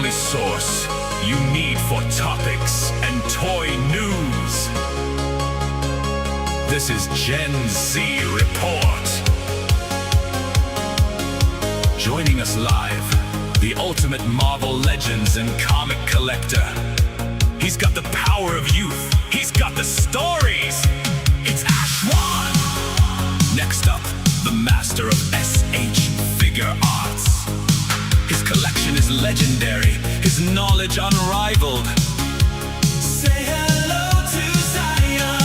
only source you need for topics and toy news. This is Gen Z Report. Joining us live, the ultimate Marvel Legends and comic collector. He's got the power of youth. He's got the stories. It's Ashwan. Next up, the master of SH figure arts. His collection is legendary, his knowledge unrivaled. Say hello to Zion.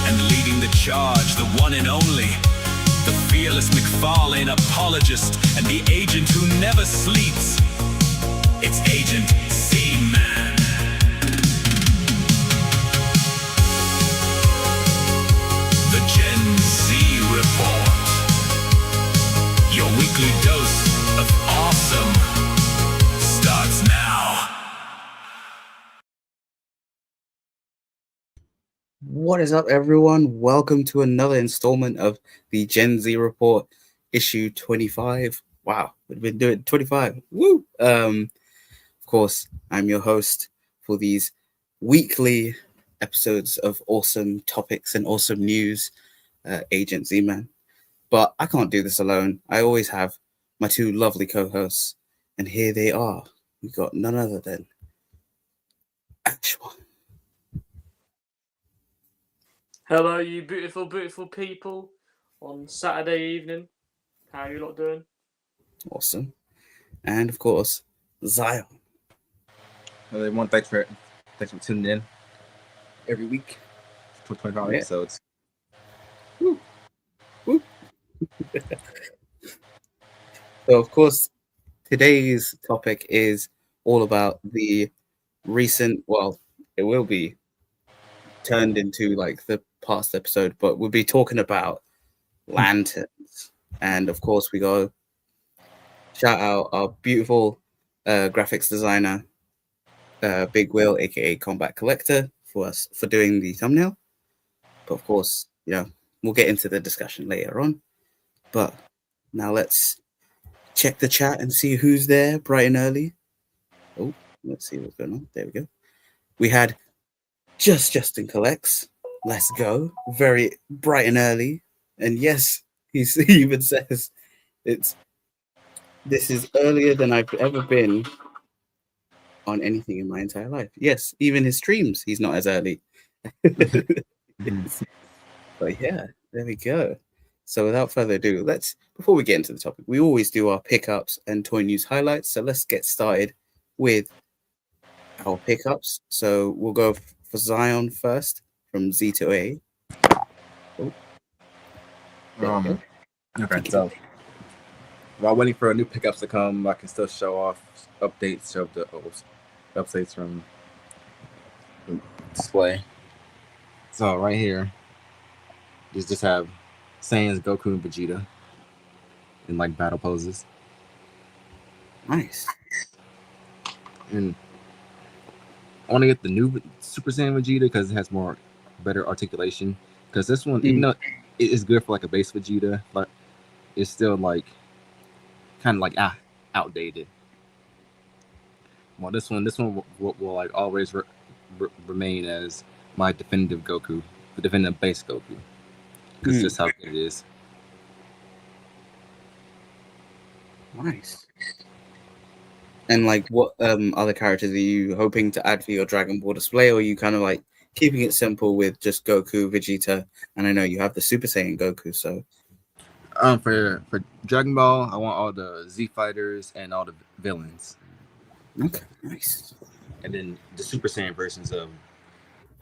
And leading the charge, the one and only, the fearless McFarlane apologist and the agent who never sleeps. It's Agent Zman. The Gen Z Report. Your weekly dose of awesome starts now. What is up, everyone? Welcome to another installment of the Gen Z Report, issue 25. Wow, we've been doing 25. Woo! Of course, I'm your host for these weekly episodes of awesome topics and awesome news, Agent Z-Man. But I can't do this alone. I always have my two lovely co-hosts, and here they are. We got none other than Ashwan. Hello, you beautiful, beautiful people on Saturday evening. How are you lot doing? Awesome. And of course, Zion. Hello, everyone. Thanks for tuning in every week for 25 episodes. Woo. Woo. So, of course, today's topic is all about the recent, well, it will be turned into like the past episode, but we'll be talking about lanterns. And of course, we go shout out our beautiful graphics designer, Big Will, aka Combat Collector, for doing the thumbnail. But of course, we'll get into the discussion later on. But now let's check the chat and see who's there bright and early. Oh, let's see what's going on. There we go. We had Justin Collects. Let's go. Very bright and early. And yes, he even says this is earlier than I've ever been on anything in my entire life. Yes, even his streams, he's not as early. But yeah, there we go. So without further ado, before we get into the topic, we always do our pickups and toy news highlights. So let's get started with our pickups. So we'll go for Zion first, from Z to A. Oh. Okay, so while waiting for new pickups to come, I can still show off updates of the updates from display. So right here, just have Saiyans, Goku, and Vegeta in like battle poses. Nice. And I want to get the new Super Saiyan Vegeta because it has better articulation. Because this one, even though it is good for like a base Vegeta, but it's still like kind of like outdated. Well, this one will like always remain as my definitive Goku, the definitive base Goku. Because just how good it is. Nice. And like, what other characters are you hoping to add for your Dragon Ball display, or are you kind of like keeping it simple with just Goku, Vegeta, and I know you have the Super Saiyan Goku, so. For Dragon Ball, I want all the Z fighters and all the villains. Okay, nice. And then the Super Saiyan versions of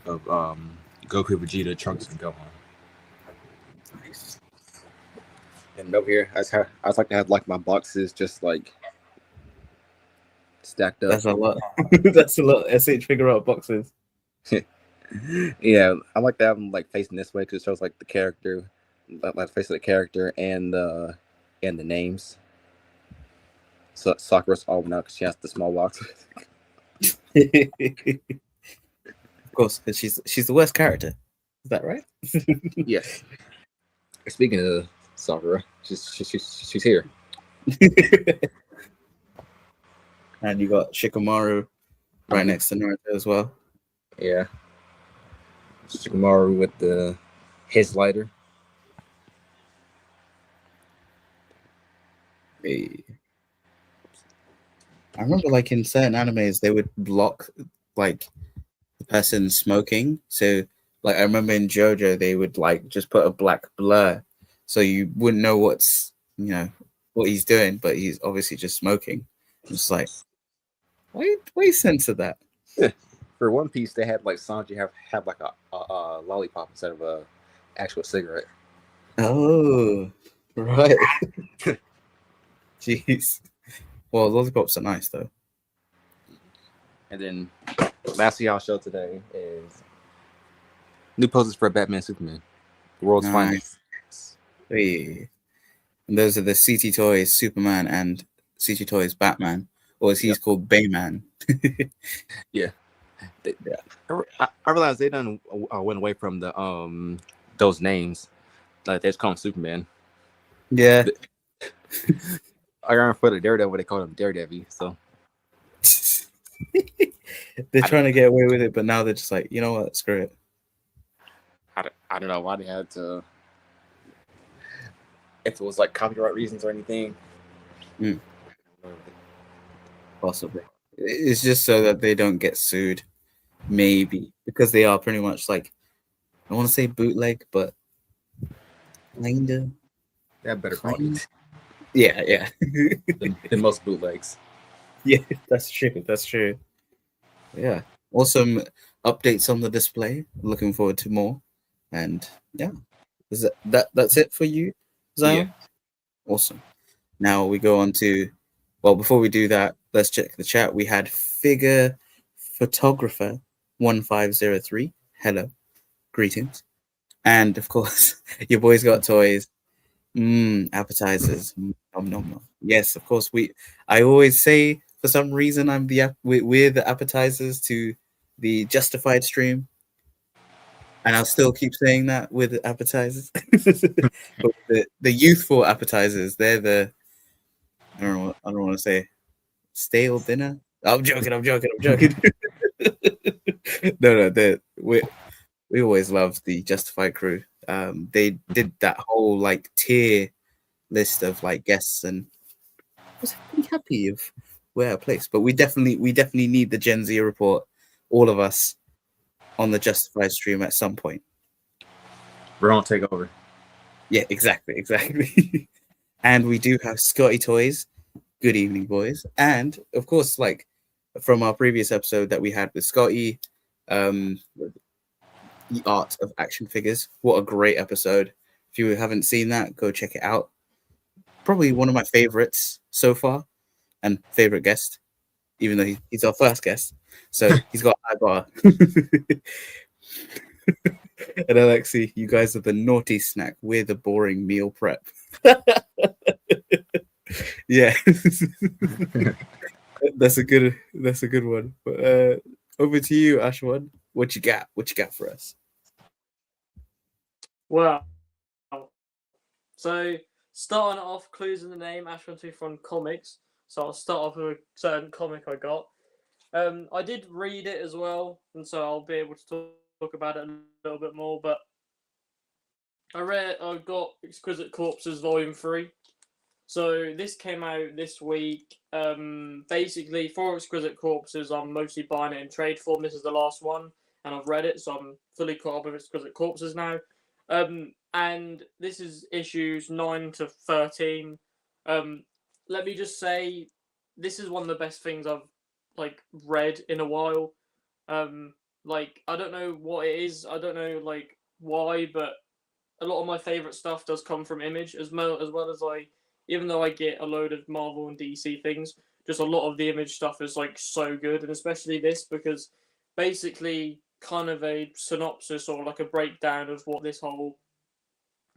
Goku, Vegeta, Trunks, and Gohan. Nice. And over here, I like to have like my boxes just like stacked up. That's a lot. That's a lot. SH figure out boxes. Yeah, I like to have them like facing this way because it shows like the character, like the face of the character and the names. So Sakura's all now because she has the small box. Of course, because she's the worst character. Is that right? Yes. Speaking of Sakura, she's here. And you got Shikamaru right Mhm. next to Naruto as well. Yeah. Shikamaru with his lighter. Hey. I remember, like, in certain animes, they would block like the person smoking. So, like, I remember in JoJo, they would like just put a black blur, so you wouldn't know what he's doing, but he's obviously just smoking. It's like, why you censor that? For One Piece, they had like Sanji have like a lollipop instead of a actual cigarette. Oh, right. Jeez. Well, lollipops are nice though. And then lastly, I'll show today is new poses for Batman Superman, the world's Nice. finest. Hey. And those are the CT Toys Superman and CT Toys Batman, or as he's called, Bayman. Yeah. Yeah. I realized they done went away from those names. Like they just call him Superman. Yeah. I remember for the Daredevil, they called him Daredevil. So They're trying to get away with it, but now they're just like, you know what? Screw it. I don't know why they had to. If it was like copyright reasons or anything. Possibly. It's just so that they don't get sued. Maybe. Because they are pretty much like, I want to say bootleg, but kinda. They have better quality Yeah. than most bootlegs. Yeah, that's true. That's true. Yeah. Awesome updates on the display. Looking forward to more. And yeah. Is that's it for you, Zion? Yeah. Awesome. Now we go on to, well, before we do that, let's check the chat. We had Figure Photographer 1503. Hello. Greetings. And of course, your boys got toys. Appetizers. Nom, nom, nom. Yes, of course. I always say, for some reason, we're the appetizers to the Justified stream. And I'll still keep saying that with the appetizers. But the youthful appetizers, they're the, I don't want to say stale dinner. I'm joking. No. We always loved the Justified crew. They did that whole like tier list of like guests, and I was pretty happy of where I placed. But we definitely need the Gen Z report, all of us, on the Justified stream at some point. We're gonna take over. Yeah, exactly. And we do have Scotty Toys. Good evening, boys. And of course, like from our previous episode that we had with Scotty, the art of action figures. What a great episode. If you haven't seen that, go check it out. Probably one of my favorites so far, and favorite guest, even though he's our first guest. So he's got a high bar. And Alexi, you guys are the naughty snack. We're the boring meal prep. Yeah. That's a good one. But over to you, Ashwan. What you got for us? Well, so starting off, clues in the name, Ashwan 2 from comics. So I'll start off with a certain comic I got. I did read it as well, and so I'll be able to talk about it a little bit more. But I got Exquisite Corpses Volume 3. So this came out this week. Basically, for Exquisite Corpses, I'm mostly buying it in trade form. This is the last one, and I've read it, so I'm fully caught up with Exquisite Corpses now. And this is issues 9 to 13. Let me just say, this is one of the best things I've like read in a while. Like I don't know what it is. I don't know like why, but a lot of my favorite stuff does come from Image as well as even though I get a load of Marvel and DC things, just a lot of the Image stuff is like so good, and especially this because basically kind of a synopsis or like a breakdown of what this whole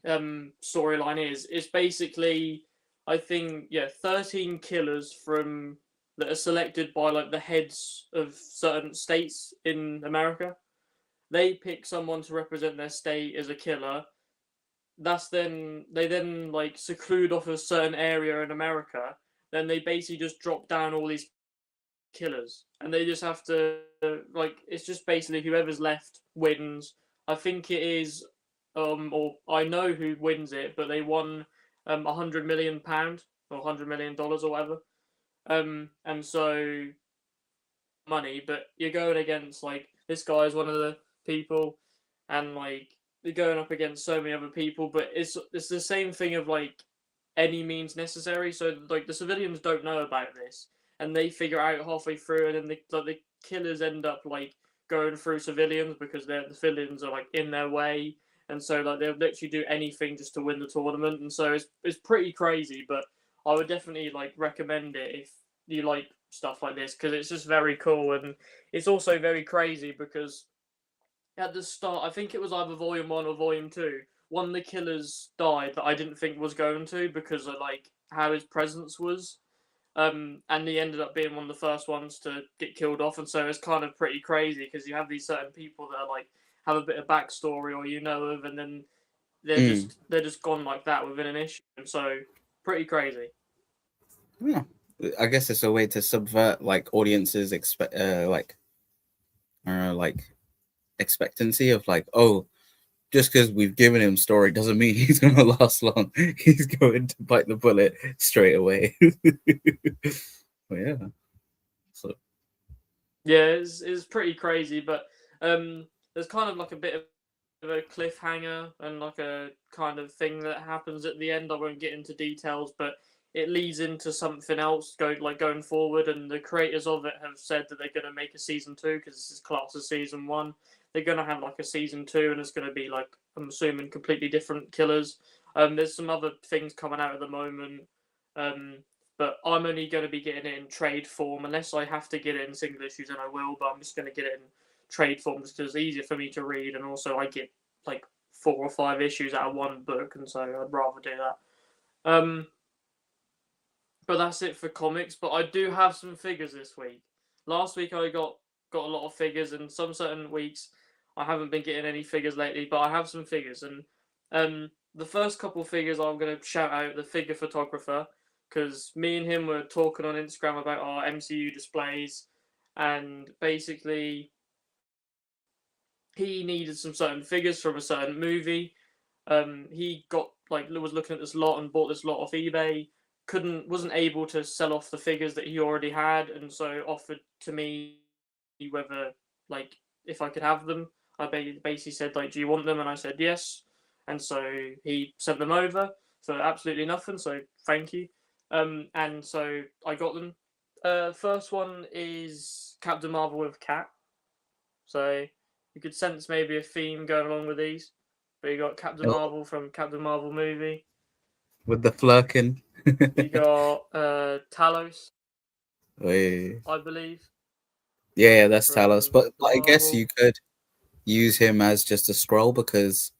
storyline is. It's basically I think 13 killers from that are selected by like the heads of certain states in America. They pick someone to represent their state as a killer. They then like seclude off a certain area in America. Then they basically just drop down all these killers, and they just have to like it's just basically whoever's left wins. I think it is, or I know who wins it, but they won £100 million or $100 million or whatever. And so money, but you're going against like this guy is one of the people, and like you're going up against so many other people, but it's the same thing of like any means necessary. So like the civilians don't know about this, and they figure out halfway through, and then the killers end up like going through civilians because the civilians are like in their way, and so like they'll literally do anything just to win the tournament, and so it's pretty crazy. But I would definitely like recommend it if you like stuff like this because it's just very cool, and it's also very crazy because at the start I think it was either volume 1 or volume 2, one of the killers died that I didn't think was going to because of like how his presence was, and he ended up being one of the first ones to get killed off, and so it's kind of pretty crazy because you have these certain people that are like have a bit of backstory or of, and then they're just gone like that within an issue, and so pretty crazy. Yeah. I guess it's a way to subvert like audiences like expectancy of like, oh, just because we've given him story doesn't mean he's gonna last long. He's going to bite the bullet straight away. But yeah. So yeah, it's pretty crazy, but there's kind of like a bit of a cliffhanger and like a kind of thing that happens at the end. I won't get into details, but it leads into something else going forward, and the creators of it have said that they're going to make a season 2 because this is classed as season 1. They're going to have like a season 2, and it's going to be like, I'm assuming, completely different killers. There's some other things coming out at the moment, but I'm only going to be getting it in trade form unless I have to get it in single issues, and I will. But I'm just going to get it in trade form just because it's easier for me to read, and also I get like 4 or 5 issues out of one book, and so I'd rather do that. But that's it for comics. But I do have some figures this week. Last week I got a lot of figures, and some certain weeks I haven't been getting any figures lately. But I have some figures, and the first couple figures I'm going to shout out the figure photographer because me and him were talking on Instagram about our MCU displays, and basically he needed some certain figures from a certain movie. He got was looking at this lot and bought this lot off eBay. Wasn't able to sell off the figures that he already had, and so offered to me whether like if I could have them. I basically said like, do you want them? And I said yes, and so he sent them over for absolutely nothing. So thank you. And so I got them. First one is Captain Marvel with Cat. So you could sense maybe a theme going along with these. But you got Captain Marvel from Captain Marvel movie. with the flirking. You got Talos, Wait. I believe. Yeah, that's from Talos. But I guess Marvel. you could use him as just a scroll because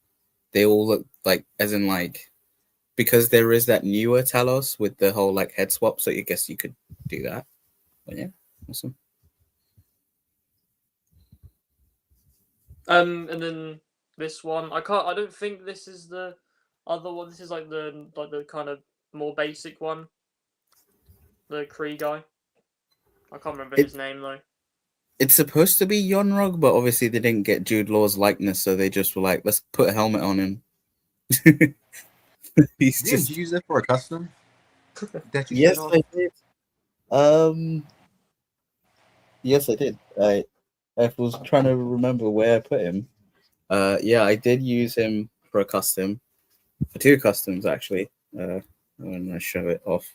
they all look like, as in like, because there is that newer Talos with the whole like head swap. So I guess you could do that. But yeah, awesome. And then this one, I don't think this is the other one. This is like the kind of more basic one. The Kree guy. I can't remember his name though. It's supposed to be Yonrog, but obviously they didn't get Jude Law's likeness, so they just were like, let's put a helmet on him. He's Did just you use it for a custom? That you yes, sent off? I did. Yes, I did. I was trying to remember where I put him. Yeah, I did use him for a custom, for 2 customs actually. I'm gonna show it off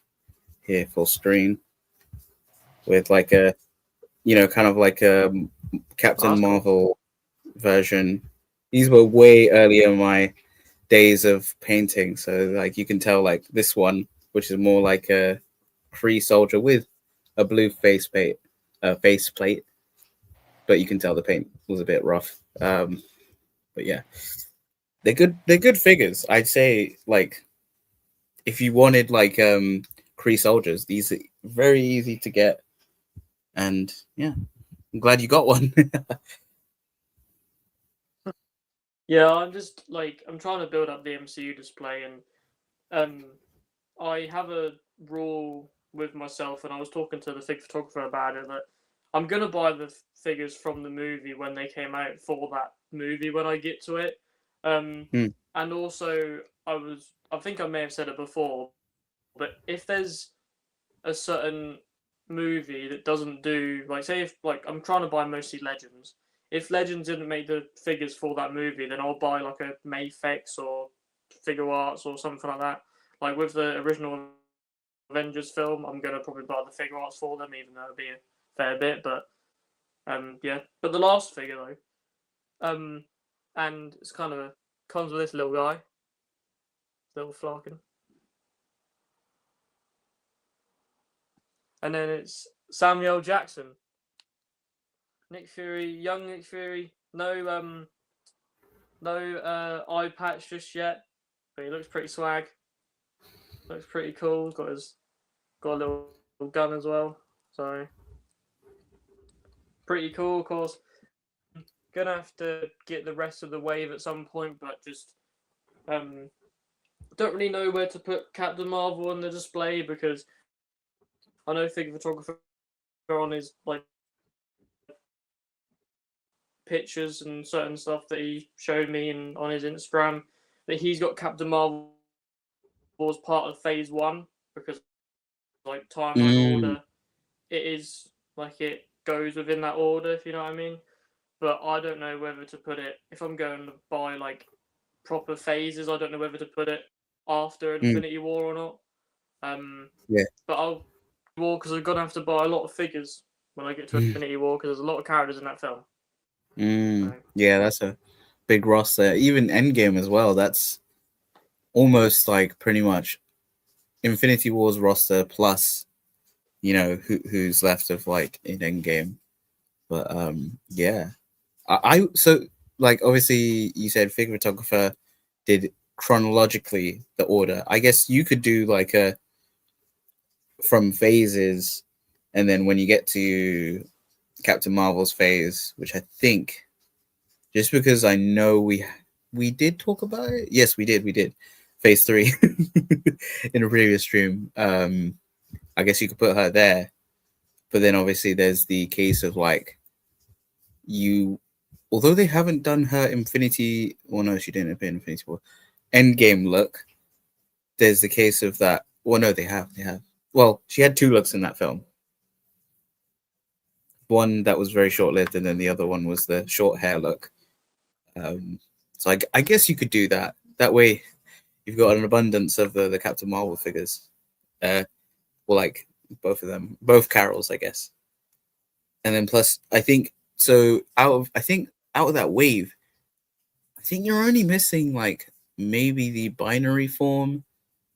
here full screen with like a, kind of like a Captain Marvel version. These were way earlier in my days of painting, so like you can tell like this one, which is more like a Kree soldier with a blue faceplate, but you can tell the paint was a bit rough. But yeah, they're good figures. I'd say like if you wanted like Kree soldiers, these are very easy to get, and yeah, I'm glad you got one. Yeah, I'm just like I'm trying to build up the MCU display, and I have a rule with myself, and I was talking to the figure photographer about it, that I'm gonna buy the figures from the movie when they came out for that movie when I get to it. Mm. And also, I think I may have said it before, but if there's a certain movie that doesn't do, like, say if like I'm trying to buy mostly Legends. If Legends didn't make the figures for that movie, then I'll buy like a Mayfix or Figure Arts or something like that. Like with the original Avengers film, I'm gonna probably buy the Figure Arts for them, even though it'll be a fair bit. But yeah. But the last figure though, and it's kind of comes with this little guy, little Flarkin. And then it's Samuel Jackson, Nick Fury, young Nick Fury. No eye patch just yet, but he looks pretty swag. Looks pretty cool. Got a little gun as well, so pretty cool. Of course, gonna have to get the rest of the wave at some point, but just don't really know where to put Captain Marvel on the display, because I know figure photographer on his like pictures and certain stuff that he showed me and on his Instagram that he's got Captain Marvel as part of Phase 1, because like timeline order, it is like it goes within that order, if you know what I mean. But I don't know whether to put it, if I'm going to buy like proper phases, I don't know whether to put it after Infinity War or not. Yeah. But I'll War, because I'm gonna have to buy a lot of figures when I get to Infinity War, because there's a lot of characters in that film. Yeah, that's a big roster. Even Endgame as well. That's almost like pretty much Infinity War's roster plus, you know, who's left of like in Endgame. But yeah, I so like obviously you said figure photographer did chronologically the order. I guess you could do like a from phases, and then when you get to Captain Marvel's phase, which I think, just because I know we did talk about it. Yes, we did. Phase 3 in a previous stream. I guess you could put her there, but then obviously there's the case of like although they haven't done her Infinity. Well, no, she didn't appear in Infinity War. Endgame look. There's the case of that. Well, no, they have. Well, she had 2 looks in that film. One that was very short-lived, and then the other one was the short hair look. So I guess you could do that. That way, you've got an abundance of the Captain Marvel figures. Well, like both of them, both Carols, I guess. And then plus, I think so. Out of that wave, I think you're only missing like maybe the binary form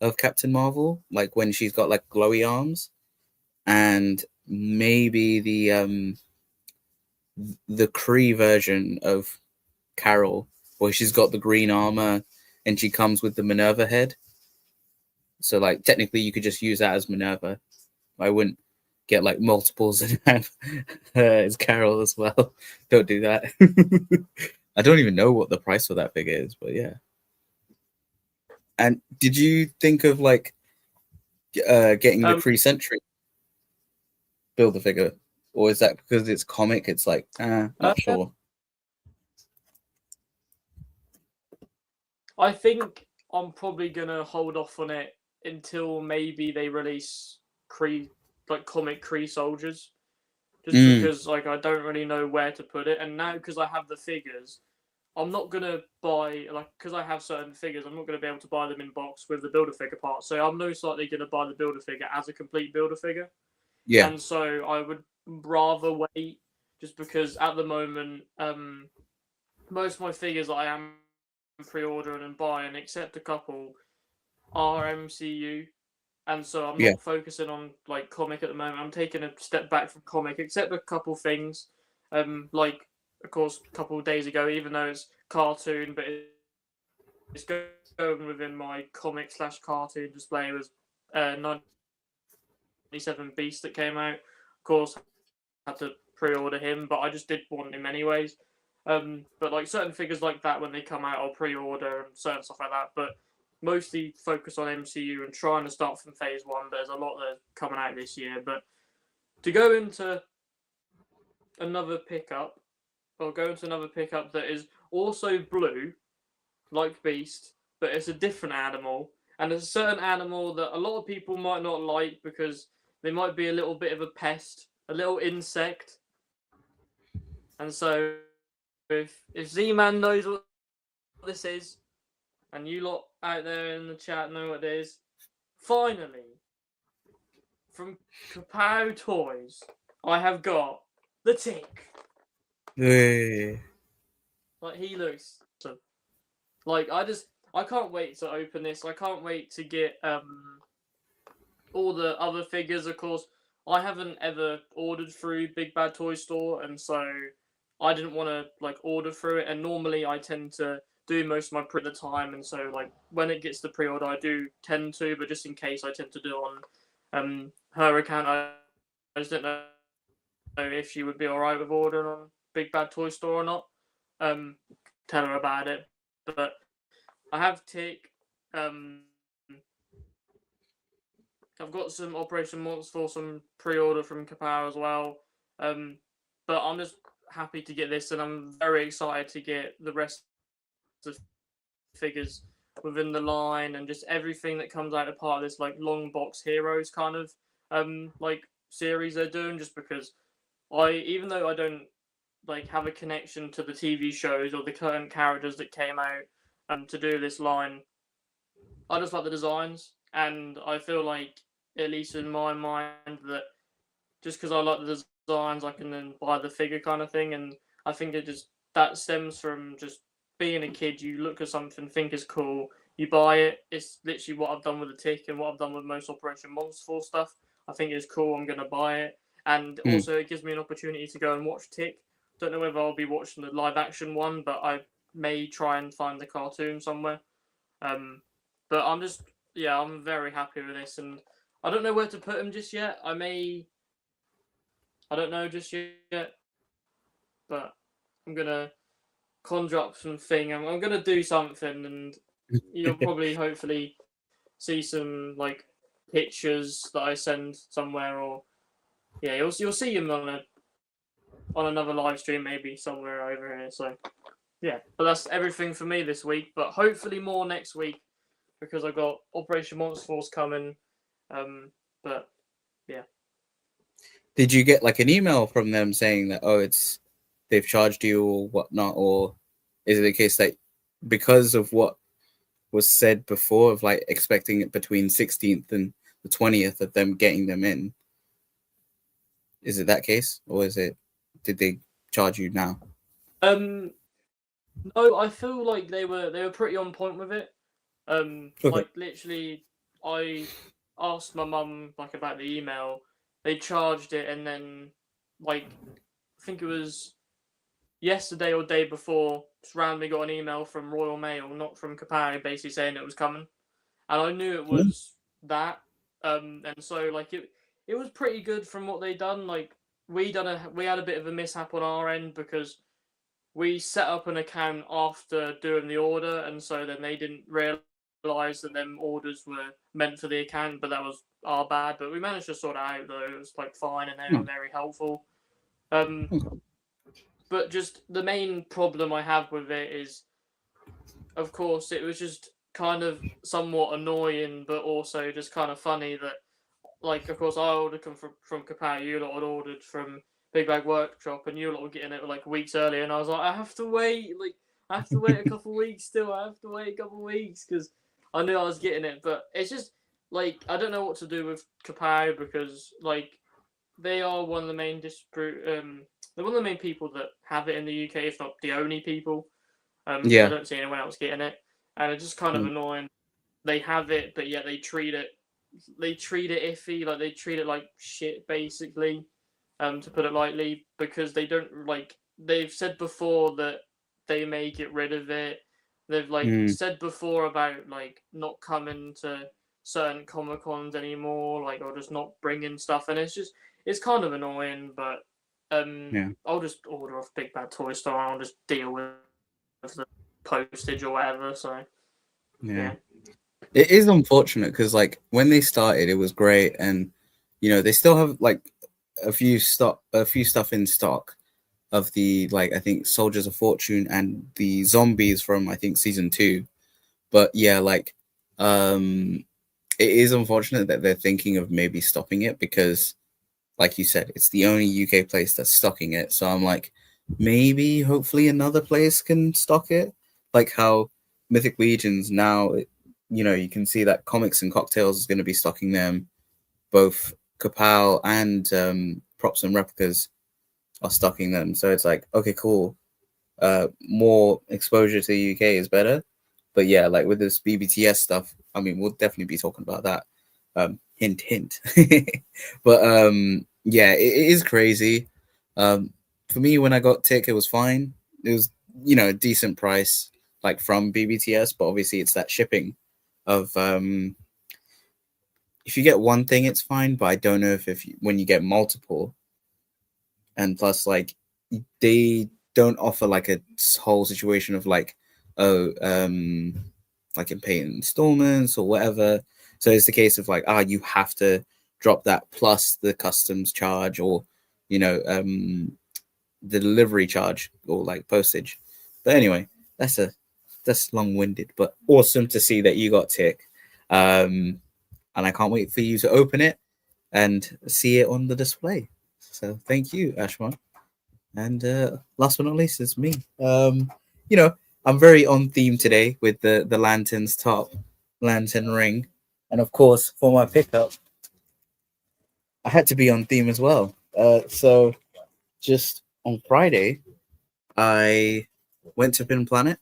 of Captain Marvel, like when she's got like glowy arms, and maybe the Kree version of Carol, where she's got the green armor and she comes with the Minerva head. So like technically you could just use that as Minerva. I wouldn't get like multiples and have as Carol as well. Don't do that. I don't even know what the price for that figure is, but yeah. And did you think of like getting the Kree Sentry build the figure, or is that because it's comic? It's like not sure. I think I'm probably gonna hold off on it until maybe they release Kree, like comic Kree soldiers, just because like I don't really know where to put it, and now because I have the figures, I'm not gonna buy like because I have certain figures, I'm not gonna be able to buy them in box with the Build-A-Figure part. So I'm most likely gonna buy the Build-A-Figure as a complete Build-A-Figure. Yeah. And so I would rather wait, just because at the moment, most of my figures I am pre-ordering and buying, except a couple, are MCU, and so I'm not focusing on like comic at the moment. I'm taking a step back from comic, except a couple things, like of course a couple of days ago, even though it's cartoon, but it's going within my comic / cartoon display. It was 97 Beast that came out. Of course, I had to pre-order him, but I just did want him anyways. But like certain figures like that, when they come out, I'll pre-order and certain stuff like that. But mostly focus on MCU and trying to start from Phase 1. There's a lot that's coming out this year, but to go into another pickup, that is also blue, like Beast, but it's a different animal, and it's a certain animal that a lot of people might not like because they might be a little bit of a pest, a little insect, and so if Z-Man knows what this is, and you lot out there in the chat know what it is, finally, from Kapow Toys, I have got the Tick. Hey. Like, he looks awesome. Like, I can't wait to open this. I can't wait to get all the other figures. Of course, I haven't ever ordered through Big Bad Toy Store, and so I didn't want to like order through it. And normally, I tend to do most of my pre at the time, and so like when it gets to pre-order, I do tend to. But just in case, I tend to do it on her account. I just didn't know if she would be alright with ordering on Big Bad Toy Store or not. Tell her about it. But I have Tick. I've got some Operation Monster for some pre-order from Kapow as well. But I'm just happy to get this, and I'm very excited to get the rest of the figures within the line and just everything that comes out of part of this like long box heroes kind of like series they're doing. Just because even though I don't like have a connection to the TV shows or the current characters that came out to do this line, I just like the designs, and I feel like, at least in my mind, that just because I like the designs, I can then buy the figure kind of thing. And I think that stems from just being a kid. You look at something, think it's cool, you buy it. It's literally what I've done with the Tick and what I've done with most Operation Monster stuff. I think it's cool. I'm gonna buy it, and also it gives me an opportunity to go and watch Tick. Don't know whether I'll be watching the live action one, but I may try and find the cartoon somewhere. But I'm very happy with this, and I don't know where to put him just yet. I don't know just yet, but I'm gonna conjure up something. I'm gonna do something, and you'll probably, hopefully, see some like pictures that I send somewhere, or you'll see him on another live stream, maybe somewhere over here. So yeah, but that's everything for me this week. But hopefully more next week, because I've got Operation Monster Force coming. But yeah. Did you get like an email from them saying that they've charged you or whatnot, or is it the case that because of what was said before of like expecting it between 16th and the 20th of them getting them in? Is it that case, or did they charge you now? No, I feel like they were pretty on point with it. Like literally, I asked my mum like about the email. They charged it, and then like I think it was yesterday or day before, just randomly got an email from Royal Mail, not from Kapow, basically saying it was coming, and I knew it was that. And so like it was pretty good from what they done. Like we had a bit of a mishap on our end because we set up an account after doing the order, and so then they didn't realise that them orders were meant for the account, but that was our bad. But we managed to sort it out though. It was like fine, and they were very helpful. But just the main problem I have with it is, of course, it was just kind of somewhat annoying, but also just kind of funny that, like, of course, I ordered from Kapow, you lot had ordered from Big Bag Workshop, and you lot were getting it like weeks earlier, and I was like, I have to wait a couple of weeks still. I have to wait a couple of weeks because I knew I was getting it. But it's just like I don't know what to do with Kapow because like they are one of the main they're one of the main people that have it in the UK, if not the only people. I don't see anyone else getting it, and it's just kind of annoying. They have it, but yet they treat it iffy. Like they treat it like shit, basically. To put it lightly, because they don't like. They've said before that they may get rid of it. They've like said before about like not coming to certain Comic Cons anymore, like or just not bringing stuff, and it's kind of annoying. But I'll just order off Big Bad Toy Store and I'll just deal with the postage or whatever. So yeah. It is unfortunate because like when they started, it was great, and they still have like a few stuff in stock of the like I think Soldiers of Fortune and the zombies from I think season 2. But yeah, like it is unfortunate that they're thinking of maybe stopping it because, like you said, it's the only UK place that's stocking it. So I'm like, maybe hopefully another place can stock it, like how Mythic Legions now. You can see that Comics and Cocktails is going to be stocking them. Both Kapow and Props and Replicas are stocking them. So it's like, okay, cool. More exposure to the UK is better. But yeah, like with this BBTS stuff, I mean, we'll definitely be talking about that. Hint, hint. But yeah, it is crazy. For me, when I got Tick, it was fine. It was, a decent price, like from BBTS, but obviously it's that shipping of if you get one thing, it's fine. But I don't know if when you get multiple, and plus like they don't offer like a whole situation of like, oh, like in paying installments or whatever. So it's the case of like, you have to drop that plus the customs charge or, the delivery charge or like postage. But anyway, that's long-winded, but awesome to see that you got Tick. And I can't wait for you to open it and see it on the display. So thank you, Ashwan. And last but not least is me. I'm very on theme today with the Lantern's top lantern ring. And of course, for my pickup, I had to be on theme as well. So just on Friday, I went to Pin Planet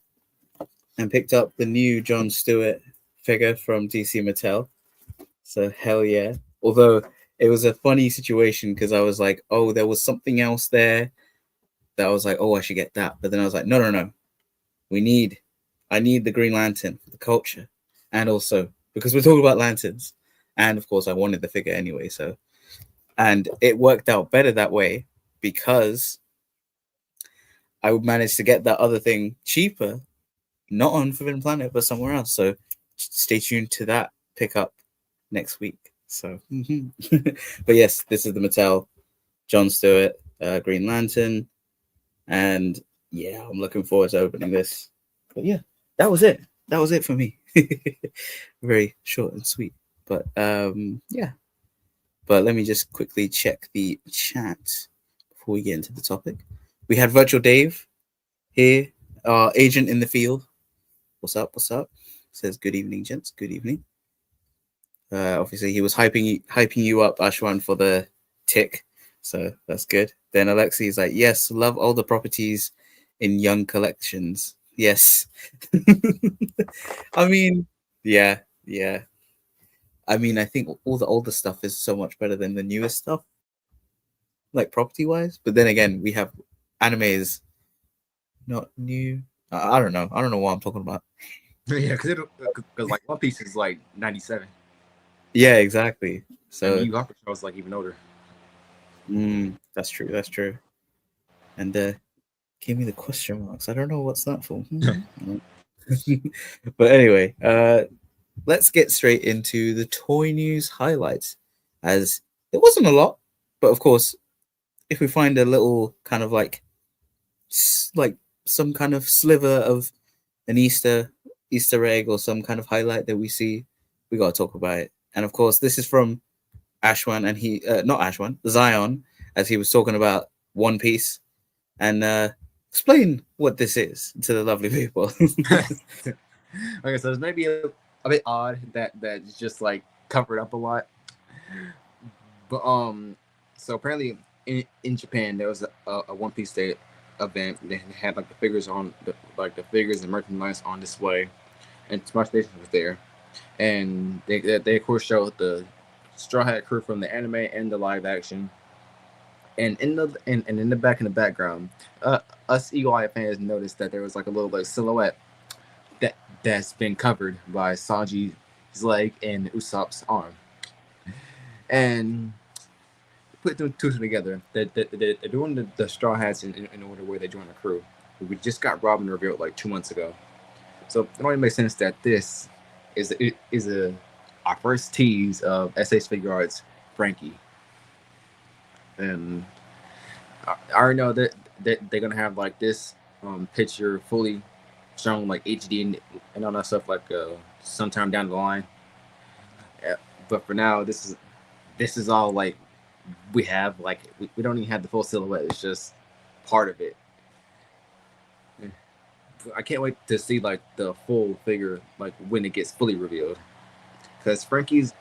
and picked up the new Jon Stewart figure from DC Mattel. So hell yeah. Although it was a funny situation because I was like, oh, there was something else there that I was like, oh, I should get that. But then I was like, no. I need the Green Lantern for the culture. And also because we're talking about lanterns. And of course I wanted the figure anyway. So, and it worked out better that way because I would manage to get that other thing cheaper, not on Forbidden Planet, but somewhere else. So stay tuned to that pickup next week. So, but yes, this is the Mattel Jon Stewart Green Lantern. And yeah, I'm looking forward to opening this. But yeah, that was it. That was it for me. Very short and sweet. But yeah. But let me just quickly check the chat before we get into the topic. We had Virtual Dave here, our agent in the field. What's up? What's up? Says good evening, gents. Good evening. Obviously, he was hyping you up, Ashwan, for the Tick. So that's good. Then Alexi is like, yes, love all the properties in young collections. Yes. I mean, yeah. I mean, I think all the older stuff is so much better than the newest stuff, like property-wise. But then again, we have anime is not new. I don't know. I don't know what I'm talking about. Yeah, because like One Piece is like 97. Yeah, exactly. So Yu Yu Hakusho is like even older. That's true. That's true. And give me the question marks. I don't know what's that for. But anyway, let's get straight into the toy news highlights. As it wasn't a lot, but of course, if we find a little kind of like some kind of sliver of an Easter egg or some kind of highlight that we see, we gotta talk about it. And of course, this is from Ashwan, and he not Ashwan, Zion, as he was talking about One Piece, and explain what this is to the lovely people. Okay, so it's maybe a bit odd that it's just like covered up a lot, but so apparently in Japan there was a One Piece Day event. They had like the figures on the figures and merchandise on display, and Smart Station was there, and they of course showed the Straw Hat crew from the anime and the live action. And in the background, us Eagle Eye fans noticed that there was like a little like silhouette that's been covered by Sanji's leg and Usopp's arm, and put two together. They're doing the Straw Hats in order where they join the crew. We just got Robin revealed like 2 months ago, so it only makes sense that this is a our first tease of SH Figure Arts Frankie, and I already know that they're gonna have like this picture fully shown like HD and all that stuff like sometime down the line. Yeah, but for now, this is all like we have like we don't even have the full silhouette. It's just part of it. I can't wait to see like the full figure like when it gets fully revealed. Because Frankie's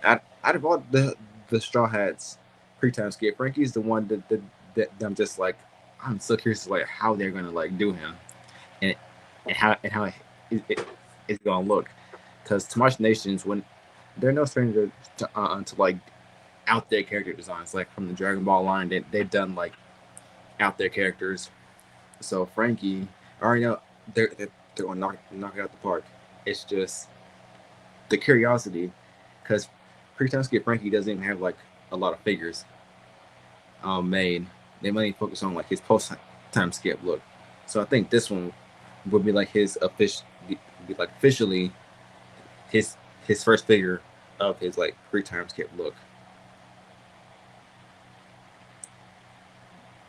out of all the Straw Hats pre-time skip, Frankie's the one that I'm just like I'm so curious to like how they're gonna like do him and how it's gonna look. Because Tamashii Nations, when they're no stranger to like out there character designs, like from the Dragon Ball line, they've done like out there characters. So Frankie, I already know they're gonna knock it out the park. It's just the curiosity, because pre-time skip Frankie doesn't even have like a lot of figures made. They mainly focus on like his post-time skip look. So I think this one would be like his officially his first figure of his like pre-time skip look.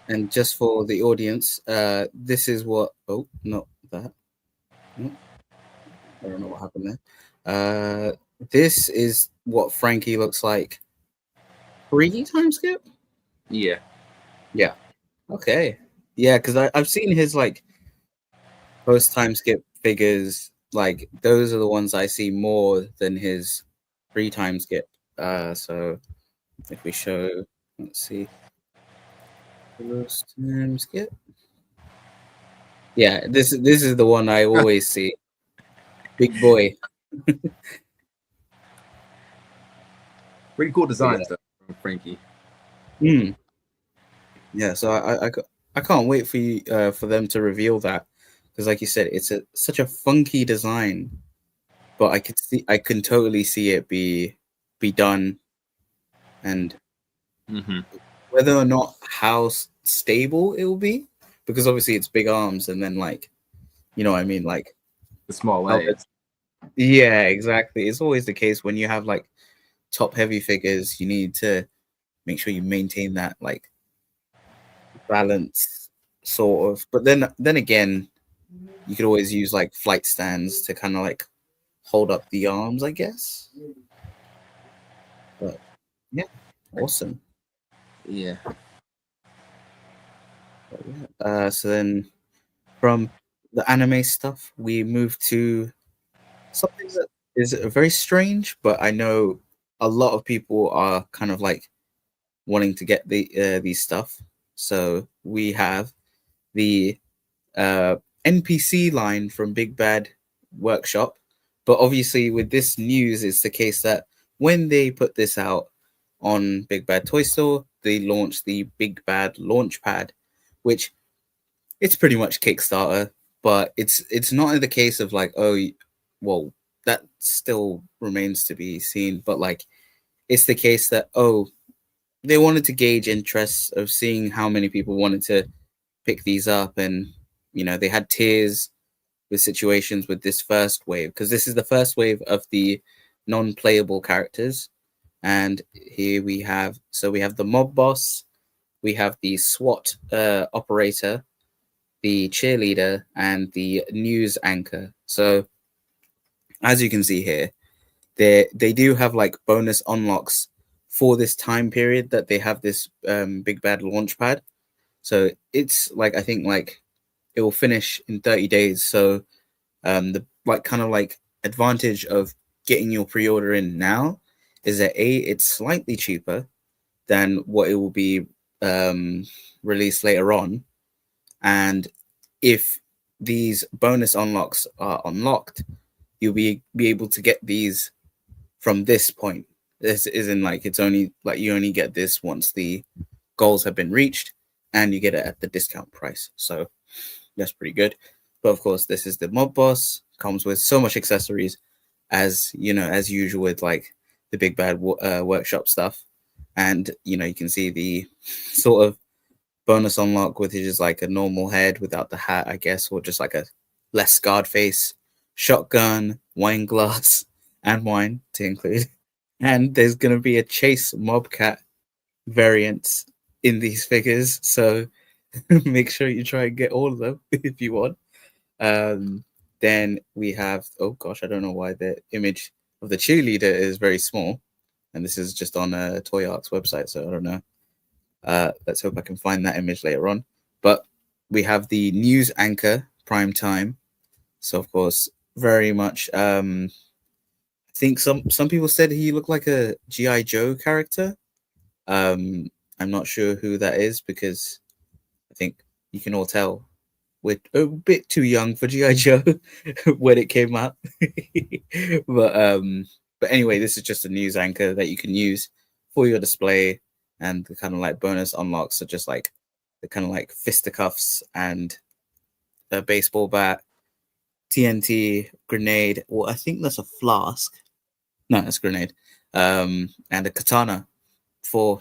And just for the audience, this is what. Oh, not that. No. I don't know what happened there. This is what Frankie looks like pre-time skip. Yeah. Okay. Yeah, because I've seen his like post-time skip figures. Like those are the ones I see more than his pre-time skip. So if we show, let's see. Post-time skip. Yeah, this is the one I always see. Big boy. Pretty cool designs though from Frankie. Yeah, so I can't wait for you for them to reveal that, because like you said, it's such a funky design, but I can totally see it be done, and whether or not how stable it will be, because obviously it's big arms, and then like, you know what I mean, like The small legs. Yeah, exactly. It's always the case when you have like top heavy figures, you need to make sure you maintain that like balance sort of. But then again, you could always use like flight stands to kind of like hold up the arms, I guess. But yeah, awesome. Yeah. So then from the anime stuff, we move to something that is very strange, but I know a lot of people are kind of like wanting to get these stuff. So we have the NPC line from Big Bad Workshop, but obviously with this news, it's the case that when they put this out on Big Bad Toy Store, they launched the Big Bad Launchpad, which it's pretty much Kickstarter, but it's not in the case of like, oh, well, that still remains to be seen, but like it's the case that, oh, they wanted to gauge interest of seeing how many people wanted to pick these up, and you know, they had tiers with situations with this first wave, because this is the first wave of the non-playable characters. And here we have the mob boss, we have the SWAT operator, the cheerleader, and the news anchor. So as you can see here, they do have like bonus unlocks for this time period that they have this Big Bad Launchpad. So it's like, I think like it will finish in 30 days. So the like kind of like advantage of getting your pre-order in now is that it's slightly cheaper than what it will be released later on. And if these bonus unlocks are unlocked, you'll be able to get these from this point. This isn't like it's only like you only get this once the goals have been reached, and you get it at the discount price. So that's pretty good. But of course, this is the mob boss. Comes with so much accessories, as you know, as usual with like the Big Bad Workshop stuff. And you know, you can see the sort of bonus unlock, which is like a normal head without the hat, I guess, or just like a less scarred face, shotgun, wine glass, and wine to include. And there's going to be a Chase Mobcat variant in these figures. So make sure you try and get all of them if you want. Then we have, oh gosh, I don't know why the image of the cheerleader is very small. And this is just on a Toy Art's website, so I don't know. Let's hope I can find that image later on. But we have the news anchor prime time. So of course, very much. I think some people said he looked like a GI Joe character. I'm not sure who that is because I think you can all tell we're a bit too young for GI Joe when it came out. But anyway, this is just a news anchor that you can use for your display, and the kind of like bonus unlocks are just like the kind of like fisticuffs and a baseball bat, TNT, grenade. Well, I think that's a flask. No, that's a grenade. And a katana for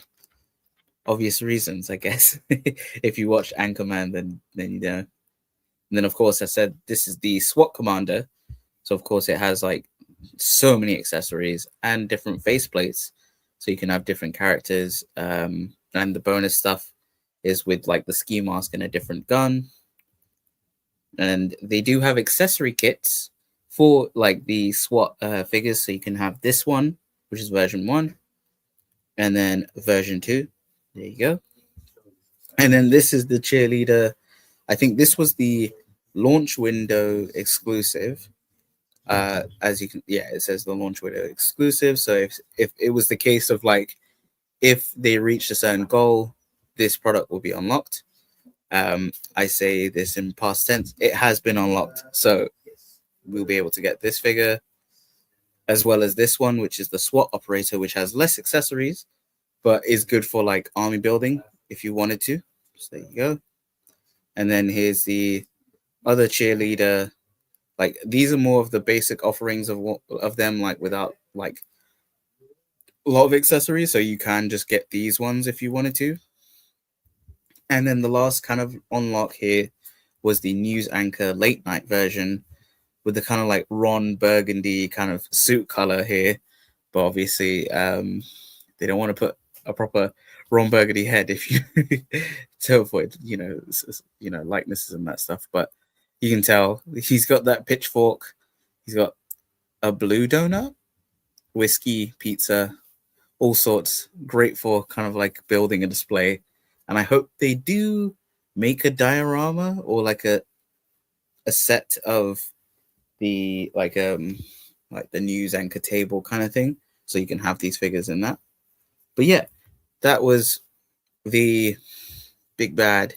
obvious reasons, I guess. If you watch Anchorman, then you know. And then of course I said this is the SWAT commander. So of course it has like so many accessories and different faceplates. So you can have different characters. And the bonus stuff is with like the ski mask and a different gun. And they do have accessory kits for like the SWAT figures. So you can have this one, which is version 1, and then version 2. There you go. And then this is the cheerleader. I think this was the launch window exclusive. As you can, yeah, it says the launch window exclusive. So if it was the case of like, if they reached a certain goal, this product will be unlocked. I say this in past tense. It has been unlocked, so we'll be able to get this figure as well as this one, which is the SWAT operator, which has less accessories, but is good for like army building if you wanted to. So there you go. And then here's the other cheerleader. Like these are more of the basic offerings of them, like without like a lot of accessories. So you can just get these ones if you wanted to. And then the last kind of unlock here was the news anchor late night version with the kind of like Ron Burgundy kind of suit color here. But obviously, they don't want to put a proper Ron Burgundy head if you to avoid, likenesses and that stuff. But you can tell he's got that pitchfork. He's got a blue donut, whiskey, pizza, all sorts. Great for kind of like building a display. And I hope they do make a diorama or like a set of the like the news anchor table kind of thing, so you can have these figures in that. But yeah, that was the big bad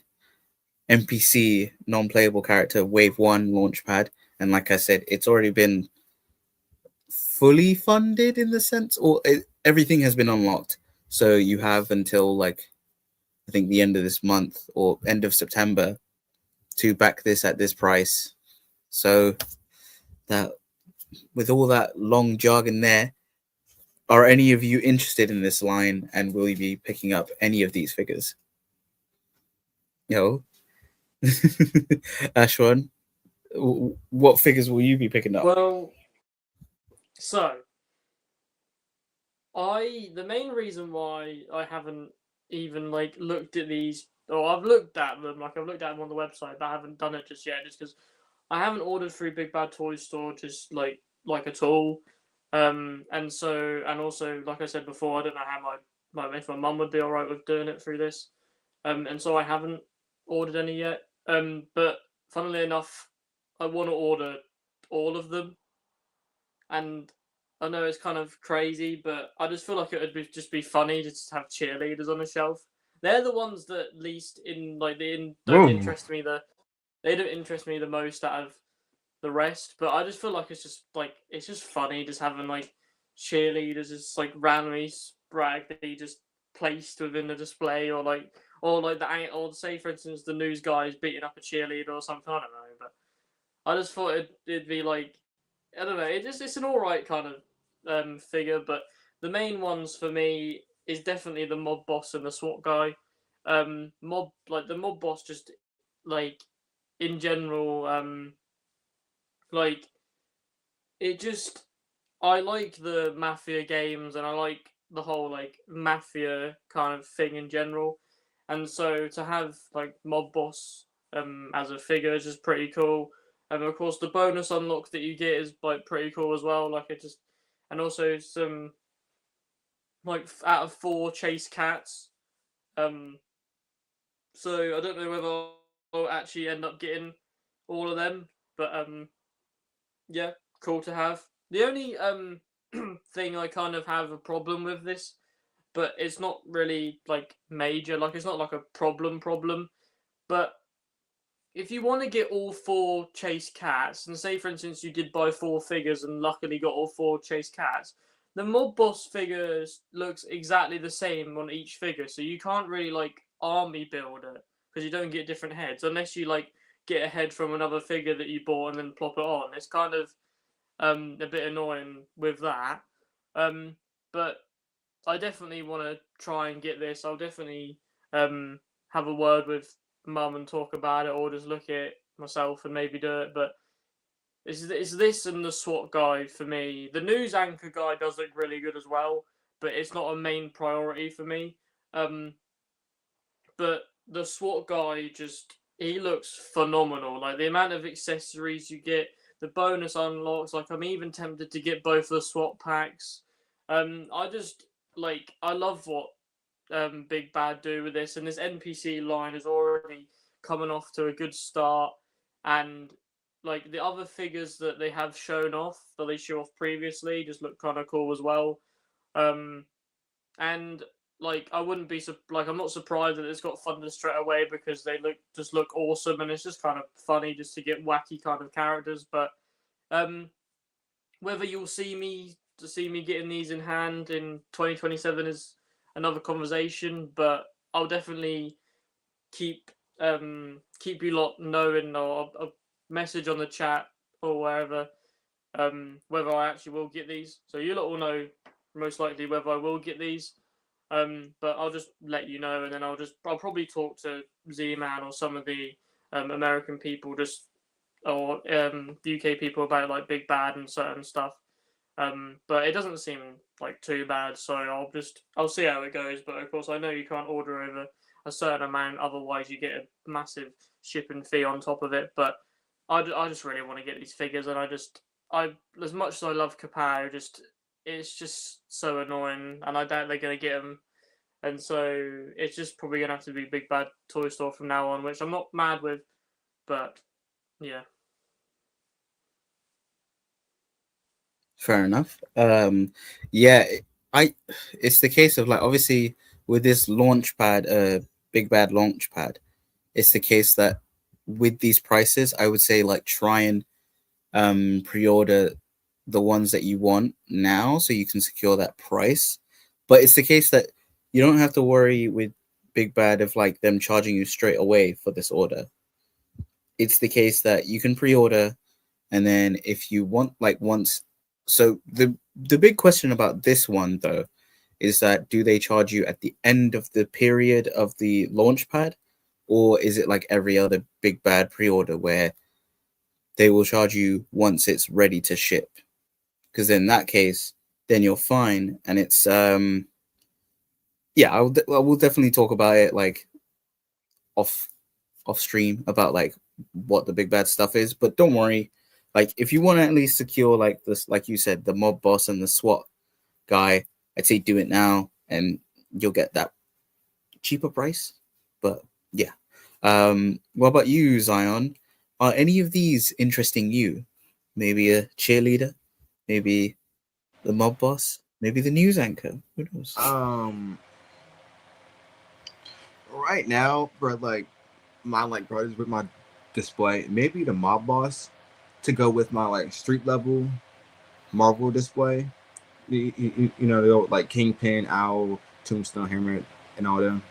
NPC non-playable character wave 1 launchpad. And like I said, it's already been fully funded in the sense, or everything has been unlocked. So you have until like I think the end of this month or end of September to back this at this price. So that with all that long jargon there, are any of you interested in this line, and will you be picking up any of these figures? Ashwan, what figures will you be picking up? Well, so the main reason why I haven't even like looked at these, or I've looked at them, like I've looked at them on the website, but I haven't done it just yet, just because I haven't ordered through Big Bad Toy Store just like at all. And also like I said before, I don't know how if my mum would be alright with doing it through this. And so I haven't ordered any yet. But funnily enough, I want to order all of them. And I know it's kind of crazy, but I just feel like it would just be funny to just have cheerleaders on the shelf. They're the ones that least don't interest me. They don't interest me the most out of the rest. But I just feel like it's just funny just having like cheerleaders just like randomly spraggly just placed within the display, or say for instance the news guy is beating up a cheerleader or something. I don't know, but I just thought it'd be like, I don't know. It's an alright kind of figure, but the main ones for me is definitely the mob boss and the SWAT guy. The mob boss just like in general, like it just I like the Mafia games, and I like the whole like Mafia kind of thing in general. And so to have like Mob Boss as a figure is just pretty cool. And of course the bonus unlock that you get is like pretty cool as well. Like it just, and also some like out of 4 chase cats. Um, so I don't know whether I'll actually end up getting all of them, but yeah, cool to have. The only thing I kind of have a problem with this, but it's not really like major. Like it's not like a problem. But if you want to get all 4 chase cats, and say for instance you did buy 4 figures and luckily got all 4 chase cats, the mob boss figures looks exactly the same on each figure, so you can't really like army build it because you don't get different heads unless you like get a head from another figure that you bought and then plop it on. It's kind of a bit annoying with that. Um, but I definitely want to try and get this. I'll definitely have a word with mum and talk about it, or just look at it myself and maybe do it. But it's this and the SWAT guy for me. The news anchor guy does look really good as well, but it's not a main priority for me. Um, but the SWAT guy just he looks phenomenal. Like the amount of accessories you get, the bonus unlocks. Like I'm even tempted to get both the SWAT packs. I just like I love what Big Bad do with this, and this NPC line is already coming off to a good start. And like the other figures that they have shown off, that they show off previously, just look kind of cool as well. Um, and like I wouldn't be like I'm not surprised that it's got Thunder straight away because they look awesome, and it's just kind of funny just to get wacky kind of characters. But um, whether you'll see me getting these in hand in 2027 is another conversation. But I'll definitely keep keep you lot knowing, or a message on the chat or wherever whether I actually will get these. So you lot will know most likely whether I will get these. But I'll just let you know, and then I'll probably talk to Z-Man or some of the American people, just or UK people about like Big Bad and certain stuff. But it doesn't seem like too bad, so I'll see how it goes. But of course, I know you can't order over a certain amount, otherwise you get a massive shipping fee on top of it. But I just really want to get these figures, and I as much as I love Kapow, it's just so annoying, and I doubt they're gonna get them. And so it's just probably gonna have to be Big Bad Toy Store from now on, which I'm not mad with, but yeah. Fair enough. Yeah, I it's the case of like obviously with this launch pad, Big Bad launch pad, it's the case that with these prices, I would say like try and pre-order the ones that you want now so you can secure that price. But it's the case that you don't have to worry with Big Bad of like them charging you straight away for this order. It's the case that you can pre-order, and then if you want like once, so the big question about this one though is that do they charge you at the end of the period of the launch pad, or is it like every other Big Bad pre-order where they will charge you once it's ready to ship? Because in that case, then you're fine, and it's yeah, I will definitely talk about it like off stream about like what the Big Bad stuff is. But don't worry, like if you want to at least secure like this, like you said, the mob boss and the SWAT guy, I'd say do it now, and you'll get that cheaper price. But yeah, what about you, Zion? Are any of these interesting you? Maybe a cheerleader, maybe the mob boss, maybe the news anchor. Who knows? Right now, for like my like brothers with my display, maybe the mob boss to go with my like street level Marvel display. You know, the old, like Kingpin, Owl, Tombstone, Hammer, and all them.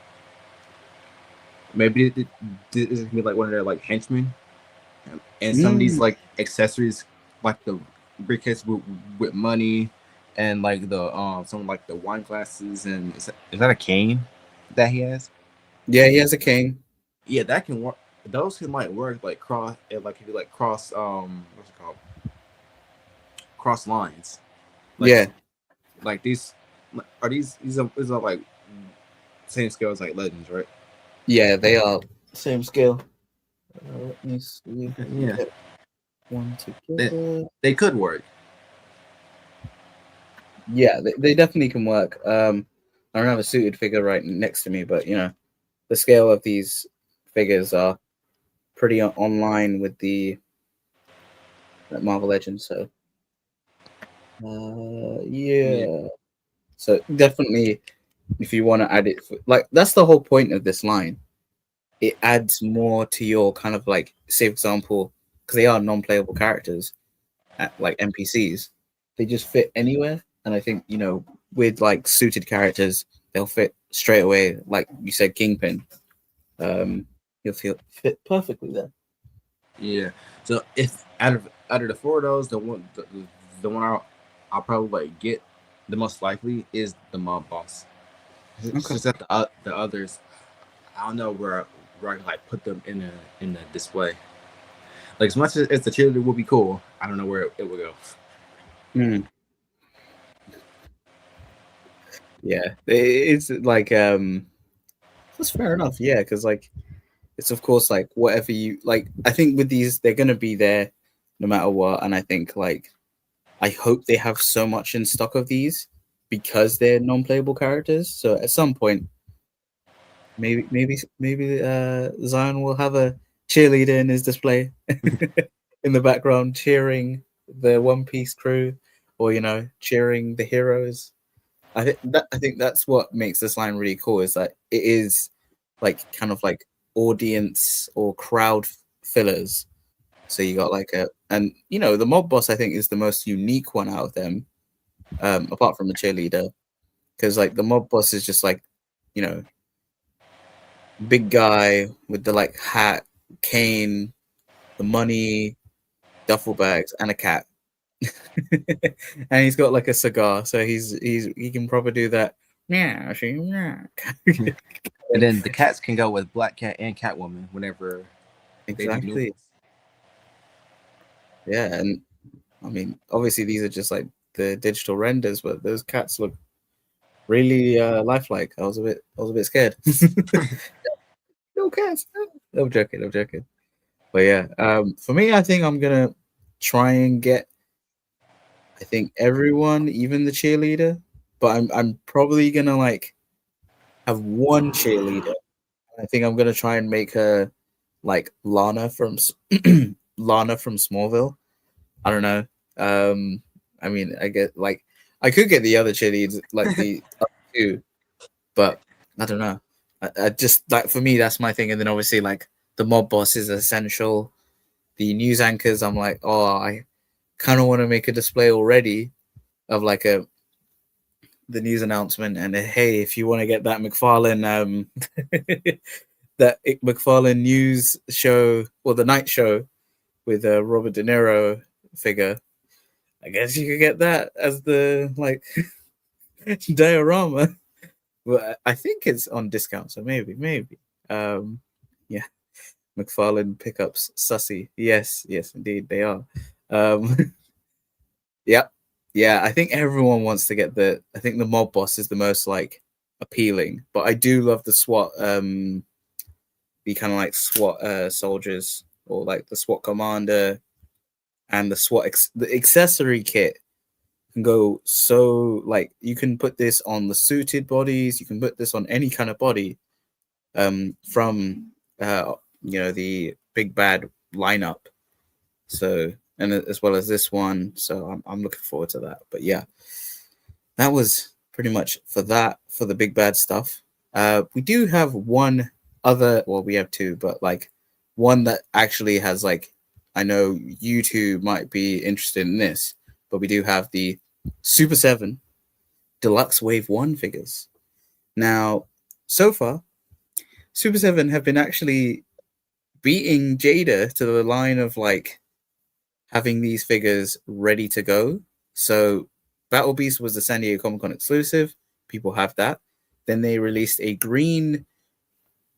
Maybe this is be like one of their like henchmen, and some of these like accessories, like the briefcase with money, and like the some like the wine glasses, and is that a cane that he has? Yeah, he has a king. Yeah, that can work. Those can like work like cross, like if you like cross what's it called, cross lines. Yeah, Like these are these are like same scale as like Legends, right? yeah, they are same scale. Let me see. Yeah, Get one they, together. they could work. Yeah, they definitely can work. I don't have a suited figure right next to me, but you know, the scale of these figures are pretty online with the Marvel Legends. So, Yeah, yeah. So definitely, if you want to add it, like that's the whole point of this line. It adds more to your kind of like, say, for example, because they are non-playable characters, like NPCs, they just fit anywhere. And I think, you know, with like suited characters, they'll fit straight away. Like you said, Kingpin, he'll fit perfectly there. yeah. So if out of the four of those, the one I'll probably like get the most likely is the mob boss. It's Okay. just that the others, I don't know where I can like put them in the display. Like as much as the cheerleader would be cool, I don't know where it would go. Mm. Yeah, it's like that's fair enough. Yeah, because like it's of course like whatever you like. I think with these, they're gonna be there no matter what, and I think like I hope they have so much in stock of these because they're non-playable characters. So at some point, maybe Zion will have a cheerleader in his display in the background, cheering the One Piece crew, or you know, cheering the heroes. I think that's what makes this line really cool. Is that it is like kind of like audience or crowd fillers. So you got like a, and you know, the mob boss I think is the most unique one out of them, apart from the cheerleader, because like the mob boss is just like, you know, big guy with the like hat, cane, the money, duffel bags, and a cat. And he's got like a cigar, so he can probably do that. Yeah, And then the cats can go with Black Cat and Catwoman whenever they do new exactly. ones. Yeah, and I mean, obviously these are just like the digital renders, but those cats look really lifelike. I was a bit scared. No cats. No. I'm joking. I'm joking. But yeah, for me, I think I'm gonna try and get. I think everyone, even the cheerleader, but I'm probably gonna like have one cheerleader. I think I'm gonna try and make her like Lana from Lana from Smallville. I don't know. I mean, I get like I could get the other cheerleaders like the other two, but I don't know. I just like for me that's my thing, and then obviously like the mob boss is essential. The news anchors, I'm like, oh, I kind of want to make a display already of like a the news announcement, and hey, if you want to get that McFarlane that McFarlane news show or the night show with a Robert De Niro figure, I guess you could get that as the like diorama. Well, I think it's on discount, so maybe. Um, yeah, McFarlane pickups sussy. Yes, indeed they are. Um, yeah, yeah. I think everyone wants to get the. I think the mob boss is the most like appealing, but I do love the SWAT. The kind of like SWAT soldiers or like the SWAT commander and the the accessory kit can go so like you can put this on the suited bodies, you can put this on any kind of body from you know the big bad lineup, so and as well as this one, so I'm looking forward to that. But yeah, that was pretty much for that for the big bad stuff. We do have one other, well we have two, but like one that actually has like, I know you two might be interested in this, but we do have the Super 7 Deluxe Wave 1 figures. Now, so far, Super 7 have been actually beating Jada to the line of like having these figures ready to go. So, Battle Beast was the San Diego Comic Con exclusive. People have that. Then they released a green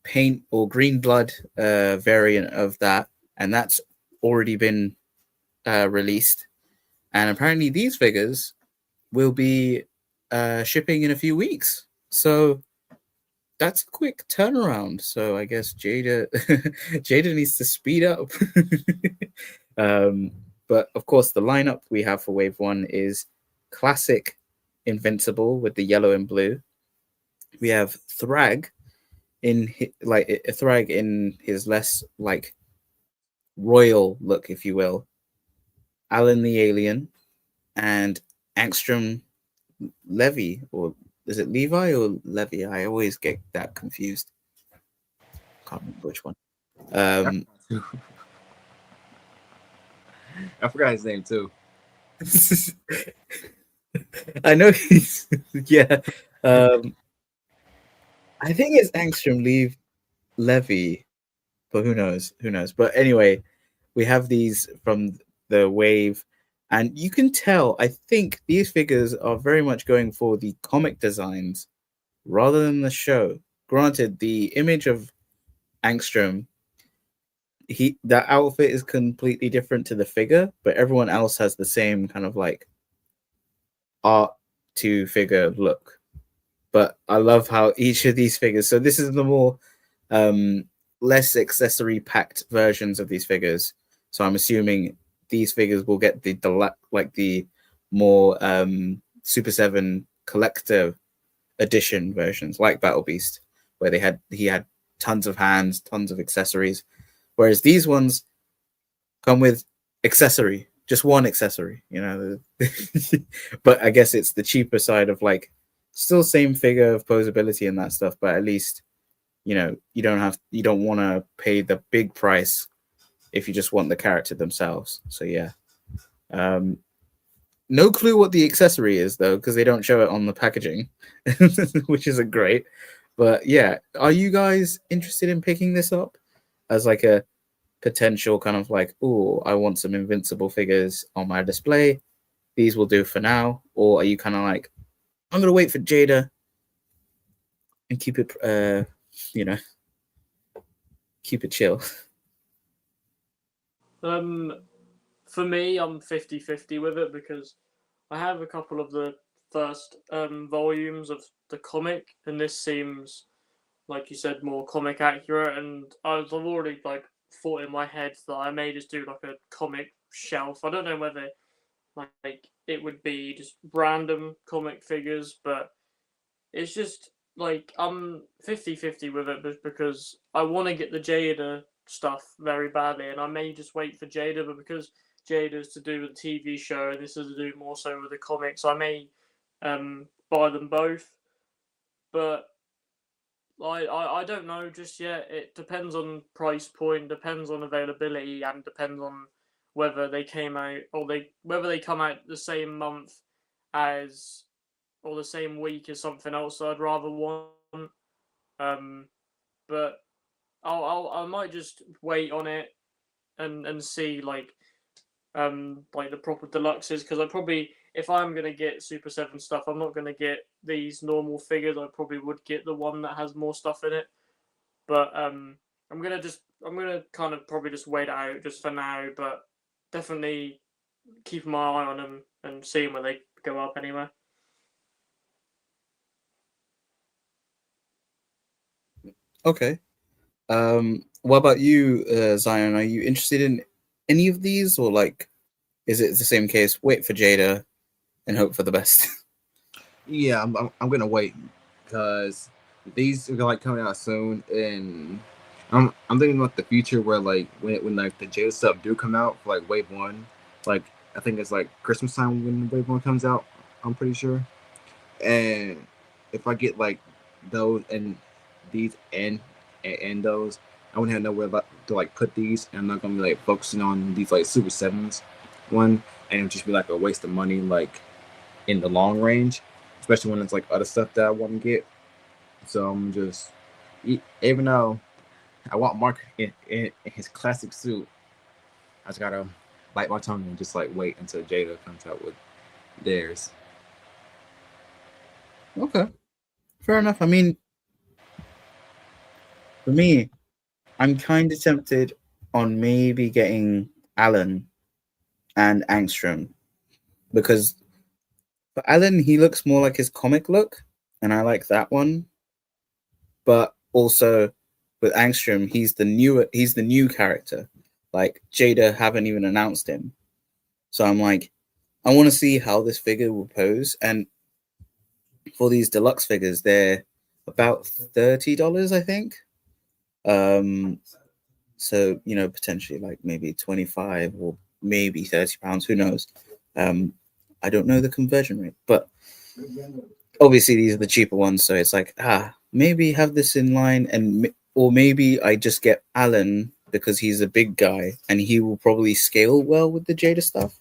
paint or green blood variant of that, and that's already been released. And apparently, these figures will be shipping in a few weeks. So that's a quick turnaround. So I guess Jada Jada needs to speed up. But of course, the lineup we have for Wave 1 is classic Invincible with the yellow and blue. We have Thrag Thrag in his less like royal look, if you will. Alan the Alien and Angstrom Levy, or is it Levi or Levy? I always get that confused. Can't remember which one. I forgot his name too. I know he's yeah. I think it's Angstrom Levy, but who knows? Who knows? But anyway, we have these from the wave, and you can tell. I think these figures are very much going for the comic designs rather than the show. Granted, the image of Angstrom, that outfit is completely different to the figure, but everyone else has the same kind of like art to figure look. But I love how each of these figures. So this is the more less accessory packed versions of these figures. So I'm assuming these figures will get the more Super 7 collector edition versions, like Battle Beast, where he had tons of hands, tons of accessories, whereas these ones come with accessory, just one accessory, you know. But I guess it's the cheaper side of like still same figure of posability and that stuff, but at least you know you don't want to pay the big price if you just want the character themselves. So yeah, no clue what the accessory is though, because they don't show it on the packaging, which isn't great. But yeah, are you guys interested in picking this up as like a potential kind of like, oh, I want some Invincible figures on my display, these will do for now? Or are you kind of like, I'm gonna wait for Jada and keep it keep it chill? For me, I'm 50-50 with it because I have a couple of the first volumes of the comic, and this seems, like you said, more comic accurate. And I've already like thought in my head that I may just do like a comic shelf. I don't know whether like it would be just random comic figures, but it's just like I'm 50-50 with it because I want to get the Jada stuff very badly, and I may just wait for Jada, but because Jada's to do with the TV show and this is to do more so with the comics, I may buy them both. But I don't know just yet. It depends on price point, depends on availability, and depends on whether they came out or whether they come out the same month as or the same week as something else I'd rather want. But I might just wait on it and see like the proper deluxes, because I probably, if I'm gonna get Super 7 stuff, I'm not gonna get these normal figures. I probably would get the one that has more stuff in it. But I'm gonna kind of probably just wait it out just for now, but definitely keep my eye on them and seeing where they go up anyway. Okay. What about you, Zion? Are you interested in any of these, or like, is it the same case? Wait for Jada and hope for the best. Yeah, I'm gonna wait because these are like coming out soon, and I'm thinking about the future where like when like the Jada stuff do come out for like Wave 1, like I think it's like Christmas time when Wave 1 comes out. I'm pretty sure, and if I get like those and these and those, I wouldn't have nowhere to like put these, and I'm not gonna be like focusing on these like Super 7s one, and it would just be like a waste of money like in the long range, especially when it's like other stuff that I want to get. So I'm just, even though I want Mark in his classic suit, I just gotta bite my tongue and just like wait until Jada comes out with theirs. Okay, fair enough. I mean, for me, I'm kind of tempted on maybe getting Alan and Angstrom, because For Alan, he looks more like his comic look, and I like that one. But also with Angstrom, he's the new character. Like Jada haven't even announced him. So I'm like, I want to see how this figure will pose. And for these deluxe figures, they're about $30, I think. So potentially like maybe 25 or maybe £30. Who knows? I don't know the conversion rate, but obviously these are the cheaper ones. So it's like maybe have this in line, or maybe I just get Alan because he's a big guy and he will probably scale well with the Jada stuff.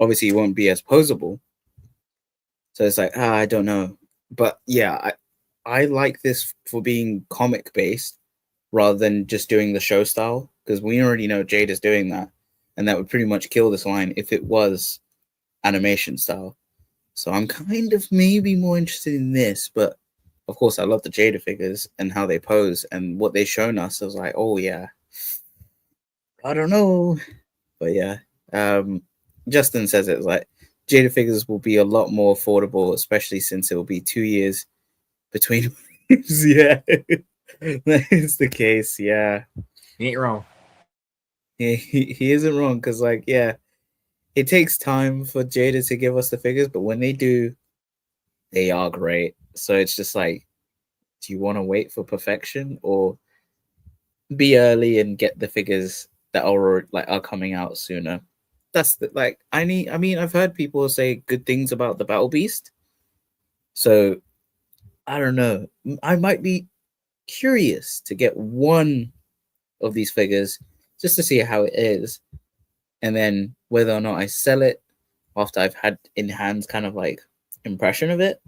Obviously, he won't be as posable. So it's like, I don't know. But yeah, I like this for being comic based rather than just doing the show style, because we already know Jade is doing that. And that would pretty much kill this line if it was animation style. So I'm kind of maybe more interested in this, but of course I love the Jada figures and how they pose and what they've shown us. I was like, oh yeah, I don't know. But yeah, Justin says it's like Jada figures will be a lot more affordable, especially since it will be 2 years between. Yeah, that is the case. Yeah, He ain't wrong. he isn't wrong, because like, yeah, it takes time for Jada to give us the figures, but when they do, they are great. So it's just like, do you want to wait for perfection or be early and get the figures that are coming out sooner? That's like, I mean, I've heard people say good things about the Battle Beast, so I don't know. I might be curious to get one of these figures just to see how it is, and then whether or not I sell it after I've had in hands kind of like impression of it,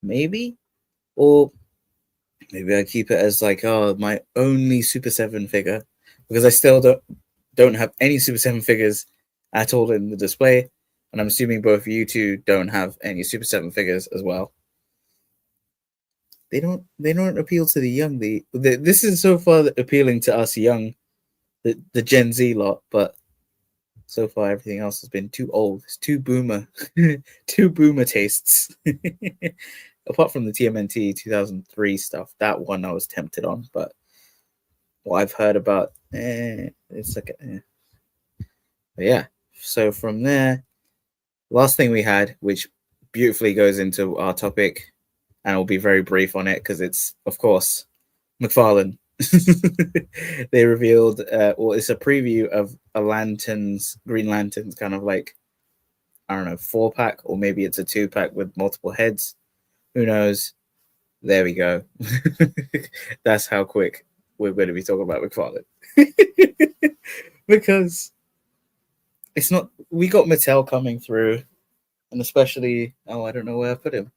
maybe, or maybe I keep it as like, my only Super 7 figure, because I still don't have any Super 7 figures at all in the display, and I'm assuming both of you two don't have any Super 7 figures as well. They don't appeal to the young. This is so far appealing to us young, the Gen Z lot, but so far everything else has been too old. It's too boomer, too boomer tastes. Apart from the TMNT 2003 stuff, that one I was tempted on, but what I've heard about, it's like, But yeah. So from there, last thing we had, which beautifully goes into our topic, and I'll be very brief on it because it's, of course, McFarlane. They revealed, or it's a preview of Green Lantern's kind of like, I don't know, 4-pack, or maybe it's a 2-pack with multiple heads. Who knows? There we go. That's how quick we're going to be talking about McFarlane. Because it's not, we got Mattel coming through, and especially, I don't know where I put him.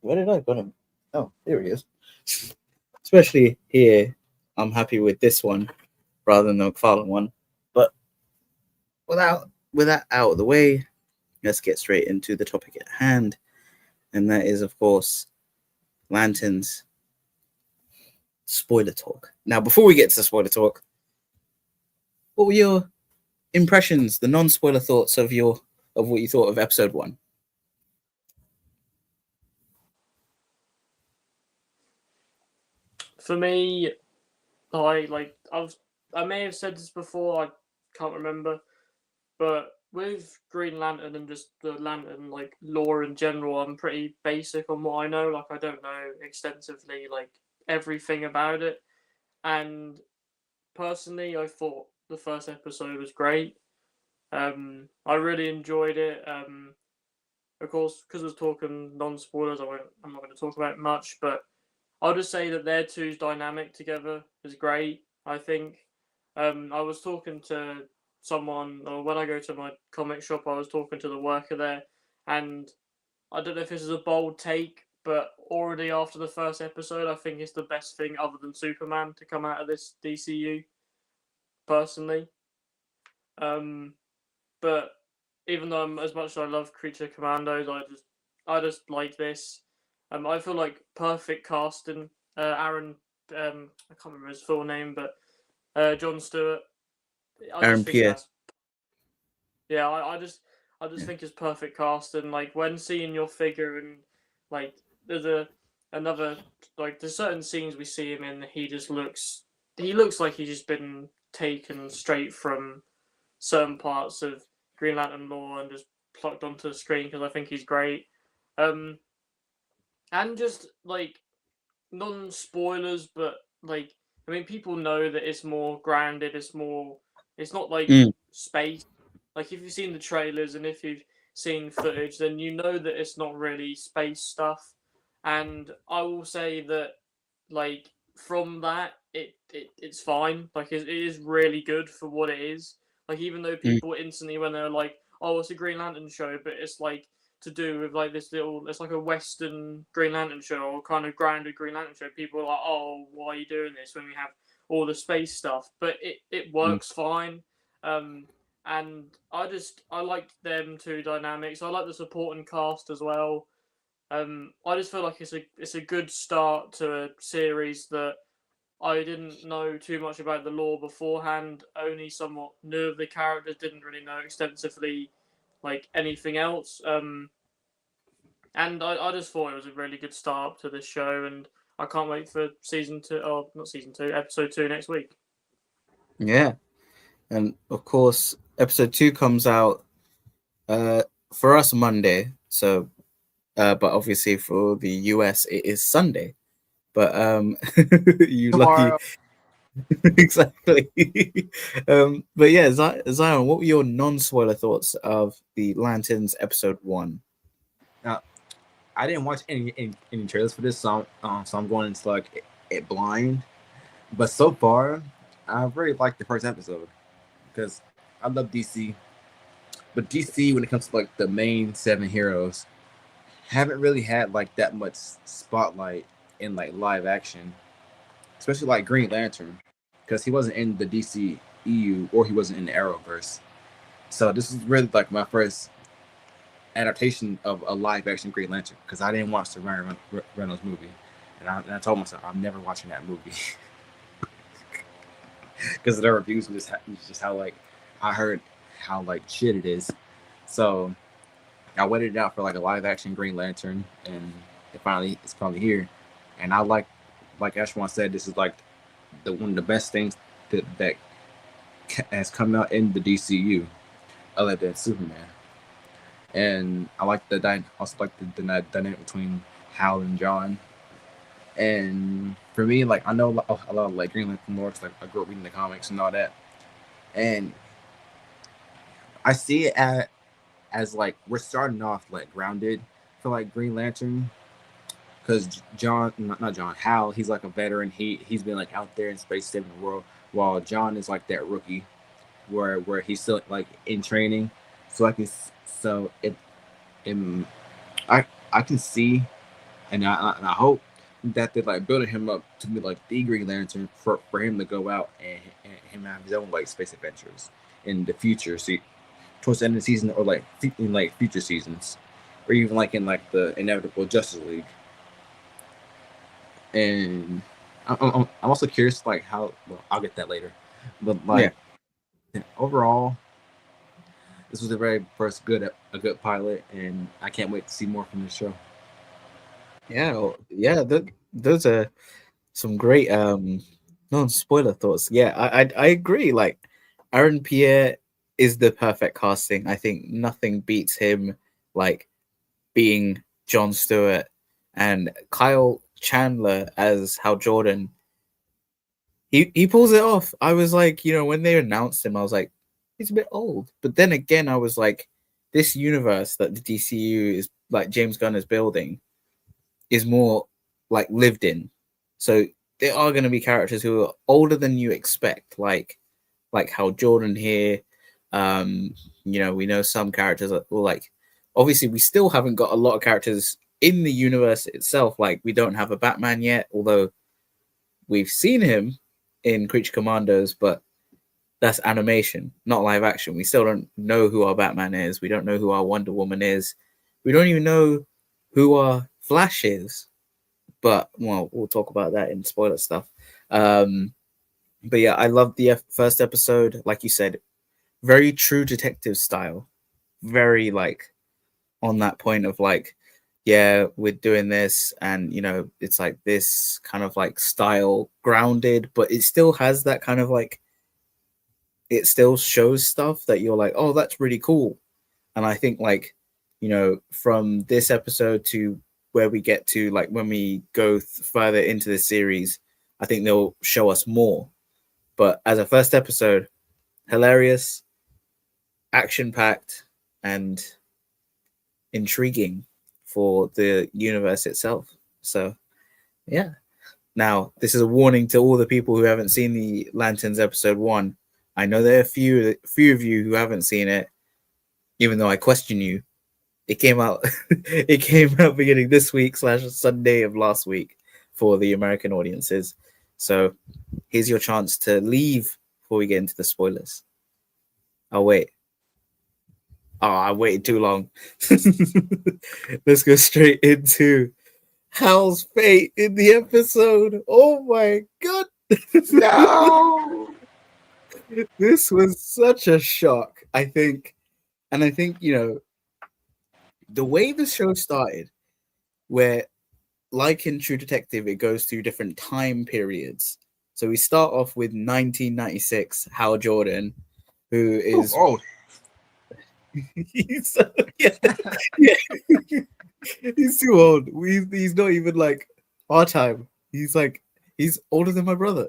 Where did I put him? Oh, here he is. Especially here, I'm happy with this one rather than the McFarlane one. But without out of the way, let's get straight into the topic at hand, and that is, of course, Lanterns spoiler talk. Now, before we get to the spoiler talk, what were your impressions, the non-spoiler thoughts of what you thought of episode 1? For me, I may have said this before, I can't remember, but with Green Lantern and just the Lantern like lore in general, I'm pretty basic on what I know. Like, I don't know extensively like everything about it, and personally, I thought the first episode was great. I really enjoyed it. Of course, because I was talking non-spoilers, I'm not going to talk about it much, but I'll just say that their two's dynamic together is great. I think. I was talking to someone, or when I go to my comic shop, I was talking to the worker there, and I don't know if this is a bold take, but already after the first episode, I think it's the best thing other than Superman to come out of this DCU. Personally, but even though as much as I love Creature Commandos, I just like this. I feel like perfect casting. Aaron, I can't remember his full name, but John Stewart. Aaron Pierre. Yeah, I just I just think it's perfect casting. Like when seeing your figure and like there's another like there's certain scenes we see him in. He looks like he's just been taken straight from certain parts of Green Lantern lore and just plucked onto the screen because I think he's great. Um, and just like non spoilers, but like I mean, people know that it's more grounded. It's not like Mm. space. Like if you've seen the trailers and if you've seen footage, then you know that it's not really space stuff. And I will say that, like from that, it's fine. Like it is really good for what it is. Like even though Mm. people instantly when they're like, "Oh, it's a Green Lantern show," but it's like to do with like this little it's like a western Green Lantern show or kind of grounded Green Lantern show. People are like, oh, why are you doing this when we have all the space stuff? But it works fine. And I liked them two dynamics. I like the supporting cast as well. I just feel like it's a good start to a series that I didn't know too much about the lore beforehand. Only somewhat knew of the characters. Didn't really know extensively like anything else. And I just thought it was a really good start to this show, and I can't wait for season two. Oh, not season two, episode 2 next week. Yeah, and of course, episode 2 comes out for us Monday. So, but obviously for the US it is Sunday. But you lucky. Tomorrow. Exactly. But yeah, Zion, what were your non-spoiler thoughts of the Lanterns episode 1? Now, I didn't watch any trailers for this, so I'm going into like it blind. But so far, I really liked the first episode because I love DC, but DC when it comes to like the main 7 heroes, haven't really had like that much spotlight in like live action, especially like Green Lantern, because he wasn't in the DC EU or he wasn't in the Arrowverse. So this is really like my first adaptation of a live action Green Lantern because I didn't watch the Ryan Reynolds movie, and I told myself I'm never watching that movie because the reviews was just how like I heard how like shit it is. So I waited it out for like a live action Green Lantern, and it's finally here. And I like Ashwan said, this is like one of the best things that has come out in the DCU, other than Superman. And I like also like the dynamic between Hal and John. And for me, like I know a lot of like Green Lantern lore, like I grew up reading the comics and all that, and I see it as like we're starting off like grounded for like Green Lantern, because not John, Hal, he's like a veteran. He's been like out there in space saving the world, while John is like that rookie, where he's still like in training. So I can see, and I hope that they're like building him up to be like the Green Lantern for him to go out and him have his own like space adventures in the future. See, towards the end of the season, or like in like future seasons, or even like in like the inevitable Justice League. And I'm also curious like how. Well, I'll get that later, but like overall, this was the very first a good pilot, and I can't wait to see more from this show. Yeah, those are some great non-spoiler thoughts. Yeah, I agree. Like Aaron Pierre is the perfect casting. I think nothing beats him like being Jon Stewart, and Kyle Chandler as Hal Jordan. He pulls it off. I was like, when they announced him, I was like, he's a bit old. But then again, I was like, this universe that the DCU is like James Gunn is building is more like lived in. So there are going to be characters who are older than you expect, like Hal Jordan here. We know some characters are like, obviously we still haven't got a lot of characters in the universe itself. Like we don't have a Batman yet, although we've seen him in Creature Commandos, but that's animation, not live action. We still don't know who our Batman is. We don't know who our Wonder Woman is. We don't even know who our Flash is. But, well, we'll talk about that in spoiler stuff. But yeah, I loved the first episode. Like you said, very true detective style. very like on that point of like, yeah, we're doing this, and you know, it's like this kind of like style grounded, but it still has that kind of like, it still shows stuff that you're like, oh, that's really cool. And I think like, you know, from this episode to where we get to like when we go further into the series, I think they'll show us more. But as a first episode, hilarious, action packed, and intriguing for the universe itself. So yeah. Now, this is a warning to all the people who haven't seen the Lanterns episode 1. I know there are a few of you who haven't seen it, even though I question you. It came out it came out beginning this week / Sunday of last week for the American audiences. So here's your chance to leave before we get into the spoilers. I'll wait. Oh, I waited too long. Let's go straight into Hal's fate in the episode. Oh my god. No. This was such a shock, I think. And I think, you know, the way the show started, where like in True Detective, it goes through different time periods. So we start off with 1996, Hal Jordan, who is old. he's, yeah, yeah. He's too old. He's not even like our time. He's older than my brother.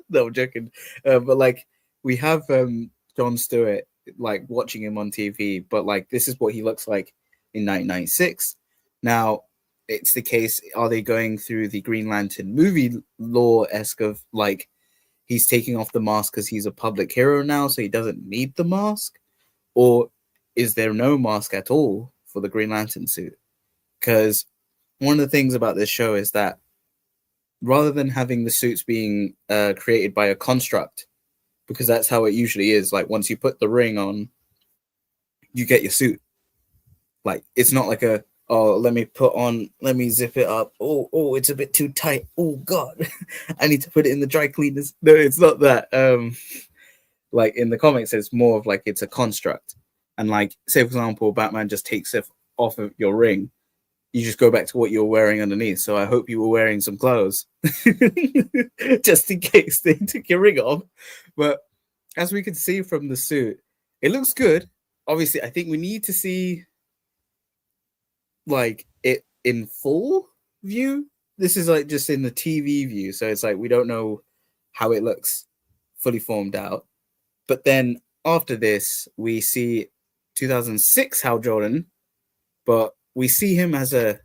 No, I'm joking. But like we have Jon Stewart like watching him on TV, but like this is what he looks like in 1996. Now it's the case. Are they going through the Green Lantern movie lore-esque of like he's taking off the mask because he's a public hero now, so he doesn't need the mask? Or is there no mask at all for the Green Lantern suit? Because one of the things about this show is that rather than having the suits being created by a construct, because that's how it usually is, like once you put the ring on, you get your suit. Like it's not like a, oh, let me zip it up. Oh, it's a bit too tight. Oh God, I need to put it in the dry cleaners. No, it's not that. Like in the comics, it's more of like it's a construct. And like, say for example, Batman just takes it off of your ring, you just go back to what you were wearing underneath. So I hope you were wearing some clothes just in case they took your ring off. But as we can see from the suit, it looks good. Obviously, I think we need to see like it in full view. This is like just in the TV view. So it's like we don't know how it looks fully formed out. But then after this, we see 2006 Hal Jordan, but we see him as a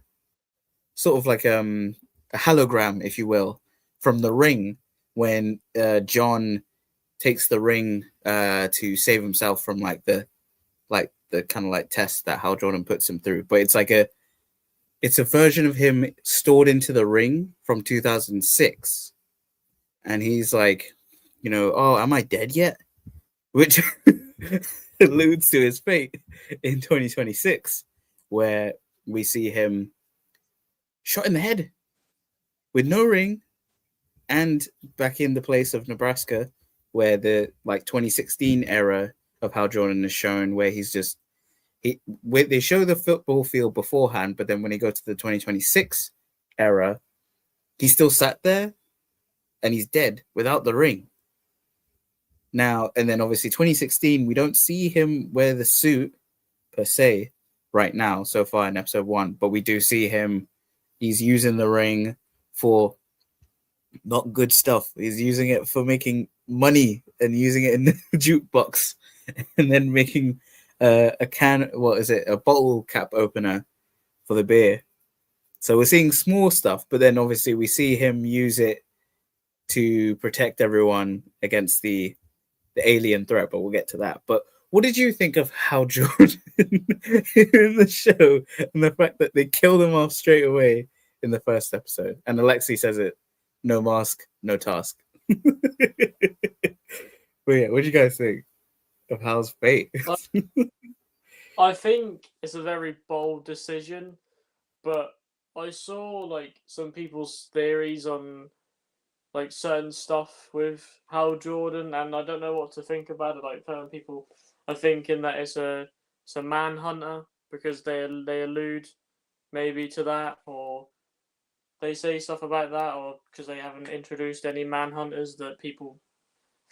sort of like a hologram, if you will, from the ring when John takes the ring to save himself from like the kind of like test that Hal Jordan puts him through. But it's a version of him stored into the ring from 2006, and he's like, you know, oh, am I dead yet? Which alludes to his fate in 2026, where we see him shot in the head with no ring, and back in the place of Nebraska, where the like 2016 era of Hal Jordan is shown, where he's just they show the football field beforehand, but then when he go to the 2026 era, he still sat there and he's dead without the ring. Now, and then obviously 2016, we don't see him wear the suit per se right now so far in episode 1, but we do see him. He's using the ring for not good stuff. He's using it for making money and using it in the jukebox, and then making a bottle cap opener for the beer. So we're seeing small stuff, but then obviously we see him use it to protect everyone against the alien threat, but we'll get to that. But what did you think of Hal Jordan in the show, and the fact that they killed him off straight away in the first episode? And Alexi says it, no mask, no task. But yeah, what do you guys think of Hal's fate? I think it's a very bold decision, but I saw like some people's theories on like certain stuff with Hal Jordan, and I don't know what to think about it. Like certain people are thinking that it's a it's a manhunter because they allude maybe to that, or they say stuff about that, or because they haven't introduced any manhunters that people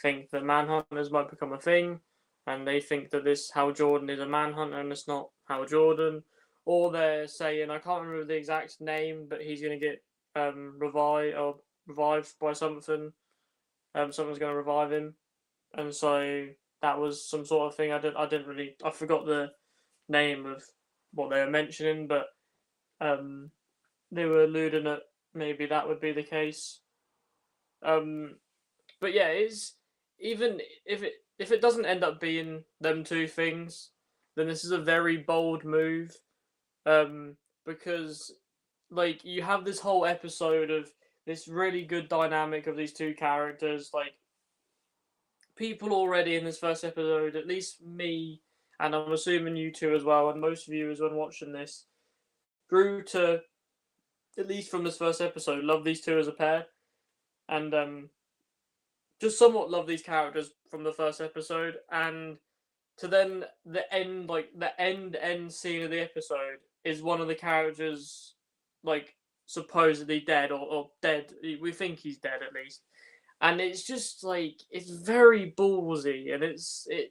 think that manhunters might become a thing, and they think that this Hal Jordan is a manhunter and it's not Hal Jordan, or they're saying, I can't remember the exact name, but he's gonna get revived by something. Someone's gonna revive him, and so that was some sort of thing. I forgot the name of what they were mentioning, but they were alluding that maybe that would be the case. But yeah, it's even if it doesn't end up being them two things, then this is a very bold move. Because like you have this whole episode of this really good dynamic of these two characters, like people already in this first episode, at least me, and I'm assuming you two as well, and most viewers when watching this, grew to, at least from this first episode, love these two as a pair, and just somewhat love these characters from the first episode, and to then the end, like the end scene of the episode is one of the characters like supposedly dead or dead. We think he's dead at least. And it's just like it's very ballsy, and it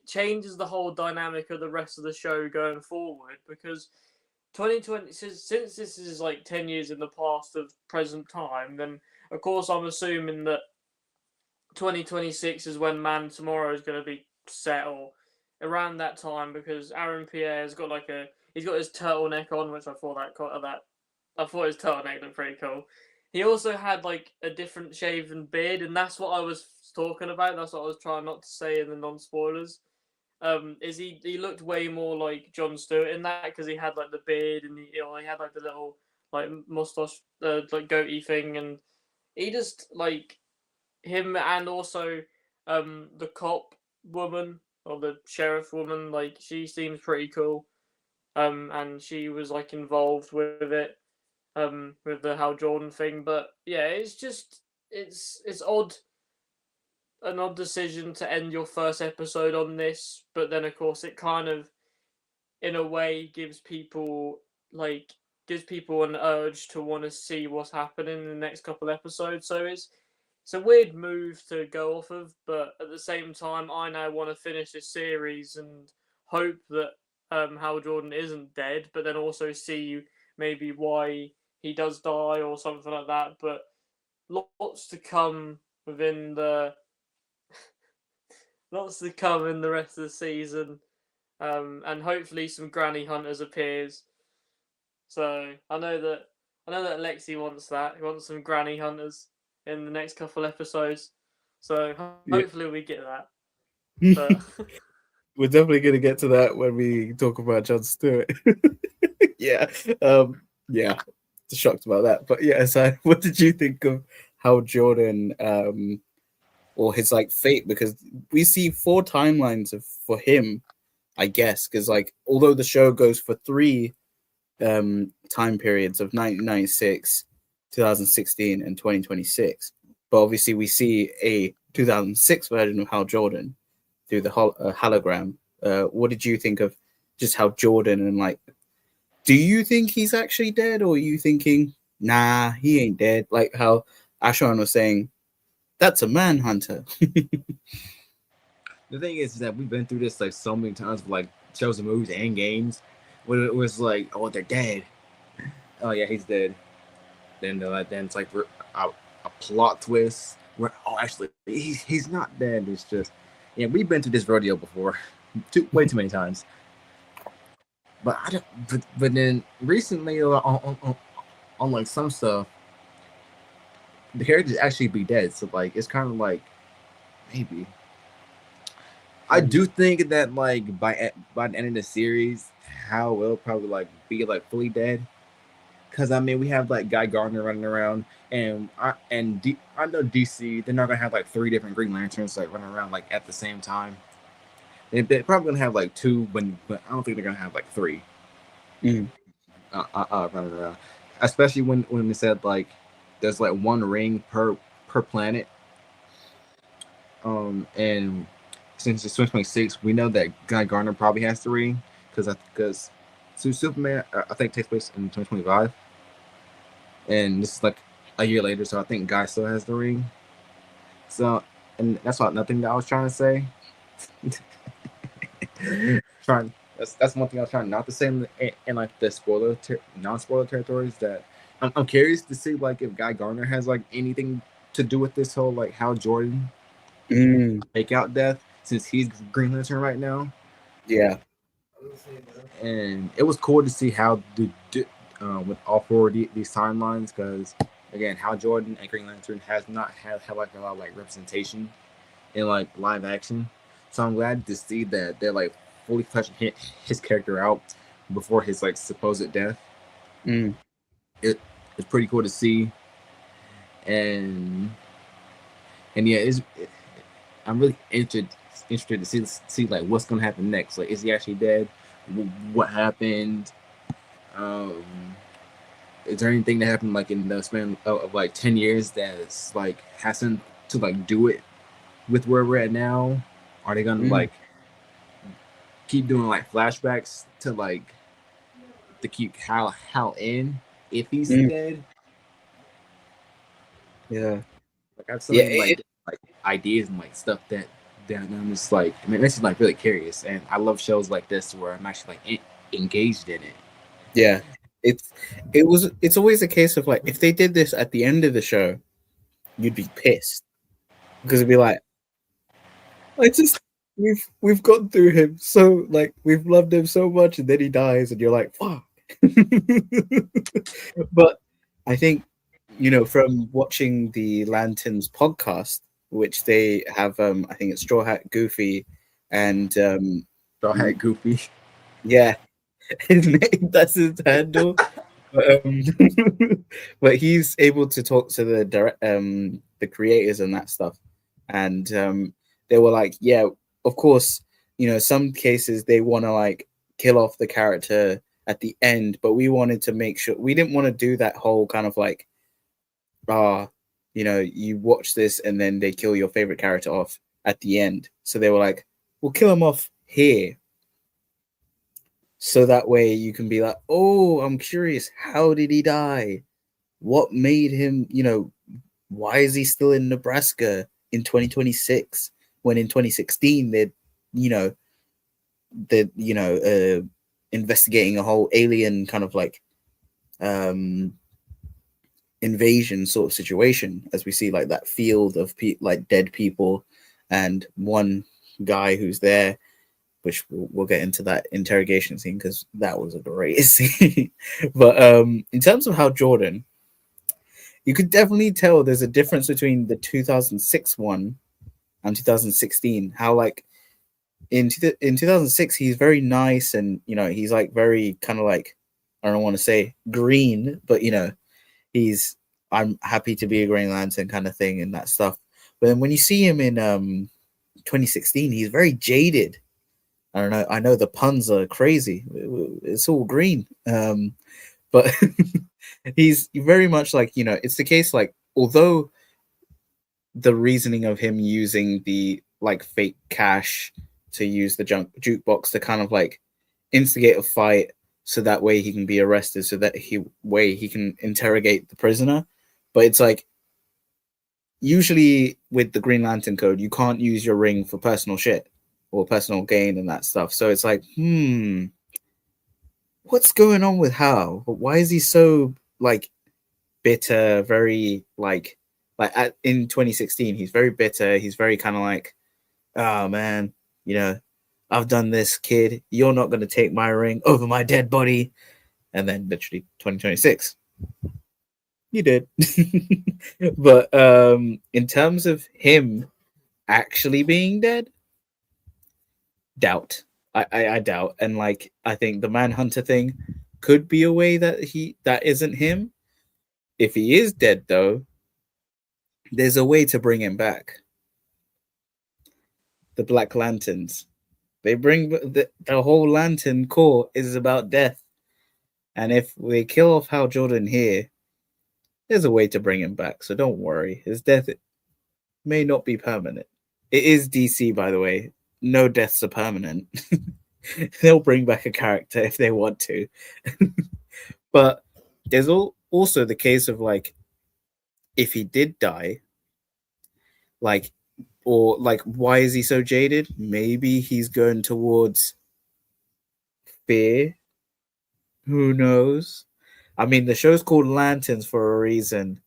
changes the whole dynamic of the rest of the show going forward, because 2020, since this is like 10 years in the past of present time, then of course I'm assuming that 2026 is when Man Tomorrow is going to be set, or around that time, because Aaron Pierre has got he's got his turtleneck on, which I thought I thought his turtleneck looked pretty cool. He also had like a different shaven beard, and that's what I was talking about. That's what I was trying not to say in the non-spoilers. Is he looked way more like Jon Stewart in that, because he had like the beard, and he had like the little like mustache like goatee thing, and he just like him, and also the cop woman or the sheriff woman, like she seems pretty cool, and she was like involved with it, with the Hal Jordan thing. But yeah, it's just it's an odd decision to end your first episode on this, but then of course it kind of in a way gives people an urge to want to see what's happening in the next couple episodes. So it's a weird move to go off of, but at the same time, I now want to finish this series and hope that Hal Jordan isn't dead, but then also see maybe why he does die or something like that. But lots to come within the lots to come in the rest of the season, and hopefully some Granny Hunters appears. So I know that Alexi wants that. He wants some Granny Hunters in the next couple episodes. So hopefully we get that. But we're definitely going to get to that when we talk about Jon Stewart. Yeah. Yeah. Shocked about that. But yeah, so what did you think of Hal Jordan or his like fate? Because we see 4 timelines for him, I guess, because like although the show goes for 3 time periods of 1996, 2016, and 2026, but obviously we see a 2006 version of Hal Jordan through the hologram. What did you think of just Hal Jordan, and like, do you think he's actually dead, or are you thinking, nah, he ain't dead? Like how Ashwan was saying, that's a manhunter. The thing is that we've been through this like so many times with like shows and movies and games, when it was like, oh, they're dead. Oh yeah, he's dead. Then it's like a plot twist where, oh, actually he's not dead. It's just, yeah, we've been through this rodeo before, way too many times. But I don't. But then recently on like some stuff, the characters actually be dead. So like it's kind of like maybe. I do think that like by the end of the series, Hal will probably like be like fully dead. Because I mean, we have like Guy Gardner running around, and I know DC, they're not gonna have like 3 different Green Lanterns like running around like at the same time. They're probably gonna have like 2, but I don't think they're gonna have like 3 running around. Especially when they said like there's like 1 ring per planet. And since it's 2026, we know that Guy Gardner probably has 3. because Superman I think takes place in 2025, and this is like a year later. So I think Guy still has the ring. So, and that's not nothing that I was trying to say. trying that's one thing I was trying not to say in like the non-spoiler territories. That I'm curious to see like if Guy Gardner has like anything to do with this whole like Hal Jordan fake out death, since he's Green Lantern right now. Yeah. And it was cool to see how with all four of these timelines, because again, Hal Jordan and Green Lantern has not had like a lot of like representation in like live action. So I'm glad to see that they're like fully fleshing his character out before his like supposed death. It's pretty cool to see, and yeah, I'm really interested to see like what's gonna happen next. Like, is he actually dead? What happened? Is there anything that happened like in the span of like 10 years that's like hasn't to like do it with where we're at now? Are they gonna like keep doing like flashbacks to like to keep Hal in if he's dead? Yeah. Like I have so many like ideas and like stuff that I'm just like, I mean, this is like really curious, and I love shows like this where I'm actually like engaged in it. Yeah, it's always a case of like, if they did this at the end of the show, you'd be pissed, because it'd be like, we've gone through him, so like we've loved him so much, and then he dies, and you're like, fuck. But I think, from watching the Lanterns podcast, which they have, I think it's Straw Hat Goofy and Straw Hat Goofy. Yeah, his name, that's his handle. But he's able to talk to the creators and that stuff, and they were like, yeah, of course, some cases they want to like kill off the character at the end, but we wanted to make sure, we didn't want to do that whole kind of like, you watch this and then they kill your favorite character off at the end. So they were like, we'll kill him off here, so that way you can be like, oh, I'm curious, how did he die? What made him, why is he still in Nebraska in 2026 when in 2016 they're investigating a whole alien kind of like invasion sort of situation, as we see like that field of like dead people and one guy who's there, which we'll get into that interrogation scene because that was a great scene. But in terms of Hal Jordan, you could definitely tell there's a difference between the 2006 one and 2016. How like in 2006 he's very nice, and he's like very kind of like, I don't want to say green, but he's, I'm happy to be a Green Lantern kind of thing and that stuff. But then when you see him in 2016, he's very jaded. I don't know. I know the puns are crazy. It's all green. But he's very much like, it's the case, like, although the reasoning of him using the like fake cash to use the jukebox to kind of like instigate a fight, so that way he can be arrested, so that he can interrogate the prisoner. But it's like, usually with the Green Lantern Code, you can't use your ring for personal shit or personal gain and that stuff. So it's like, what's going on with Hal? Why is he so like bitter? Very like in 2016, he's very bitter. He's very kind of like, oh man, I've done this, kid. You're not going to take my ring over my dead body. And then literally 2026, you did. But in terms of him actually being dead, doubt. I doubt. And like, I think the Manhunter thing could be a way that isn't him. If he is dead though, there's a way to bring him back. The Black Lanterns. They bring the whole Lantern Corps is about death. And if we kill off Hal Jordan here, there's a way to bring him back. So don't worry. His death may not be permanent. It is DC, by the way. No deaths are permanent. they'll bring back a character if they want to. But there's also the case of like, if he did die, like, or like, why is he so jaded? Maybe he's going towards fear. Who knows? I mean, the show's called Lanterns for a reason.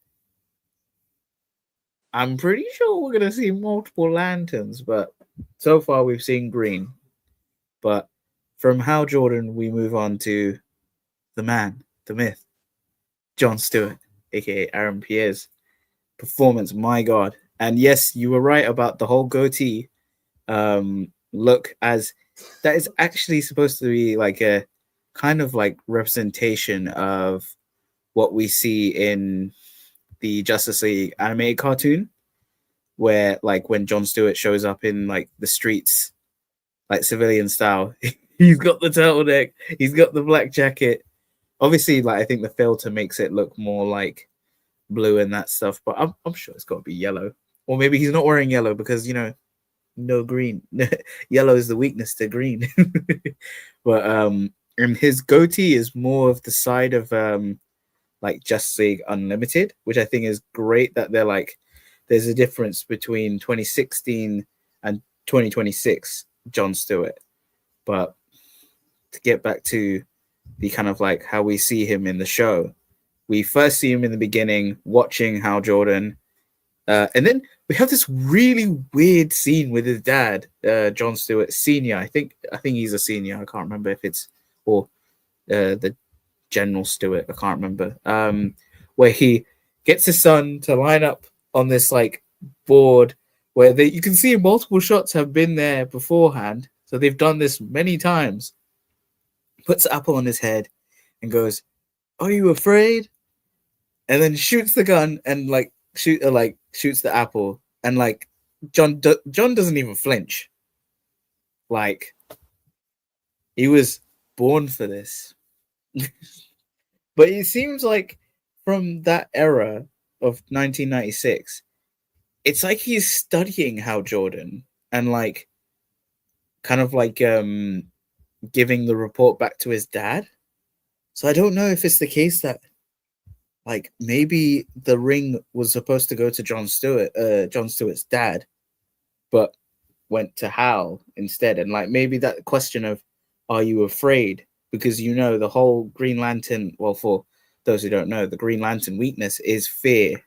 I'm pretty sure we're gonna see multiple lanterns, but so far we've seen green. But from Hal Jordan, we move on to the man, the myth, Jon Stewart, aka Aaron Pierre's performance. My God! And yes, you were right about the whole goatee look, as that is actually supposed to be like a kind of like representation of what we see in the Justice League animated cartoon, where like when Jon Stewart shows up in like the streets, like civilian style, he's got the turtleneck, he's got the black jacket. Obviously, like I think the filter makes it look more like blue and that stuff, but I'm sure it's got to be yellow, or maybe he's not wearing yellow because no green. Yellow is the weakness to green. But and his goatee is more of the side of like Justice League Unlimited, which I think is great that they're like, there's a difference between 2016 and 2026 Jon Stewart. But to get back to the kind of like how we see him in the show, we first see him in the beginning watching Hal Jordan, and then we have this really weird scene with his dad, Jon Stewart Senior. I think he's a senior. I can't remember if it's or the General Stewart. I can't remember. Where he gets his son to line up on this like board where you can see multiple shots have been there beforehand. So they've done this many times. Puts the apple on his head and goes, "Are you afraid?" And then shoots the gun and shoots the apple. And like John doesn't even flinch. Like he was born for this. But it seems like from that era of 1996, it's like he's studying Hal Jordan and like kind of like giving the report back to his dad. So I don't know if it's the case that like maybe the ring was supposed to go to Jon Stewart's dad, but went to Hal instead. And like maybe that question of, are you afraid? Because the whole Green Lantern, well, for those who don't know, the Green Lantern weakness is fear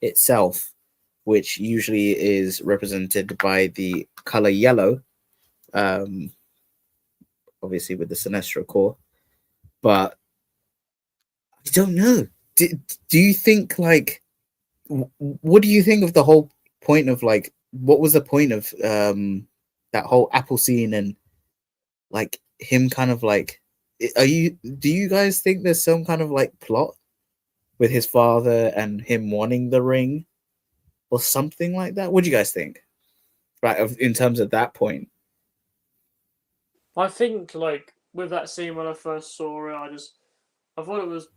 itself, which usually is represented by the color yellow, obviously with the Sinestro core. But I don't know. Do you think like, what do you think of the whole point of like, what was the point of that whole apple scene and like him kind of like, do you guys think there's some kind of like plot with his father and him wanting the ring or something like that? What do you guys think? Right, in terms of that point. I think like with that scene when I first saw it, I thought it was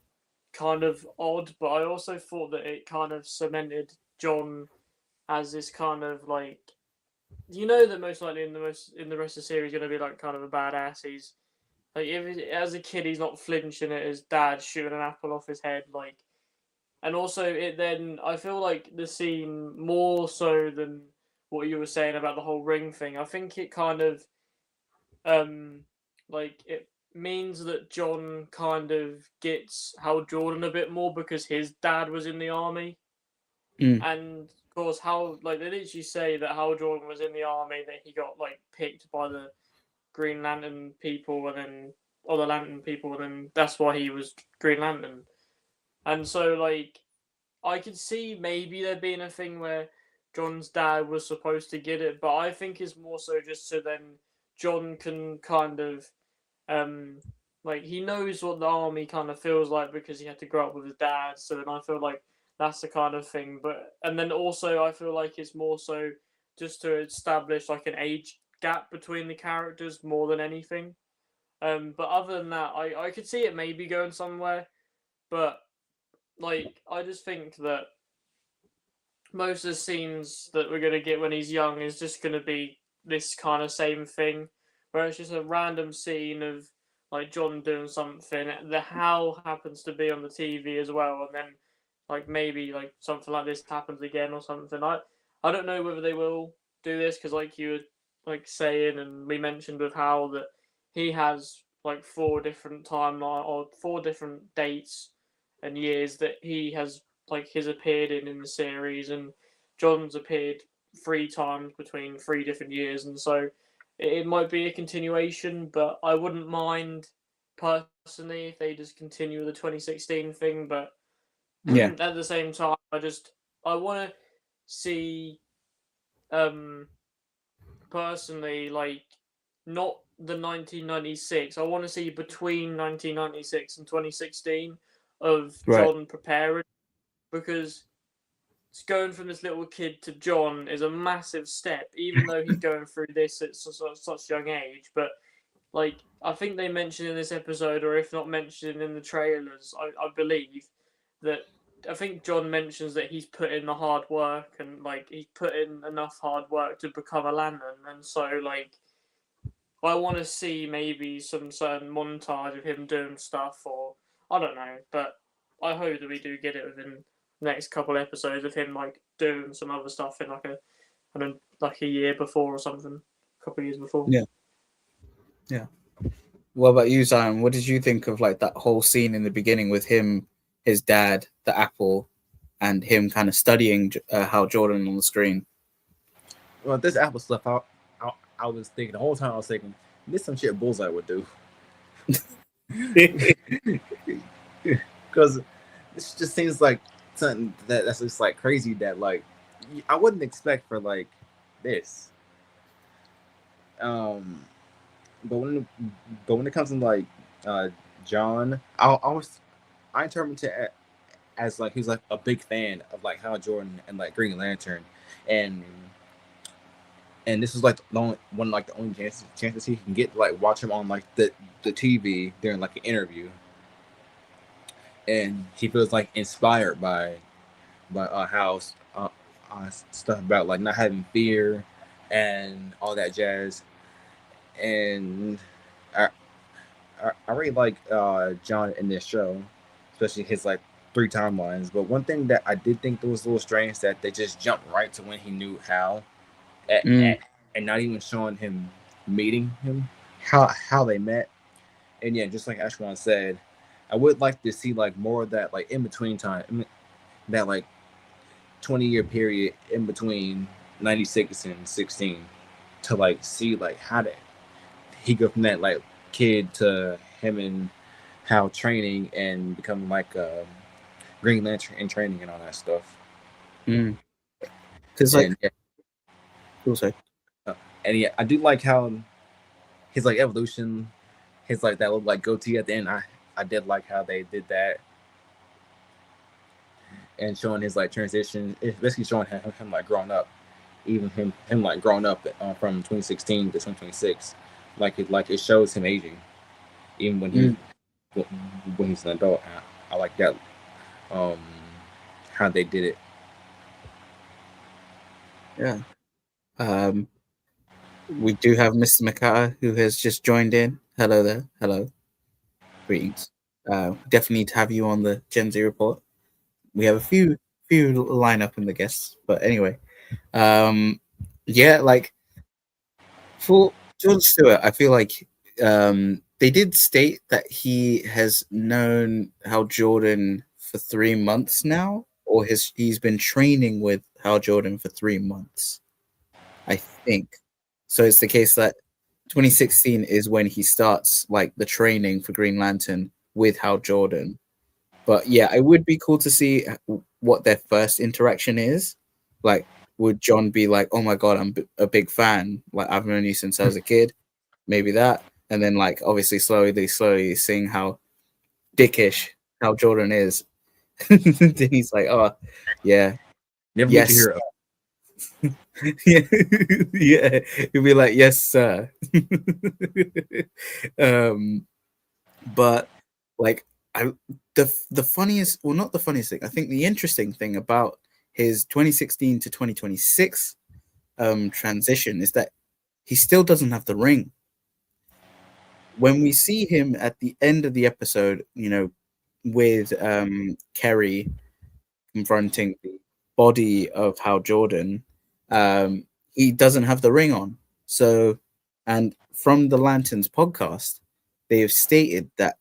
kind of odd, but I also thought that it kind of cemented John as this kind of like, that most likely in the rest of the series going to be like kind of a badass. He's like, as a kid he's not flinching at his dad shooting an apple off his head, like. And also it then, I feel like the scene, more so than what you were saying about the whole ring thing, I think it kind of like it means that John kind of gets Hal Jordan a bit more because his dad was in the army. And of course, how like they literally say that Hal Jordan was in the army, that he got like picked by the Green Lantern people, and then other Lantern people, and then that's why he was Green Lantern. And so like I could see maybe there being a thing where John's dad was supposed to get it, but I think it's more so just so then John can kind of like he knows what the army kind of feels like because he had to grow up with his dad. So then I feel like that's the kind of thing. But and then also I feel like it's more so just to establish like an age gap between the characters more than anything. But other than that, I could see it maybe going somewhere. But like I just think that most of the scenes that we're gonna get when he's young is just gonna be this kind of same thing, where it's just a random scene of like John doing something. The how happens to be on the TV as well, and then like maybe like something like this happens again or something. I don't know whether they will do this because like you were like saying and we mentioned with Hal that he has like 4 different timeline or 4 different dates and years that he has like his appeared in the series, and John's appeared 3 times between 3 different years, and so it might be a continuation, but I wouldn't mind personally if they just continue the 2016 thing. But Yeah. at the same time, I want to see personally like not the 1996. I want to see between 1996 and 2016 of Right. John preparing, because going from this little kid to John is a massive step, even though he's going through this at such young age. But like I think they mentioned in this episode, or if not mentioned in the trailers, I believe that I think John mentions that he's put in the hard work and like he's put in enough hard work to become a Lannan, and so like I want to see maybe some certain montage of him doing stuff, or I don't know, but I hope that we do get it within the next couple episodes of him like doing some other stuff in like I don't know, like a year before or something, a couple of years before. Yeah. Yeah. What about you, Zion? What did you think of like that whole scene in the beginning with him, his dad, the apple, and him kind of studying Hal Jordan on the screen? Well, this Apple stuff, I was thinking the whole time. I was thinking this some shit Bullseye would do, because this just seems like something that's just like crazy that like I wouldn't expect for like this. But when it comes to like John, I interpret it as like he's like a big fan of like Hal Jordan and like Green Lantern, and this is like the only chances he can get to like watch him on like the TV during like an interview, and he feels like inspired by Hal's stuff about like not having fear and all that jazz, and I really like John in this show, especially his like 3 timelines. But one thing that I did think that was a little strange that they just jumped right to when he knew Hal, and not even showing him meeting him, how they met. And yeah, just like Ashwan said, I would like to see like more of that like in between time, that like 20-year period in between 96 and 16, to like see like how did he go from that like kid to him and how training and becoming like Green Lantern in training and all that stuff. Because like, also, and yeah, I do like how his like evolution, his like that little like goatee at the end. I did like how they did that, and showing his like transition. It's basically showing him like growing up, even him like growing up from 2016 to 2026. Like it shows him aging, even when he's an adult. I like that, how they did it. Yeah. We do have Mr. Makata who has just joined in. Hello there. Hello. Greetings. Definitely need to have you on the Gen Z report. We have a few line up in the guests, but anyway. Yeah, like for Jon Stewart, I feel like they did state that he has known Hal Jordan for 3 months now, or he's been training with Hal Jordan for 3 months, I think. So it's the case that 2016 is when he starts like the training for Green Lantern with Hal Jordan. But yeah, it would be cool to see what their first interaction is. Like, would John be like, "Oh my god, I'm a big fan. Like, I've known you since I was a kid." Maybe that, and then like obviously slowly seeing how dickish Hal Jordan is. Then he's like, "Oh, yeah, Never yes, get to hear it. yeah, yeah." He'll be like, "Yes, sir." But like, the funniest, well, not the funniest thing. I think the interesting thing about his 2016 to 2026 transition is that he still doesn't have the ring. when we see him at the end of the episode, with Kerry confronting the body of Hal Jordan, he doesn't have the ring on. So, and from the Lanterns podcast, they have stated that,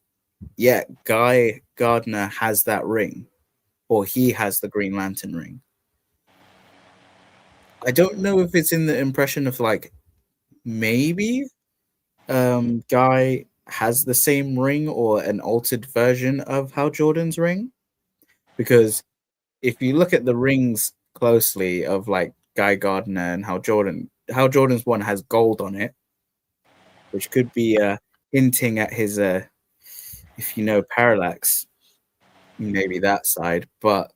yeah, Guy Gardner has that ring, or he has the Green Lantern ring. I don't know if it's in the impression of like maybe Guy has the same ring or an altered version of Hal Jordan's ring, because if you look at the rings closely of like Guy Gardner and Hal Jordan's one has gold on it, which could be hinting at his if you know Parallax, maybe that side. But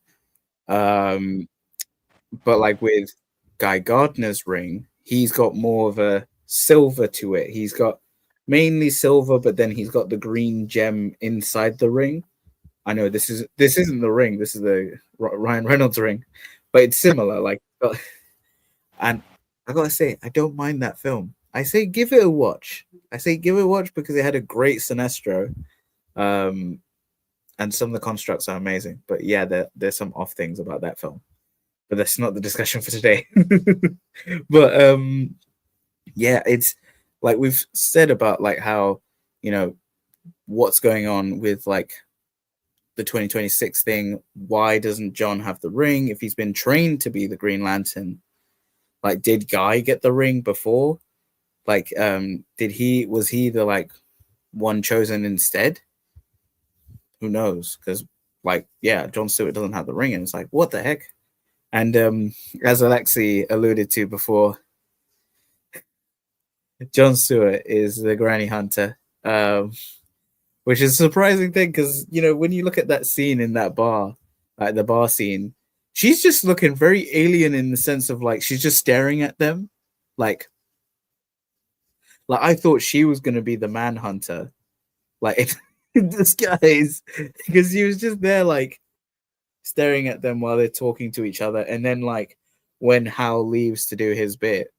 like with Guy Gardner's ring, he's got more of a silver to it. He's got mainly silver, but then he's got the green gem inside the ring. I know this isn't the ring. This is the Ryan Reynolds ring, but it's similar. Like, and I gotta say, I don't mind that film. I say give it a watch. Because it had a great Sinestro, and some of the constructs are amazing. But yeah, there's some off things about that film. But that's not the discussion for today. But yeah, it's like we've said about like how what's going on with like the 2026 thing. Why doesn't John have the ring if he's been trained to be the Green Lantern? Like, did Guy get the ring before? Like, was he the like one chosen instead? Who knows? Because like, yeah, John Stewart doesn't have the ring, and it's like, what the heck? And as Alexi alluded to before, John Stewart is the Granny Hunter, which is a surprising thing because when you look at that scene in that bar, like the bar scene, she's just looking very alien in the sense of like she's just staring at them, like I thought she was gonna be the Manhunter, like in disguise, because she was just there like staring at them while they're talking to each other, and then like when Hal leaves to do his bit,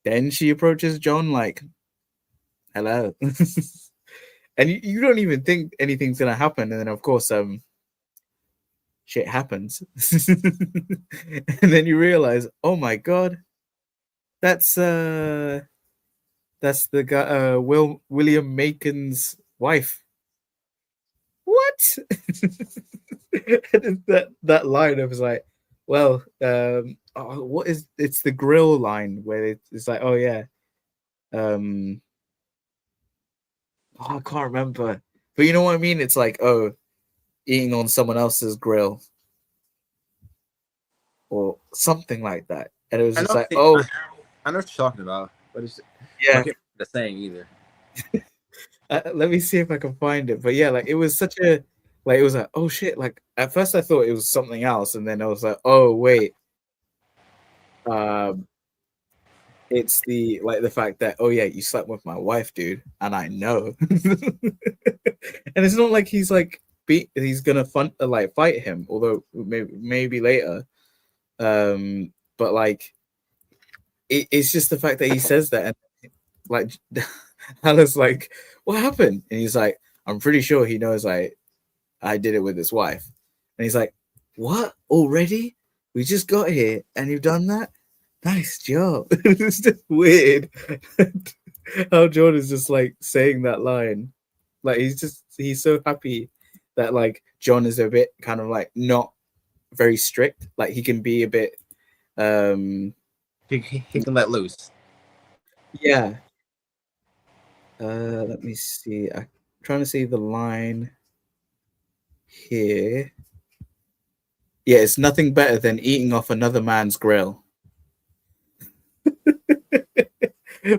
then she approaches John like, "Hello," and you don't even think anything's gonna happen, and then of course shit happens, and then you realize, oh my god, that's the guy, William Macon's wife. What? that line of was like, well, what is it's the grill line where it's like, oh yeah, I can't remember, but you know what I mean. It's like, oh, eating on someone else's grill or something like that, and it was just like, oh, I know what you're talking about, but it's yeah, the saying either. Let me see if I can find it. But yeah, like it was such a like it was like, oh shit, like at first I thought it was something else, and then I was like, oh wait, it's the fact that, oh yeah, you slept with my wife, dude, and I know. And it's not like he's like he's gonna fight him, although maybe later, but like it's just the fact that he says that, and like Hannah's like, what happened? And he's like, I'm pretty sure he knows I did it with his wife. And he's like, what? Already? We just got here and you've done that? Nice job. It's just weird how Jordan's just like saying that line. Like he's so happy that like John is a bit kind of like not very strict. Like he can be a bit he can let loose. Yeah. Let me see. I'm trying to see the line here. Yeah, it's nothing better than eating off another man's grill.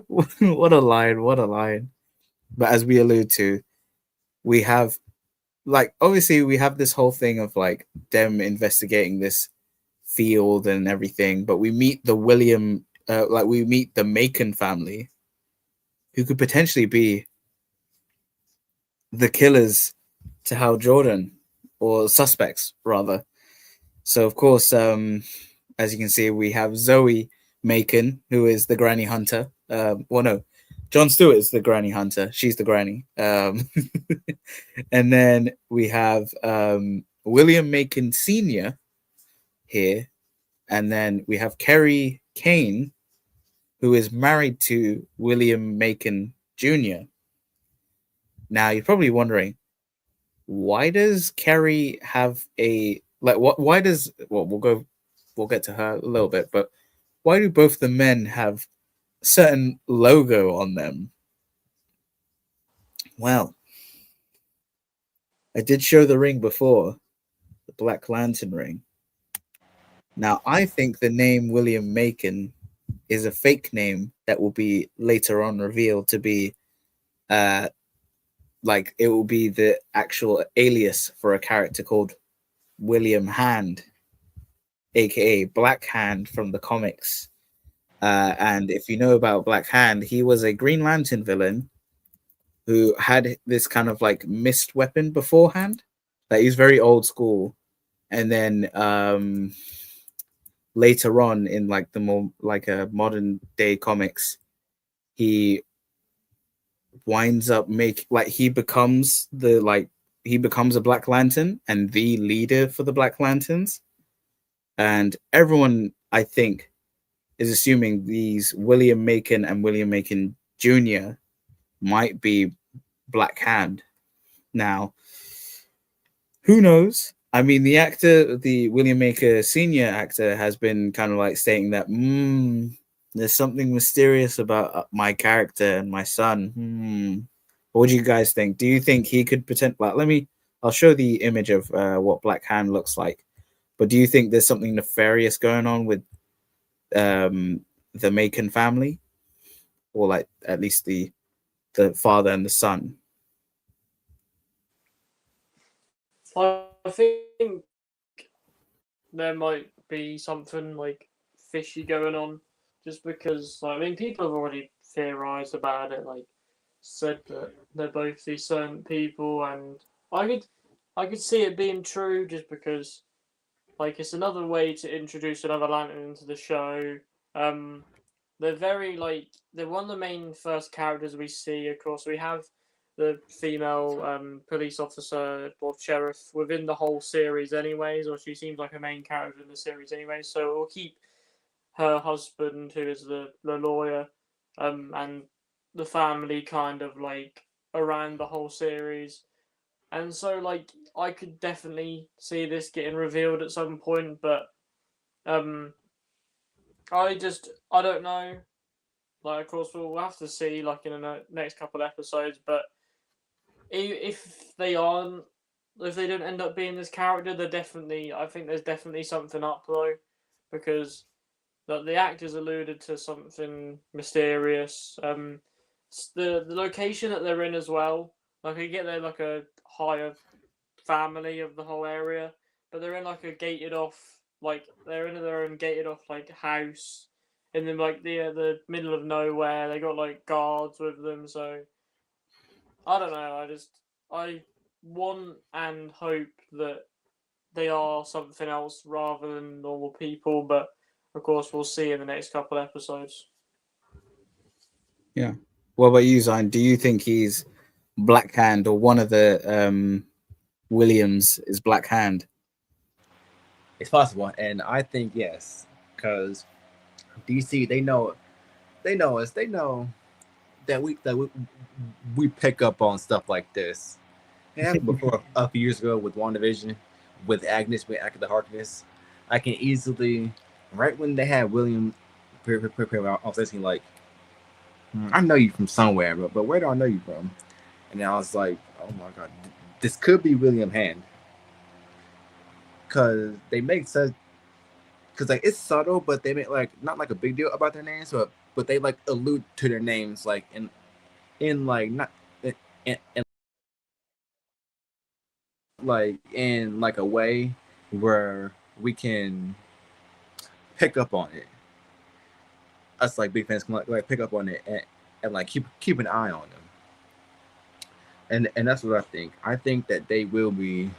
What a line, what a line. But as we allude to, we have like obviously we have this whole thing of like them investigating this field and everything, but we meet the we meet the Macon family, who could potentially be the killers to Hal Jordan, or suspects rather. So of course, as you can see, we have Zoe Macon, who is the Granny Hunter. Jon Stewart is the Granny Hunter. She's the Granny. And then we have William Macon Sr. here. And then we have Kerry Kane, who is married to William Macon Jr. Now, you're probably wondering, why does Kerry have a like what why does we'll get to her a little bit, but why do both the men have a certain logo on them? Well, I did show the ring before, the Black Lantern ring. Now, I think the name William Macon is a fake name that will be later on revealed to be like it will be the actual alias for a character called William Hand, aka Black Hand from the comics. And if you know about Black Hand, he was a Green Lantern villain who had this kind of like mist weapon beforehand. Like he's very old school. And then later on in like the more like a modern day comics, he winds up he becomes a Black Lantern and the leader for the Black Lanterns. And everyone, I think, is assuming these William Macon and William Macon Jr. might be Black Hand. Now, who knows? I mean, the William Macon Sr. actor has been kind of like stating that there's something mysterious about my character and my son. What do you guys think? Do you think he could pretend? I'll show the image of what Black Hand looks like. But do you think there's something nefarious going on with the Macon family, or like at least the father and the son? I think there might be something like fishy going on, just because I mean people have already theorized about it, like said that they're both these certain people, and I could see it being true just because like it's another way to introduce another lantern into the show. They're very like they're one of the main first characters we see. Of course, we have the female police officer or sheriff within the whole series, anyways, or she seems like a main character in the series, anyway. So we'll keep her husband, who is the lawyer, and the family kind of like around the whole series. And so, like, I could definitely see this getting revealed at some point, but I don't know. Like, of course, we'll have to see, like, in the next couple of episodes. But if they don't end up being this character, I think there's definitely something up though, because the actors alluded to something mysterious. The location that they're in as well. Like, I get they're like a higher family of the whole area, but they're in like a gated off, like they're in their own gated off like house in the middle of nowhere. They got like guards with them, so I don't know. I want and hope that they are something else rather than normal people, but of course we'll see in the next couple episodes. Yeah. What about you, Zion? Do you think he's Black Hand, or one of the Williams is Black Hand? It's possible, and I think yes, because DC they know us. They know that we pick up on stuff like this. It happened before a few years ago with WandaVision, with Agnes, with Agatha Harkness. I can easily, right when they had William, I was thinking like, I know you from somewhere, but where do I know you from? And I was like, oh my god, this could be William Hand, because they make sense. Because like it's subtle, but they make like not like a big deal about their names, but they like allude to their names like in like not in like in like a way where we can pick up on it. Us like big fans can like pick up on it and like keep an eye on them. And that's what I think. I think that they will be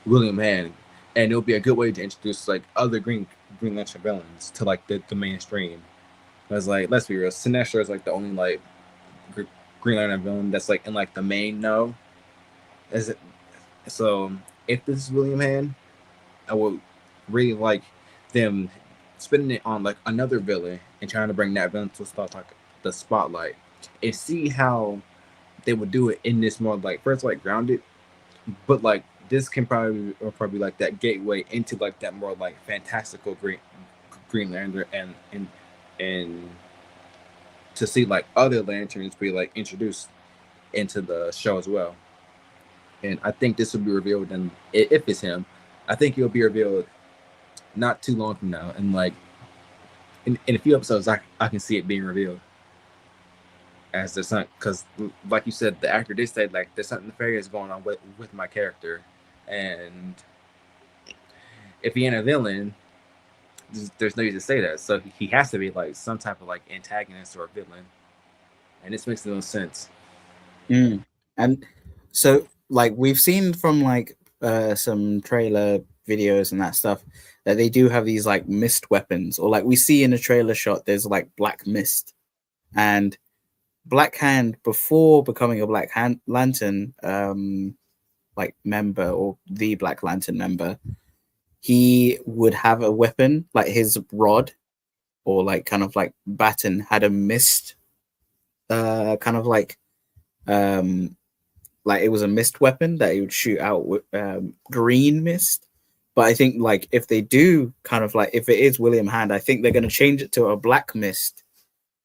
William Hand, and it'll be a good way to introduce like other Green Lantern villains to like the mainstream. Because like let's be real, Sinestro is like the only like Green Lantern villain that's like in like the main know. Is it so? If this is William Hand, I would really like them spending it on like another villain and trying to bring that villain to start like the spotlight and see how they would do it in this more like first like grounded, but like this can probably like that gateway into like that more like fantastical Green Lantern and to see like other lanterns be like introduced into the show as well. And I think this will be revealed, and if it's him, I think he'll be revealed not too long from now. And like in a few episodes, I can see it being revealed as there's something, because like you said, the actor did say like there's something nefarious going on with my character, and if he ain't a villain, there's no reason to say that. So he has to be like some type of like antagonist or a villain, and this makes no sense. And so like we've seen from like some trailer videos and that stuff that they do have these like mist weapons, or like we see in a trailer shot there's like black mist. And Black Hand, before becoming a Black Lantern like member, or the Black Lantern member, he would have a weapon, like his rod or like kind of like baton had a mist kind of like it was a mist weapon that he would shoot out with green mist. But I think like if they do kind of like, if it is William Hand, I think they're going to change it to a black mist.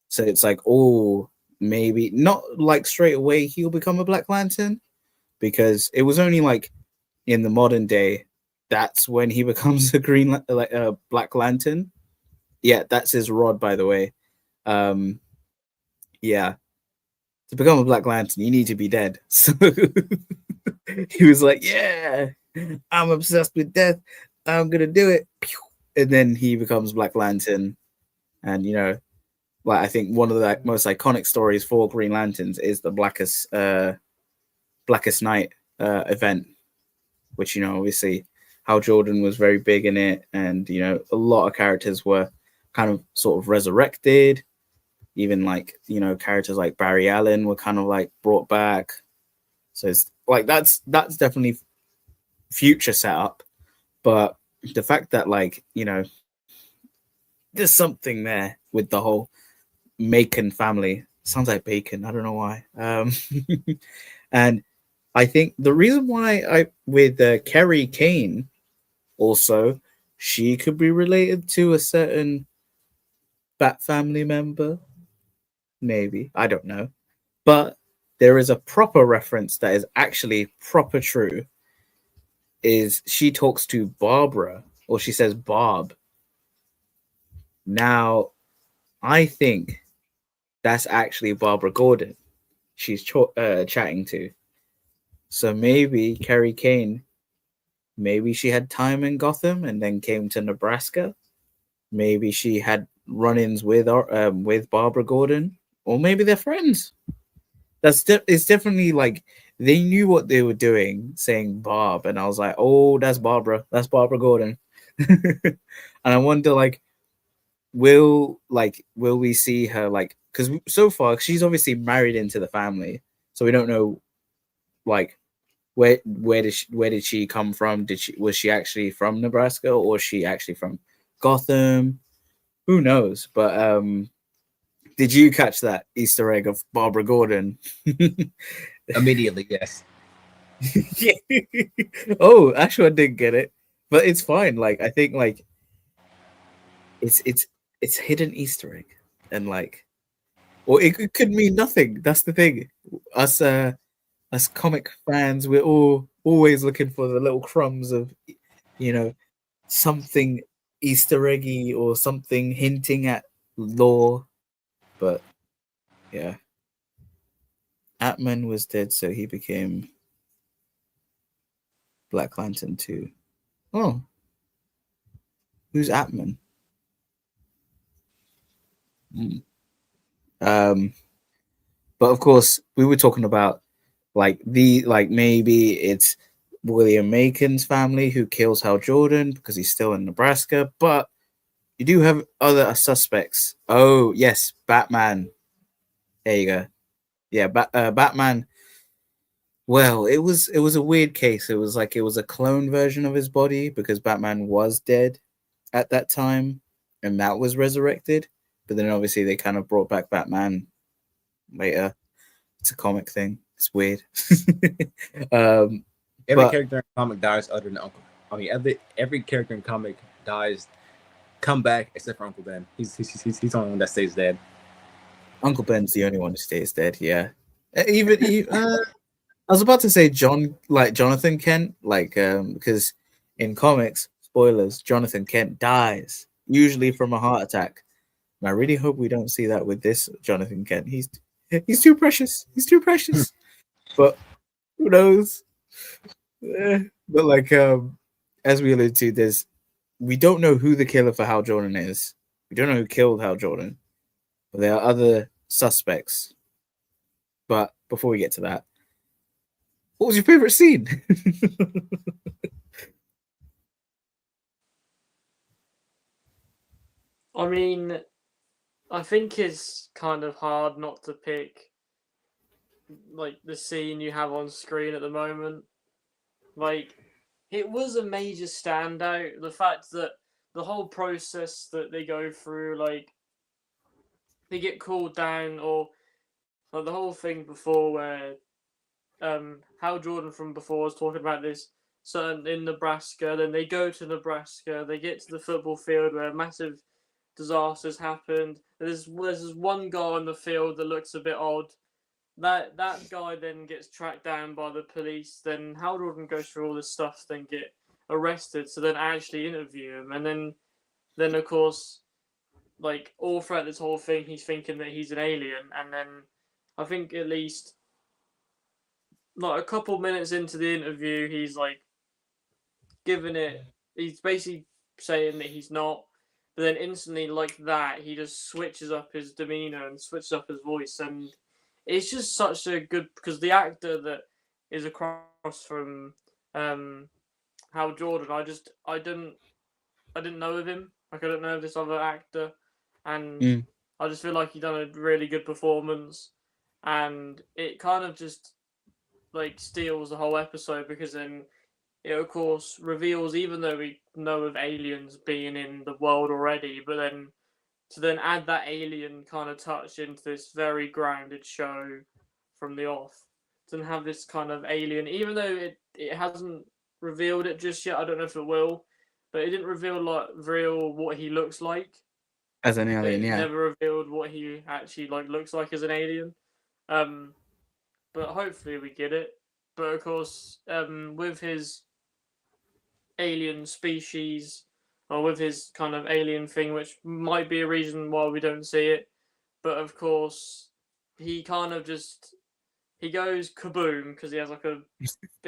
So it's like, oh, maybe not like straight away he'll become a Black Lantern, because it was only like in the modern day that's when he becomes a Black Lantern. Yeah, that's his rod, by the way. Yeah, to become a Black Lantern, you need to be dead. So he was like, yeah, I'm obsessed with death. I'm going to do it. And then he becomes Black Lantern. And, you know, like I think one of the most iconic stories for Green Lanterns is the Blackest Night event, which, you know, obviously Hal Jordan was very big in it. And, you know, a lot of characters were kind of sort of resurrected. Even like, you know, characters like Barry Allen were kind of like brought back. So it's like that's definitely future setup. But the fact that, like, you know, there's something there with the whole Macon family. Sounds like bacon. I don't know why. And I think the reason why with Kerry Kane also, she could be related to a certain Bat family member. Maybe. I don't know. But there is a proper reference that is actually proper true. Is she talks to Barbara, or she says Bob. Now, I think that's actually Barbara Gordon she's chatting to. So maybe Kerry Kane, maybe she had time in Gotham and then came to Nebraska. Maybe she had run-ins with Barbara Gordon, or maybe they're friends. It's definitely like they knew what they were doing, saying Bob, and I was like, oh, that's Barbara. That's Barbara Gordon. And I wonder, like, will we see her, like, because so far she's obviously married into the family, so we don't know, like, where did she come from? Was she actually from Nebraska, or was she actually from Gotham? Who knows? But did you catch that Easter egg of Barbara Gordon? Immediately, yes. Oh, Ashwan didn't get it, but it's fine. Like, I think like it's hidden Easter egg, and like, or it could mean nothing. That's the thing. Us comic fans, we're always looking for the little crumbs of, you know, something Easter eggy or something hinting at lore. But yeah, Atman was dead, so he became Black Lantern too. Oh, who's Atman? But of course, we were talking about maybe it's William Macon's family who kills Hal Jordan because he's still in Nebraska. But you do have other suspects. Oh yes, Batman. There you go. yeah, Batman. Well, it was a weird case. It was like it was a clone version of his body because Batman was dead at that time, and that was resurrected. But then obviously they kind of brought back Batman later. It's a comic thing. It's weird. Every But character in comic dies other than Uncle. I mean, every character in comic dies, come back except for Uncle Ben. He's the only one that stays dead. Uncle Ben's the only one who stays dead. Yeah. Even I was about to say Jonathan Kent, because in comics, spoilers, Jonathan Kent dies usually from a heart attack. And I really hope we don't see that with this Jonathan Kent. He's too precious. He's too precious. But who knows? But as we alluded to, we don't know who the killer for Hal Jordan is. We don't know who killed Hal Jordan. But there are other suspects. But before we get to that, what was your favorite scene? I mean, I think it's kind of hard not to pick like the scene you have on screen at the moment. Like, it was a major standout. The fact that the whole process that they go through, like, they get called down, or like the whole thing before where Hal Jordan from before was talking about this certain in Nebraska, then they go to Nebraska, they get to the football field where massive disasters happened. There's this one guy on the field that looks a bit odd. That guy then gets tracked down by the police. Then Hal Jordan goes through all this stuff, then get arrested. So then actually interview him, and then of course, like all throughout this whole thing, he's thinking that he's an alien, and then I think at least like a couple minutes into the interview, he's like giving it. He's basically saying that he's not, but then instantly, like that, he just switches up his demeanor and switches up his voice, and it's just such a good because the actor that is across from Hal Jordan, I didn't know of him. Like I don't know of this other actor, and I just feel like he done a really good performance, and it kind of just like steals the whole episode because then it of course reveals, even though we know of aliens being in the world already, but then to then add that alien kind of touch into this very grounded show from the off, to have this kind of alien, even though it hasn't revealed it just yet. I don't know if it will, but it didn't reveal like real what he looks like As an alien, it yeah. never revealed what he actually like looks like as an alien. But hopefully we get it. But of course, with his alien species, or with his kind of alien thing, which might be a reason why we don't see it. But of course, he kind of just he goes kaboom because he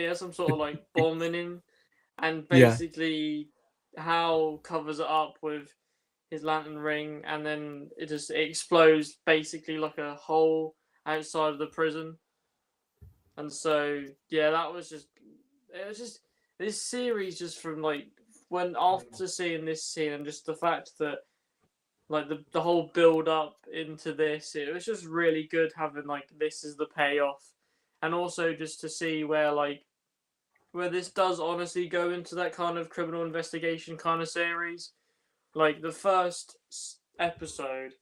has some sort of like bomb in him, and Yeah. basically Hal covers it up with his lantern ring, and then it explodes basically like a hole outside of the prison. And so yeah, it was just this series just from like when after seeing this scene and just the fact that like the whole build up into this, it was just really good having like this is the payoff, and also just to see where this does honestly go into that kind of criminal investigation kind of series. Like the first episode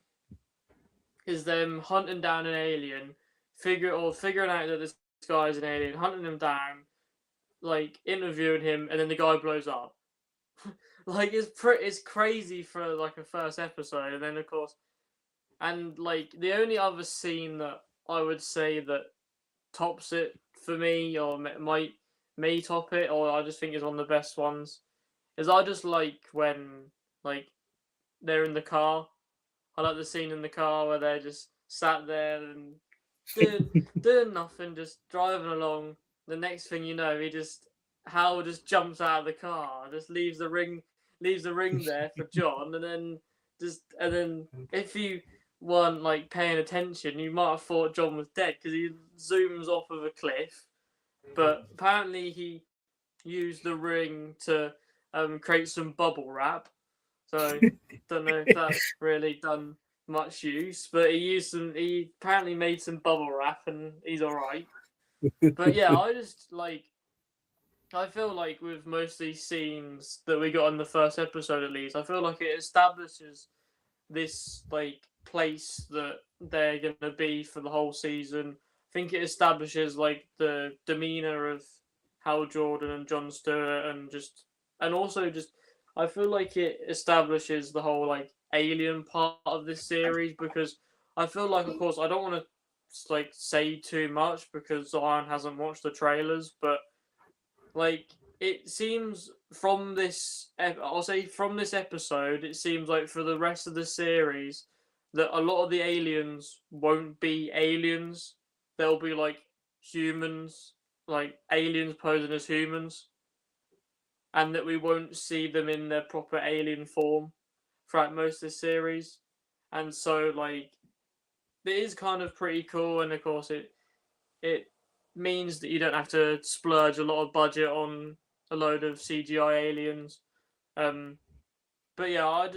is them hunting down an alien, figuring out that this guy is an alien, hunting him down, like interviewing him, and then the guy blows up. Like it's crazy for like a first episode, and then of course, and like the only other scene that I would say that tops it for me, or might may top it, or I just think is one of the best ones, is I just like when like they're in the car. I like the scene in the car where they're just sat there and doing nothing, just driving along. The next thing you know, Hal just jumps out of the car, just leaves the ring there for John, and then if you weren't like paying attention, you might have thought John was dead because he zooms off of a cliff. But apparently he used the ring to create some bubble wrap. So don't know if that's really done much use, but he apparently made some bubble wrap and he's alright. But yeah, I feel like with most of these scenes that we got in the first episode at least, I feel like it establishes this like place that they're gonna be for the whole season. I think it establishes like the demeanor of Hal Jordan and Jon Stewart, and also just I feel like it establishes the whole like alien part of this series, because I feel like, of course, I don't want to like say too much because Zion hasn't watched the trailers, but like it seems from this, I'll say from this episode, it seems like for the rest of the series that a lot of the aliens won't be aliens. They'll be like humans, like aliens posing as humans, and that we won't see them in their proper alien form throughout most of the series. And so, like, it is kind of pretty cool, and of course, it means that you don't have to splurge a lot of budget on a load of CGI aliens. Um, but yeah, I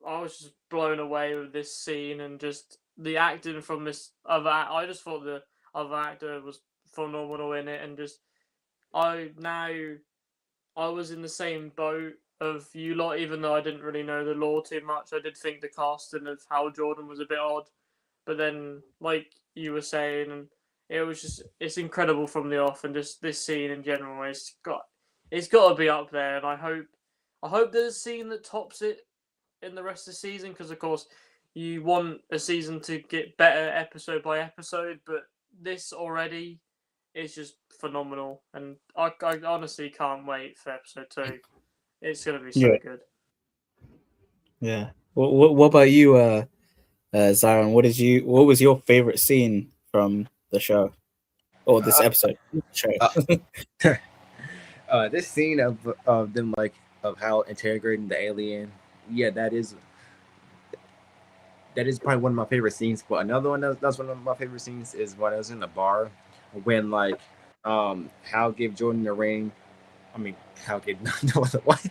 was just blown away with this scene and just the acting from this other. I just thought the other actor was phenomenal in it, and just I now I was in the same boat of you lot, even though I didn't really know the lore too much. I did think the casting of Hal Jordan was a bit odd, but then, like you were saying, and it's incredible from the off, and just this scene in general, it's got to be up there, and I hope there's a scene that tops it in the rest of the season, because of course you want a season to get better episode by episode, but this already is just phenomenal, and I honestly can't wait for episode 2. It's gonna be so good. Yeah. What about you, Zion? What was your favorite scene from the show or this episode? Show. This scene of them of how integrating the alien. Yeah, that is probably one of my favorite scenes. But another one that's one of my favorite scenes is when I was in the bar when Hal gave Jordan the ring. I mean, Hal gave no what?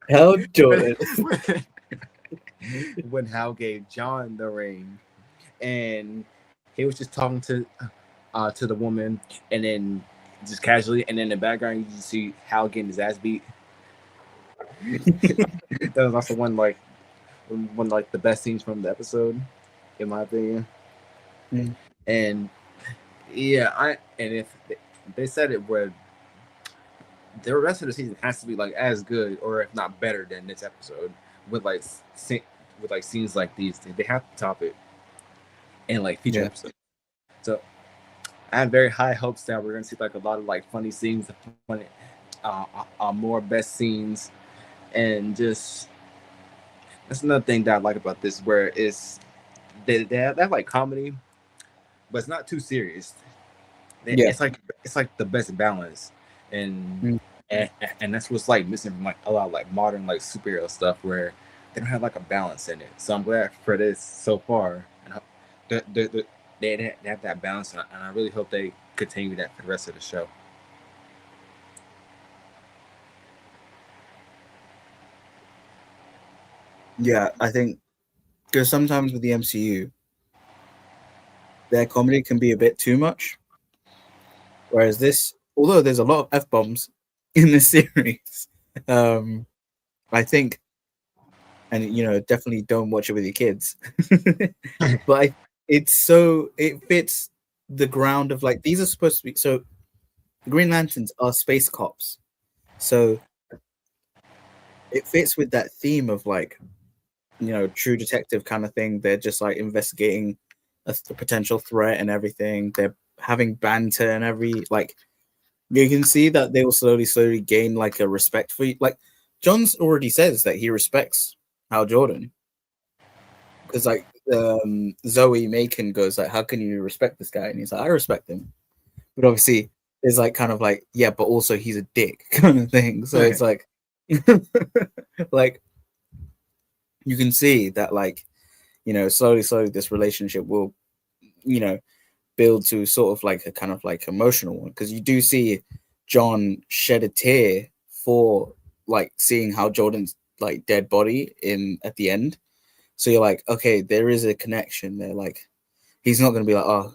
Hal Jordan. When Hal gave John the ring, and he was just talking to the woman, and then just casually, and then in the background you see Hal getting his ass beat. That was also one the best scenes from the episode, in my opinion. Mm. And yeah, if they said it would, the rest of the season has to be like as good, or if not better than this episode, with scenes like these. They have to top it in future episodes. So I have very high hopes that we're gonna see a lot of funny scenes, funny, more best scenes, and just that's another thing that I like about this, where they have comedy, but it's not too serious. It's like the best balance, and that's what's missing from a lot of modern superhero stuff, where they don't have a balance in it. So I'm glad for this so far, and they have that balance, and I really hope they continue that for the rest of the show. Yeah, I think because sometimes with the MCU, their comedy can be a bit too much. Whereas this, although there's a lot of F-bombs in this series, I think, and definitely don't watch it with your kids. But it fits the ground of these are supposed to be, so the Green Lanterns are space cops. So it fits with that theme of true detective kind of thing. They're just investigating a potential threat and everything. They're having banter and you can see that they will slowly gain a respect for you. John's already says that he respects Hal Jordan, because Zoe Macon goes how can you respect this guy? And he's I respect him, but obviously there's yeah, but also he's a dick kind of thing. So it's you can see that slowly this relationship will build to sort of a kind of emotional one, because you do see John shed a tear for seeing how Jordan's like dead body in at the end. So you're like, okay, there is a connection there. Like, he's not going to be like, oh,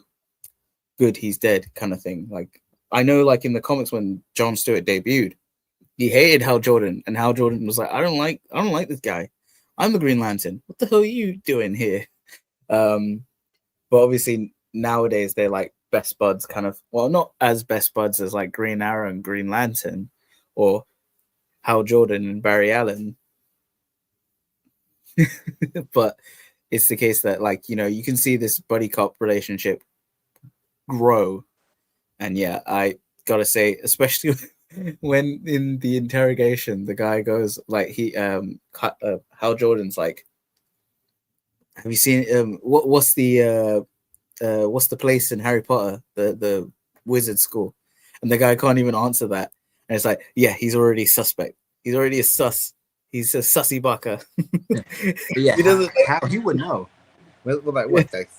good, he's dead, kind of thing. Like, I know, like in the comics when Jon Stewart debuted, he hated Hal Jordan, and Hal Jordan was like, I don't like this guy. I'm the Green Lantern. What the hell are you doing here? But obviously nowadays they're like best buds, kind of. Well, not as best buds as like Green Arrow and Green Lantern, or Hal Jordan and Barry Allen. But it's the case that, like, you know, you can see this buddy cop relationship grow. And yeah, I gotta say, especially when in the interrogation the guy goes like, he Hal Jordan's like, have you seen what's the place in Harry Potter, the wizard school? And the guy can't even answer that, and it's like, yeah, he's already suspect, he's already a sus, he's a sussy bucker. Yeah, he doesn't how he would know with like what, like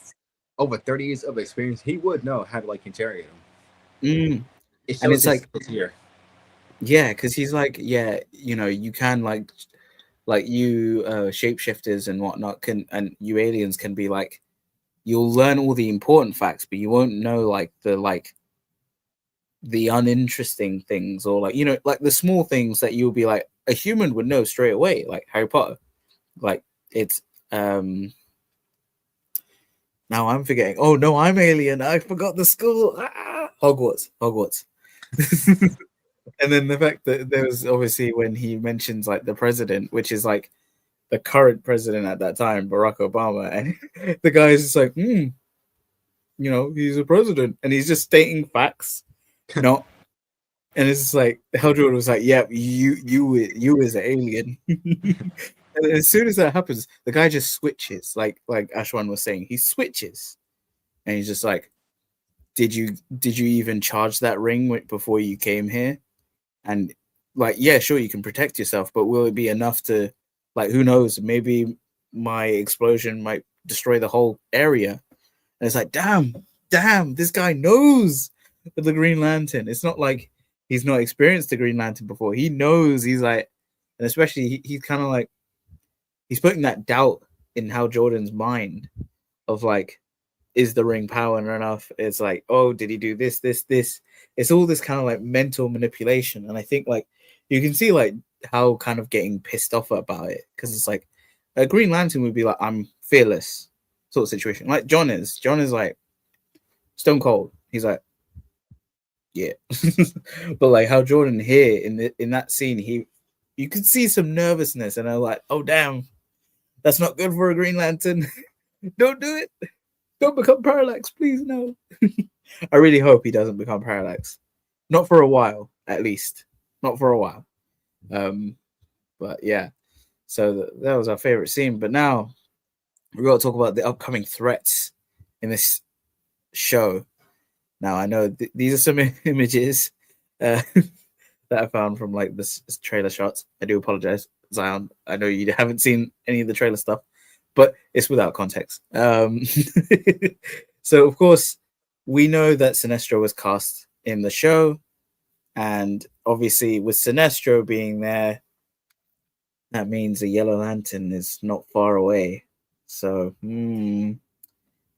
over 30 years of experience, he would know how to like interrogate him. It shows and it's like, here. yeah, because he's like, yeah, you know, you can like you shapeshifters and whatnot can, and you aliens can be like, you'll learn all the important facts, but you won't know like the uninteresting things, or like, you know, like the small things that you'll be like, a human would know straight away, like Harry Potter. Like, it's now I'm forgetting. Oh no, I'm alien. I forgot the school. Hogwarts. And then the fact that there was obviously when he mentions like the president, which is like the current president at that time, Barack Obama, and the guy's just like, you know, he's a president, and he's just stating facts, not. And it's just like Hal Jordan was like, "Yeah, you as an alien." And as soon as that happens, the guy just switches, like Ashwan was saying, he switches, and he's just like, "Did you even charge that ring before you came here?" And like, yeah, sure, you can protect yourself, but will it be enough to, like, who knows? Maybe my explosion might destroy the whole area. And it's like, damn, this guy knows the Green Lantern. It's not like he's not experienced the Green Lantern before. He knows. He's like, and especially he's kind of like, he's putting that doubt in Hal Jordan's mind of like, is the ring power enough? It's like, oh, did he do this? It's all this kind of like mental manipulation. And I think like you can see like how kind of getting pissed off about it, because it's like a Green Lantern would be like, I'm fearless sort of situation. Like John is like stone cold. He's like, yeah. But like how Jordan here in that scene, you could see some nervousness, and I'm like, oh damn, that's not good for a Green Lantern. Don't do it. Don't become Parallax, please, no. I really hope he doesn't become Parallax. Not for a while, at least. Not for a while. But yeah, so that was our favorite scene. But now we've got to talk about the upcoming threats in this show. Now, I know these are some images that I found from like this trailer shots. I do apologize, Zion. I know you haven't seen any of the trailer stuff, but it's without context. So, of course, we know that Sinestro was cast in the show, and obviously with Sinestro being there, that means the Yellow Lantern is not far away. So,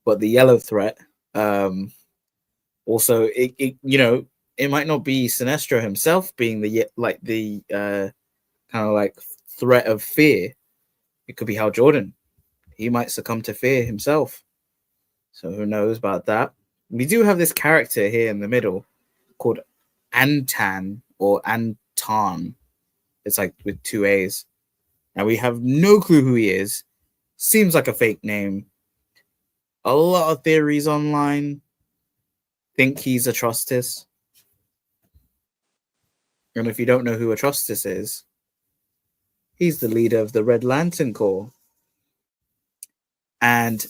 but the Yellow Threat, also, it you know, it might not be Sinestro himself being the kind of like threat of fear. It could be Hal Jordan. He might succumb to fear himself. So who knows about that? We do have this character here in the middle called Antan or Anton. It's like with 2 A's. Now we have no clue who he is. Seems like a fake name. A lot of theories online think he's Atrocitus. And if you don't know who Atrocitus is, he's the leader of the Red Lantern Corps. And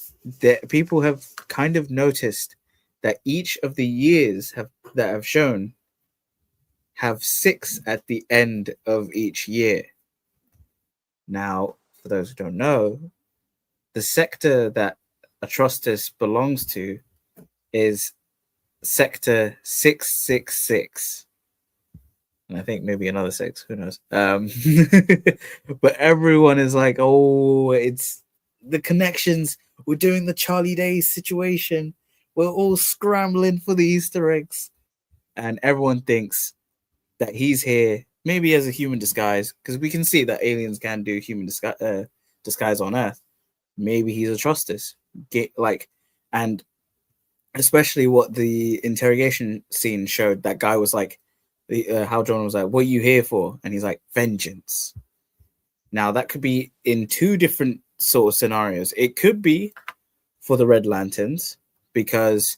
people have kind of noticed that each of the years that have shown have 6 at the end of each year. Now, for those who don't know, the sector that Atrocitus belongs to is Sector 666. and I think maybe another 6. Who knows? But everyone is like, "Oh, it's the connections. We're doing the Charlie Day situation. We're all scrambling for the Easter eggs," and everyone thinks that he's here, maybe as a human disguise, because we can see that aliens can do human disguise on Earth. Maybe he's a Trustus, and especially what the interrogation scene showed. That guy was like, Hal Jordan was like, "What are you here for?" And he's like, "Vengeance." Now that could be in 2 different sort of scenarios. It could be for the Red Lanterns because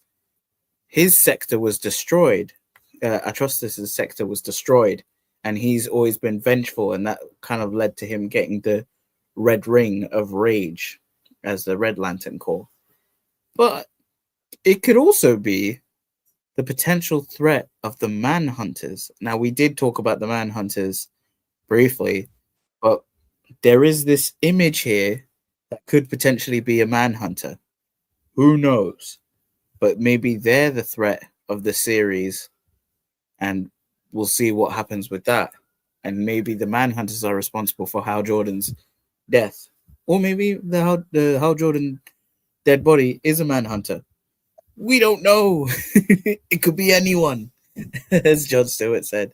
his sector was destroyed. Atrocitus's sector was destroyed, and he's always been vengeful, and that kind of led to him getting the Red Ring of Rage as the Red Lantern Corps. But it could also be the potential threat of the Manhunters. Now, we did talk about the Manhunters briefly, but there is this image here that could potentially be a Manhunter. Who knows? But maybe they're the threat of the series, and we'll see what happens with that. And maybe the Manhunters are responsible for Hal Jordan's death. Or maybe the Hal Jordan dead body is a Manhunter. We don't know. It could be anyone, as Jon Stewart said.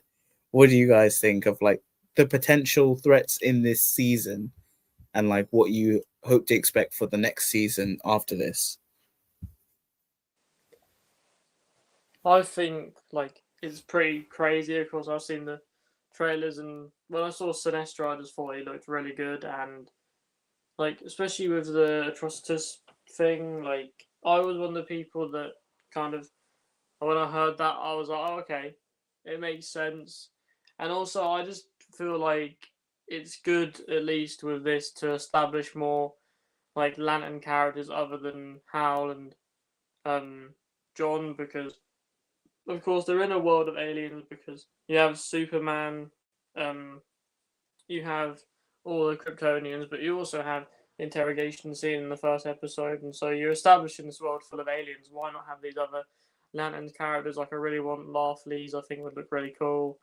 What do you guys think of like the potential threats in this season, and like what you hope to expect for the next season after this? I think like it's pretty crazy. Of course, I've seen the trailers, and when I saw Sinestro, I just thought he looked really good, and like especially with the Atrocitus thing, like I was one of the people that kind of when I heard that I was like, oh, okay, it makes sense, and also I just feel like it's good at least with this to establish more like Lantern characters other than Hal and John, because of course they're in a world of aliens, because you have Superman, um, you have all the Kryptonians, but you also have the interrogation scene in the first episode, and so you're establishing this world full of aliens. Why not have these other Lantern characters? Like I really want Laughley's. I think would look really cool.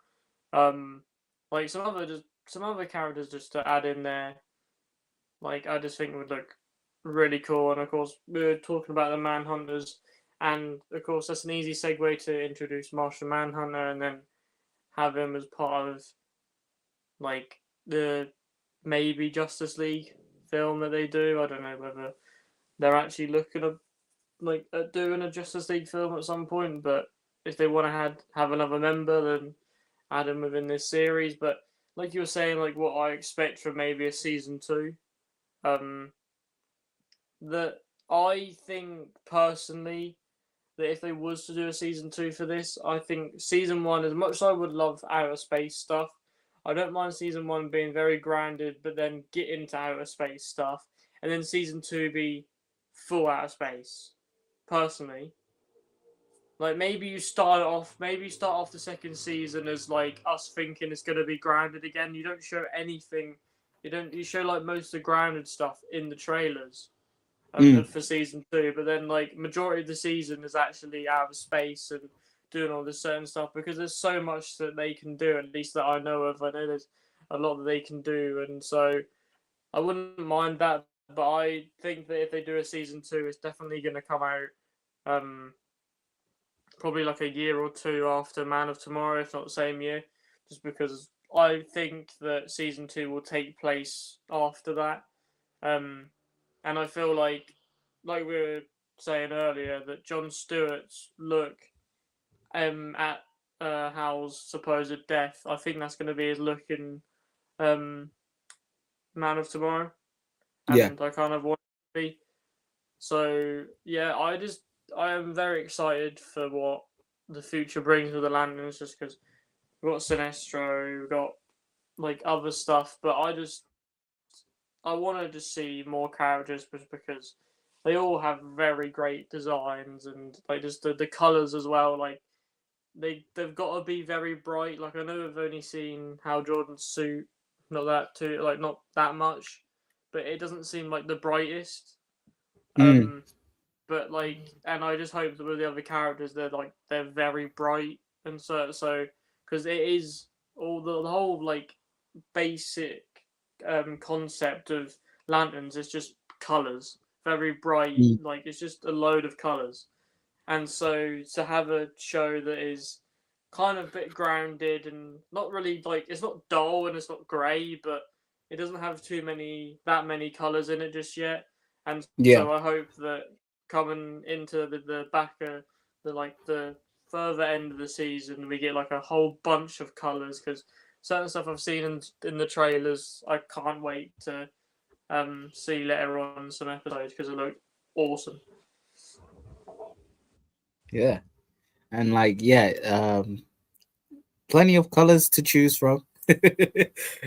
Like some other characters just to add in there. Like I just think would look really cool. And of course we were talking about the Manhunters, and of course that's an easy segue to introduce Martian Manhunter, and then have him as part of like the maybe Justice League film that they do. I don't know whether they're actually looking at doing a Justice League film at some point, but if they want to have another member, then add him within this series. But like you were saying, like what I expect from maybe a season 2, um, that I think personally that if they was to do a season 2 for this, I think season 1, as much as I would love outer space stuff, I don't mind season 1 being very grounded, but then get into outer space stuff, and then season 2 be full outer space. Personally, like maybe you start off the second season as like us thinking it's gonna be grounded again. You don't show anything. You show like most of the grounded stuff in the trailers for season 2, but then like majority of the season is actually out of space and doing all this certain stuff, because there's so much that they can do, at least that I know of. I know there's a lot that they can do, and so I wouldn't mind that. But I think that if they do a season 2, it's definitely going to come out probably like a year or 2 after Man of Tomorrow, if not the same year, just because I think that season 2 will take place after that. And I feel like we were saying earlier, that Jon Stewart's look at Hal's supposed death, I think that's going to be his look in Man of Tomorrow, and I kind of want it to be. So yeah, I am very excited for what the future brings with the Lanterns, just because we've got Sinestro, we've got like other stuff, but I wanted to see more characters, just because they all have very great designs, and like just the colors as well. Like they've got to be very bright. Like I know I've only seen Hal Jordan's suit, not that much, but it doesn't seem like the brightest. But like, and I just hope that with the other characters, they're very bright, and so because it is all the whole like basic concept of lanterns is just colors, very bright, Mm. like it's just a load of colors. And so to have a show that is kind of a bit grounded and not really like it's not dull and it's not grey, but it doesn't have that many colors in it just yet. And Yeah, so I hope that coming into the back of the further end of the season, we get like a whole bunch of colors because certain stuff I've seen in the trailers, I can't wait to see later on some episodes because it look awesome. yeah, and like plenty of colors to choose from.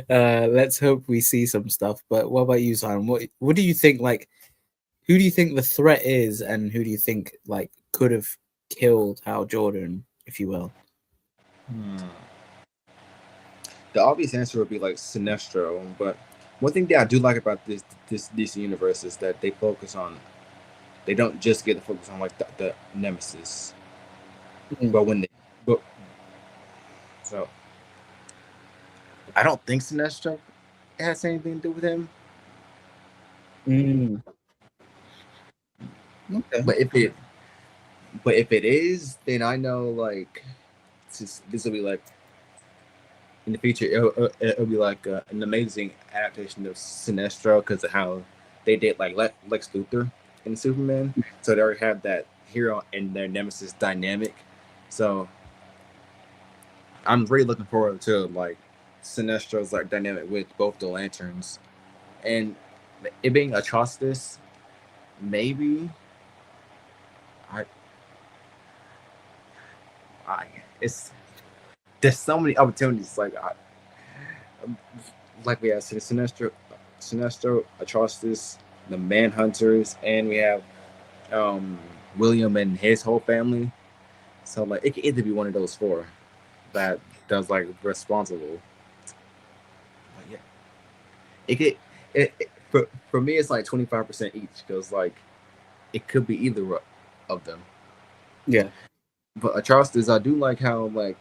Let's hope we see some stuff. But what about you, Simon? What do you think? Like, who do you think the threat is, and who do you think like could have killed Hal Jordan, if you will? The obvious answer would be like Sinestro, but one thing that I do like about this DC universe is that they focus on. They don't just get to focus on like the nemesis, Mm. but so I don't think Sinestro has anything to do with him. Mm. Okay. But if it is, then I know like this will be like in the future. It'll be like an amazing adaptation of Sinestro because of how they did like Lex Luthor in Superman. So they already have that hero and their nemesis dynamic. So I'm really looking forward to like Sinestro's like dynamic with both the lanterns, and it being Atrocitus. Maybe I it's there's so many opportunities like we have Sinestro, Atrocitus, the Manhunters, and we have William and his whole family. So like it could either be one of those four that does like responsible. But yeah, it could for me it's like 25% each because like it could be either of them. Yeah. But Atrocitus, I do like how like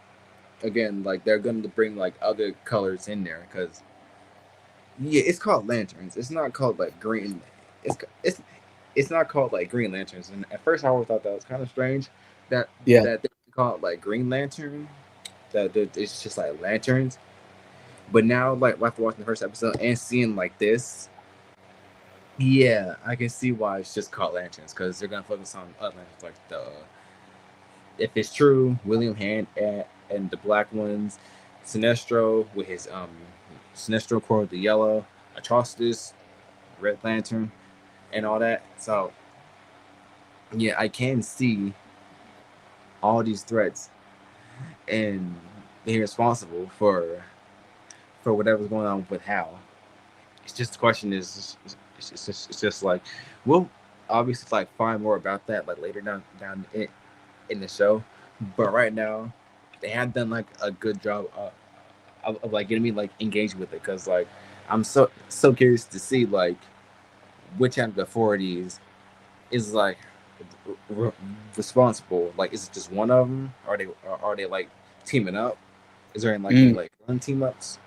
again like they're going to bring like other colors in there because yeah, it's called lanterns. It's not called like green. It's not called like Green Lanterns. And at first, I always thought that was kind of strange that they call it like Green Lantern. That it's just like lanterns. But now, like after watching the first episode and seeing like this, yeah, I can see why it's just called lanterns because they're gonna focus on other lanterns like the. If it's true, William Hand and the black ones, Sinestro with his Sinestro core with the yellow, Atrocitus, Red Lantern, and all that. So yeah, I can see all these threats and being responsible for whatever's going on with Hal. It's just the question is it's just like we'll obviously like find more about that like later down in the show, but right now they have done like a good job of like getting me like engaged with it because like I'm so curious to see like which out of the 40s is like responsible. Like, is it just one of them? Are they like teaming up? Is there any like one team ups?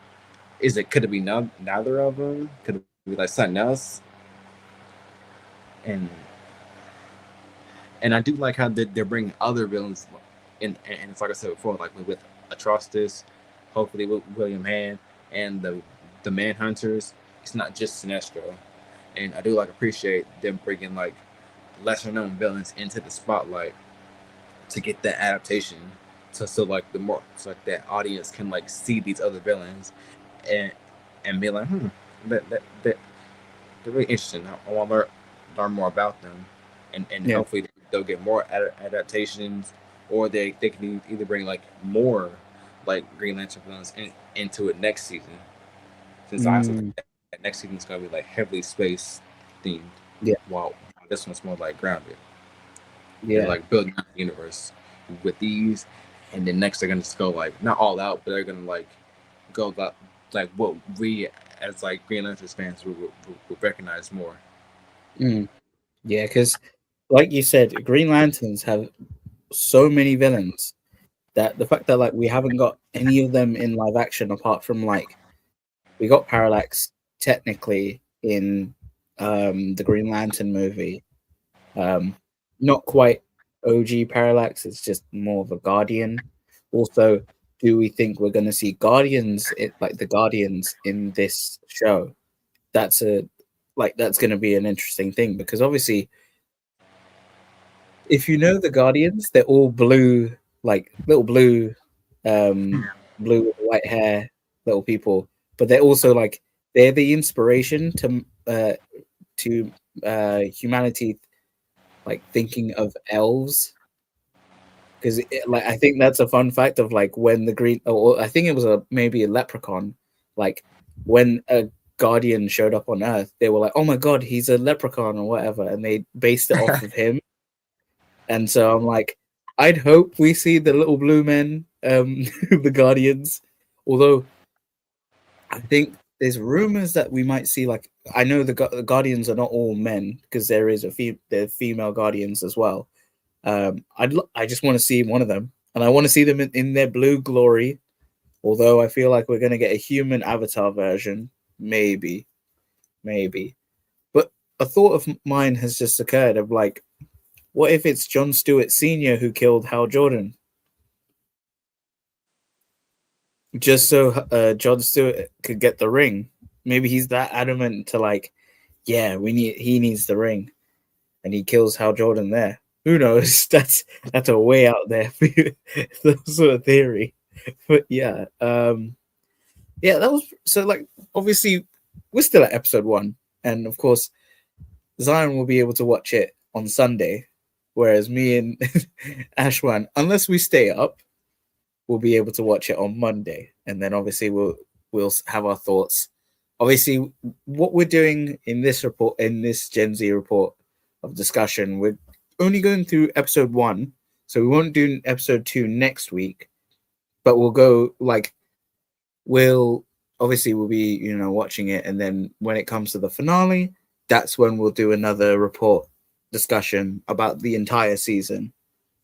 Could it be neither of them? Could it be like something else? And I do like how they're bringing other villains in, and it's like I said before, like with Atrocitus, hopefully with William Hand and the Manhunters. It's not just Sinestro, and I do like appreciate them bringing like lesser known villains into the spotlight to get that adaptation, so like the more so like that audience can like see these other villains and be like, they're really interesting. I want to learn more about them, and hopefully they'll get more adaptations, or they can either bring like more like Green Lantern villains into it next season. Since I also think that next season is gonna be like heavily space themed. Yeah. While this one's more like grounded. Yeah. They're like building out the universe with these, and then next they're gonna just go like not all out, but they're gonna like go like what we as like Green Lantern fans would recognize more. Yeah, because like you said, Green Lanterns have so many villains, that the fact that like we haven't got any of them in live action apart from like we got Parallax technically in the Green Lantern movie. Not quite OG Parallax, it's just more of a Guardian. Also, do we think we're going to see Guardians, like the Guardians in this show? That's going to be an interesting thing because obviously, if you know the Guardians, they're all blue, like little blue, blue with white hair, little people, but they're also like they're the inspiration to humanity, like thinking of elves. Because like I think that's a fun fact of like when the green, or I think it was maybe a leprechaun, like when a guardian showed up on Earth, they were like, "Oh my god, he's a leprechaun" or whatever, and they based it off of him. And so I'm like, I'd hope we see the little blue men, the guardians. Although I think there's rumors that we might see like I know the guardians are not all men because there is they're female guardians as well. I just want to see one of them, and I want to see them in their blue glory. Although I feel like we're going to get a human avatar version, maybe. But a thought of mine has just occurred of like, what if it's John Stewart Sr. who killed Hal Jordan? Just so John Stewart could get the ring. Maybe he's that adamant to like, yeah, he needs the ring, and he kills Hal Jordan there. Who knows? That's a way out there for you, that sort of theory. But yeah, that was so. Like, obviously, we're still at episode 1, and of course, Zion will be able to watch it on Sunday, whereas me and Ashwan, unless we stay up, we'll be able to watch it on Monday, and then obviously we'll have our thoughts. Obviously, what we're doing in this report, in this Gen Z report of discussion, we're only going through episode 1, so we won't do episode 2 next week, but we'll go like we'll be watching it, and then when it comes to the finale, that's when we'll do another report discussion about the entire season.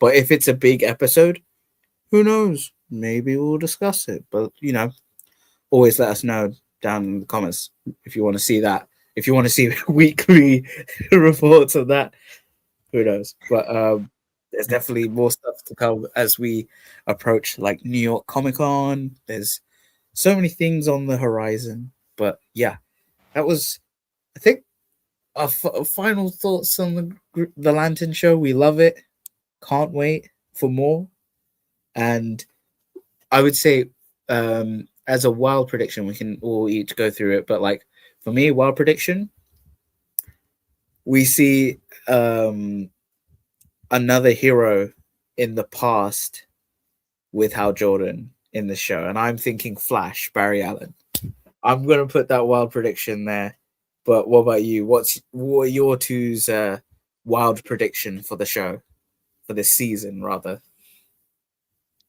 But if it's a big episode, who knows, maybe we'll discuss it. But always let us know down in the comments if you want to see that, if you want to see weekly reports of that. Who knows? But there's definitely more stuff to come as we approach like New York Comic Con. There's so many things on the horizon. But yeah, that was, I think, our final thoughts on the Lantern show. We love it. Can't wait for more. And I would say, as a wild prediction, we can all each go through it. But like for me, wild prediction, we see another hero in the past with Hal Jordan in the show, and I'm thinking Flash, Barry Allen. I'm gonna put that wild prediction there. But what about you? What are your two's wild prediction for the show, for this season rather?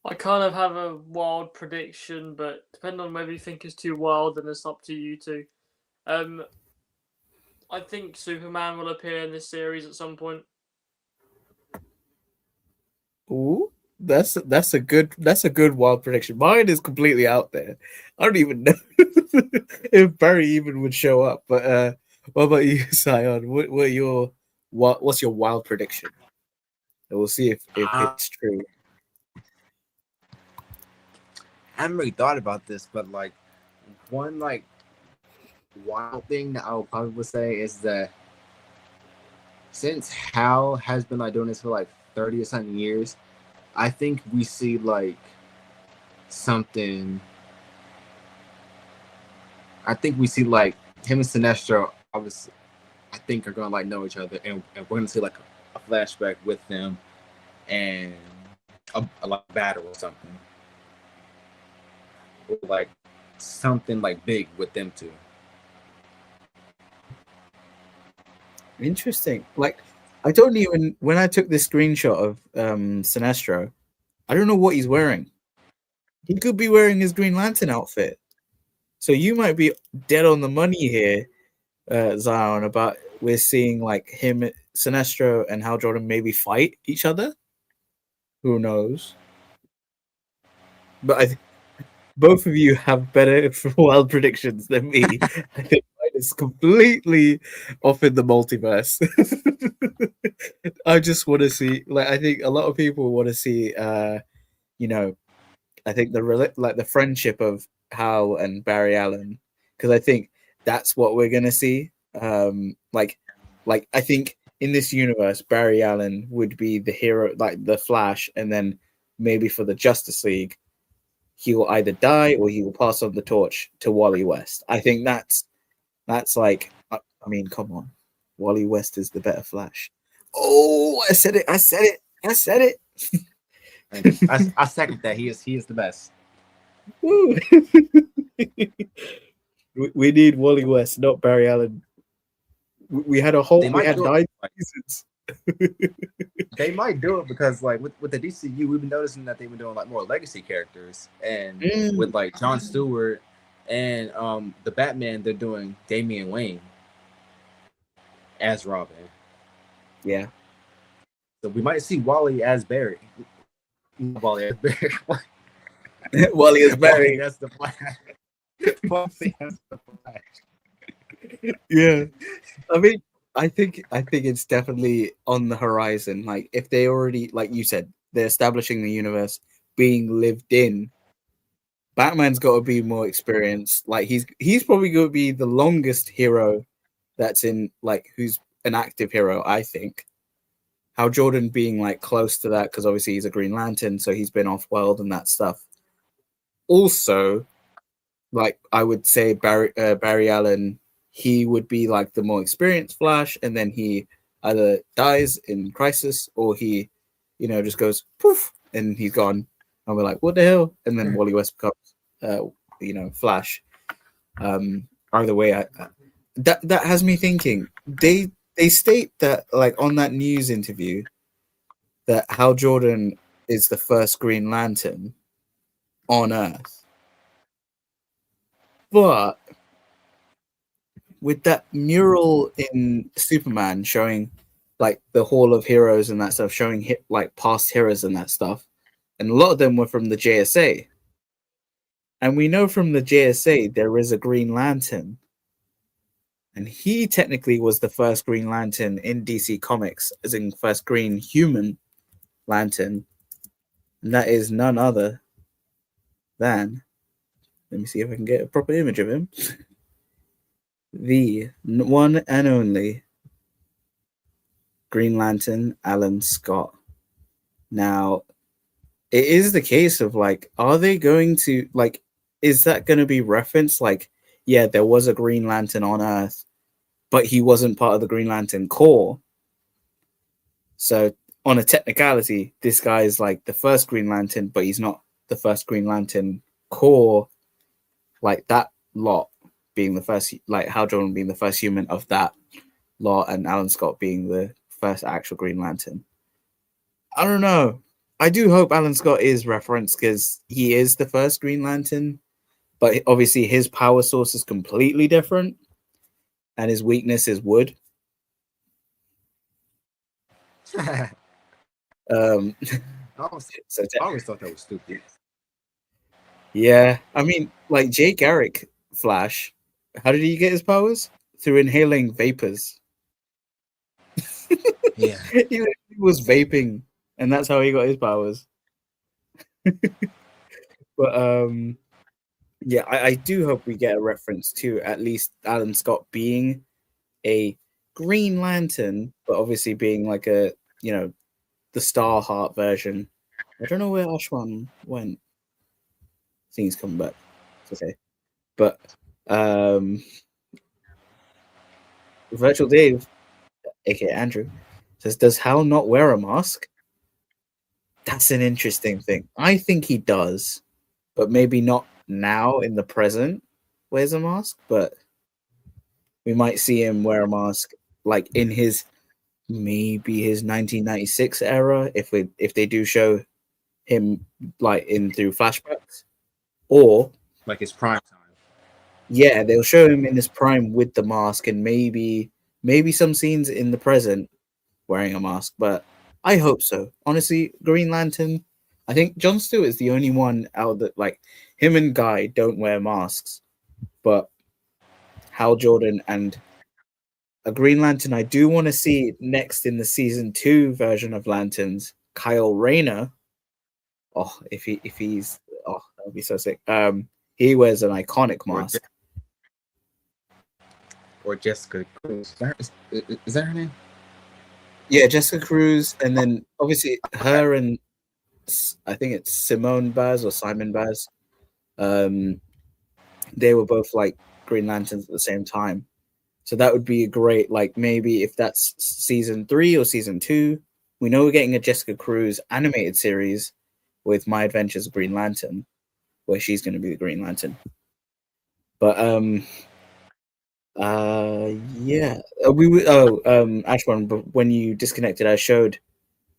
I kind of have a wild prediction, but depending on whether you think it's too wild, then it's up to you two. I think Superman will appear in this series at some point. Ooh, that's a good wild prediction. Mine is completely out there. I don't even know if Barry even would show up. But what about you, Sion? What's your wild prediction? And we'll see if it's true. I haven't really thought about this, but like one like wild thing that I would probably say is that since Hal has been like doing this for like 30 or something years, I think we see like something. I think we see like him and Sinestro obviously I think are gonna like know each other, and we're gonna see like a flashback with them and a like battle or something. Or like something like big with them two. Interesting. Like, I don't even, when I took this screenshot of Sinestro, I don't know what he's wearing. He could be wearing his Green Lantern outfit. So you might be dead on the money here, Zion, about we're seeing like him, Sinestro, and Hal Jordan maybe fight each other. Who knows? but both of you have better wild predictions than me. I think mine is completely off in the multiverse. I just want to see, like, I think a lot of people want to see, you know, I think the friendship of Hal and Barry Allen, because I think that's what we're gonna see. Like I think in this universe, Barry Allen would be the hero, like the Flash, and then maybe for the Justice League, he will either die or he will pass on the torch to Wally West. I think that's like, I mean, come on, Wally West is the better Flash. Oh, I said it! I said it! I said it! I second that. He is the best. Woo. We need Wally West, not Barry Allen. We had we had 9 seasons. They might do it because, like, with the DCU, we've been noticing that they've been doing like more legacy characters, and with like Jon Stewart and the Batman, they're doing Damian Wayne as Robin. Yeah. So we might see Wally as Barry. Wally as Barry. Wally as Barry. That's the Flash. Wally as the Flash. Yeah. I mean, I think it's definitely on the horizon. Like, if they already, like you said, they're establishing the universe being lived in, Batman's got to be more experienced. Like, he's probably going to be the longest hero that's in, like, who's an active hero, I think. Hal Jordan being like close to that because obviously he's a Green Lantern, so he's been off world and that stuff. Also, like, I would say Barry Allen, he would be like the more experienced Flash, and then he either dies in Crisis or he, just goes poof and he's gone, and we're like, what the hell? And then Wally West becomes, Flash. Either way, that has me thinking. They state that, like, on that news interview, that Hal Jordan is the first Green Lantern on Earth. But with that mural in Superman showing, like, the Hall of Heroes and that stuff, showing like past heroes and that stuff, and a lot of them were from the JSA. And we know from the JSA there is a Green Lantern. And he technically was the first Green Lantern in DC Comics, as in first Green Human Lantern. And that is none other than, let me see if I can get a proper image of him, the one and only Green Lantern, Alan Scott. Now, it is the case of, like, are they going to, like, is that going to be referenced? Like, yeah, there was a Green Lantern on Earth, but he wasn't part of the Green Lantern Corps. So, on a technicality, this guy is like the first Green Lantern, but he's not the first Green Lantern Corps. Like, that lot being the first, like Hal Jordan being the first human of that lot, and Alan Scott being the first actual Green Lantern. I don't know. I do hope Alan Scott is referenced because he is the first Green Lantern, but obviously his power source is completely different, and his weakness is wood. I always thought that was stupid. Yeah, I mean, like Jay Garrick Flash, how did he get his powers? Through inhaling vapors. Yeah, he was vaping, and that's how he got his powers. But yeah, I do hope we get a reference to at least Alan Scott being a Green Lantern, but obviously being like a, the Starheart version. I don't know where Ashwan went. I think he's coming back. It's okay. But Virtual Dave, aka Andrew, says, does Hal not wear a mask? That's an interesting thing. I think he does, but maybe not now in the present wears a mask, but we might see him wear a mask like in his 1996 era if they do show him like in through flashbacks, or like his prime time. Yeah, they'll show him in his prime with the mask, and maybe some scenes in the present wearing a mask, but I hope so. Honestly, Green Lantern, I think Jon Stewart is the only one out that like him and Guy don't wear masks, but Hal Jordan and a Green Lantern I do want to see next in the season 2 version of Lanterns, Kyle Rayner. Oh, if he's that would be so sick. He wears an iconic mask. Or Jessica Cruz. Is that her name? Yeah, Jessica Cruz, and then obviously her and I think it's Simone Baz or Simon Baz. They were both like Green Lanterns at the same time. So that would be a great, like maybe if that's season 3 or season 2. We know we're getting a Jessica Cruz animated series with My Adventures of Green Lantern, where she's going to be the Green Lantern. But yeah, Ashwan, but when you disconnected, I showed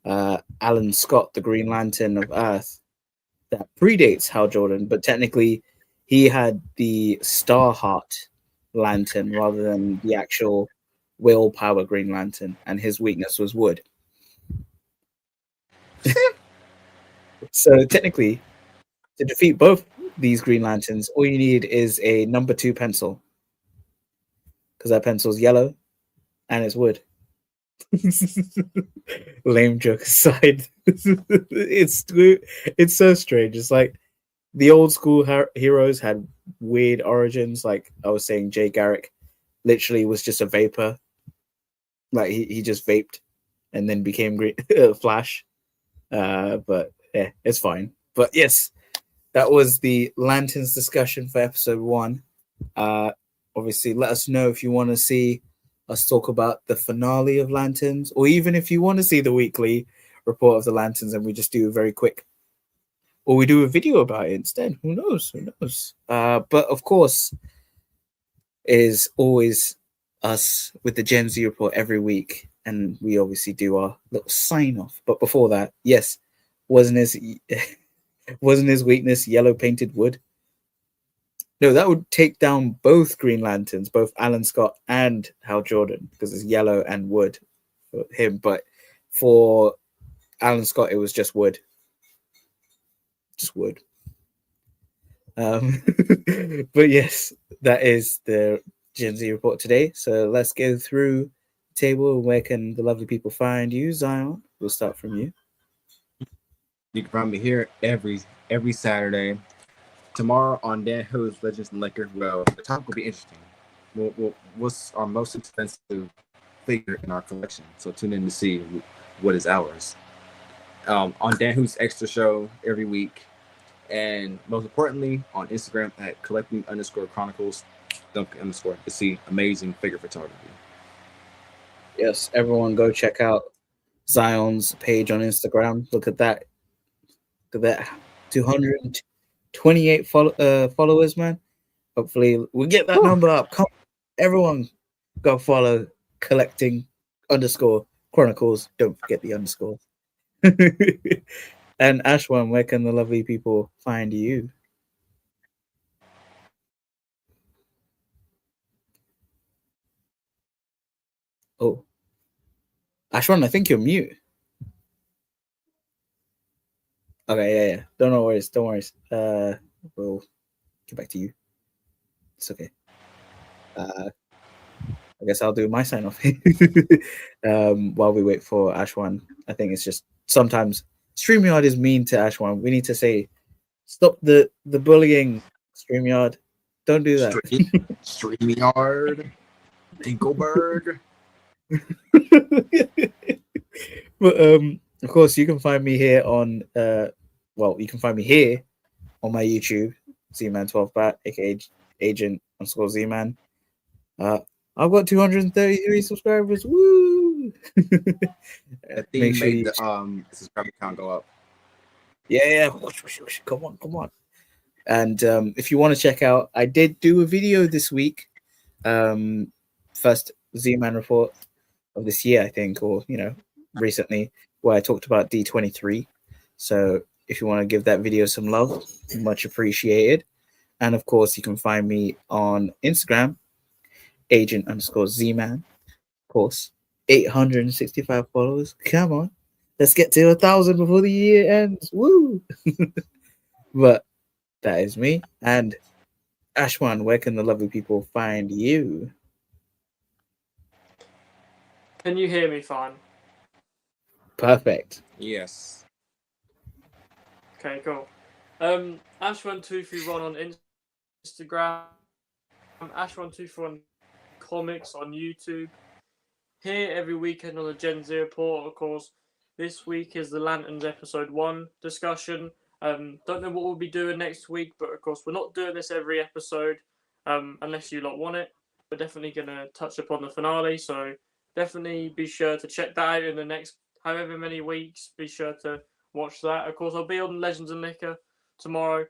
Alan Scott, the Green Lantern of Earth, that predates Hal Jordan, but technically he had the Starheart Lantern rather than the actual willpower Green Lantern, and his weakness was wood. So technically, to defeat both these Green Lanterns, all you need is a number 2 pencil, because that pencil's yellow and it's wood. Lame joke aside, it's so strange. It's like the old school heroes had weird origins. Like I was saying, Jay Garrick literally was just a vapor. Like he just vaped and then became Flash. But yeah, it's fine. But yes, that was the Lanterns discussion for episode 1. Obviously, let us know if you want to see us talk about the finale of Lanterns, or even if you want to see the weekly report of the Lanterns and we just do a very quick, or we do a video about it instead. Who knows? But of course, is always us with the Gen Z report every week, and we obviously do our little sign off. But before that, yes, wasn't his weakness yellow painted wood? No, that would take down both Green Lanterns, both Alan Scott and Hal Jordan, because it's yellow and wood for him. But for Alan Scott, it was just wood. Just wood. But yes, that is the Gen Z report today. So let's go through the table. Where can the lovely people find you, Zion? We'll start from you. You can find me here every Saturday. Tomorrow on Dan Ho's Legends and Liquor. Well, the topic will be interesting. What's our most expensive figure in our collection? So tune in to see what is ours. On Dan Ho's Extra Show every week. And most importantly, on Instagram at collecting_chronicles, _, to see amazing figure photography. Yes, everyone go check out Zion's page on Instagram. Look at that. 228 followers, man. Hopefully we'll get that number up. Come, everyone go follow collecting_chronicles. Don't forget the underscore. And Ashwan, where can the lovely people find you? Oh, Ashwan, I think you're mute. Okay, yeah. Don't worry. We'll get back to you. It's okay. I guess I'll do my sign off while we wait for Ashwan. I think it's just sometimes StreamYard is mean to Ashwan. We need to say, stop the bullying, StreamYard. Don't do that. StreamYard, Dinkelberg. But of course, you can find me here on you can find me here on my YouTube, Zman12Bat, aka Agent_Zman. I've got 233 subscribers. Woo! Make sure the subscriber count go up. Yeah. Come on. And if you want to check out, I did do a video this week. First Z-Man report of this year, I think, or recently, where I talked about D23. So if you want to give that video some love, much appreciated. And of course, you can find me on Instagram, Agent_Zman. Of course, 865 followers. Come on, Let's get to 1,000 before the year ends. Woo! But that is me. And Ashwan, where can the lovely people find you? Can you hear me fine? Perfect. Yes. Okay, cool. Ashwan231 on Instagram, Ashwan231 comics on YouTube. Here every weekend on the Gen Z Report, of course. This week is the Lanterns episode 1 discussion. Don't know what we'll be doing next week, but of course we're not doing this every episode, unless you lot want it. We're definitely gonna touch upon the finale, so definitely be sure to check that out in the next however many weeks. Be sure to watch that. Of course, I'll be on Legends and Liquor tomorrow.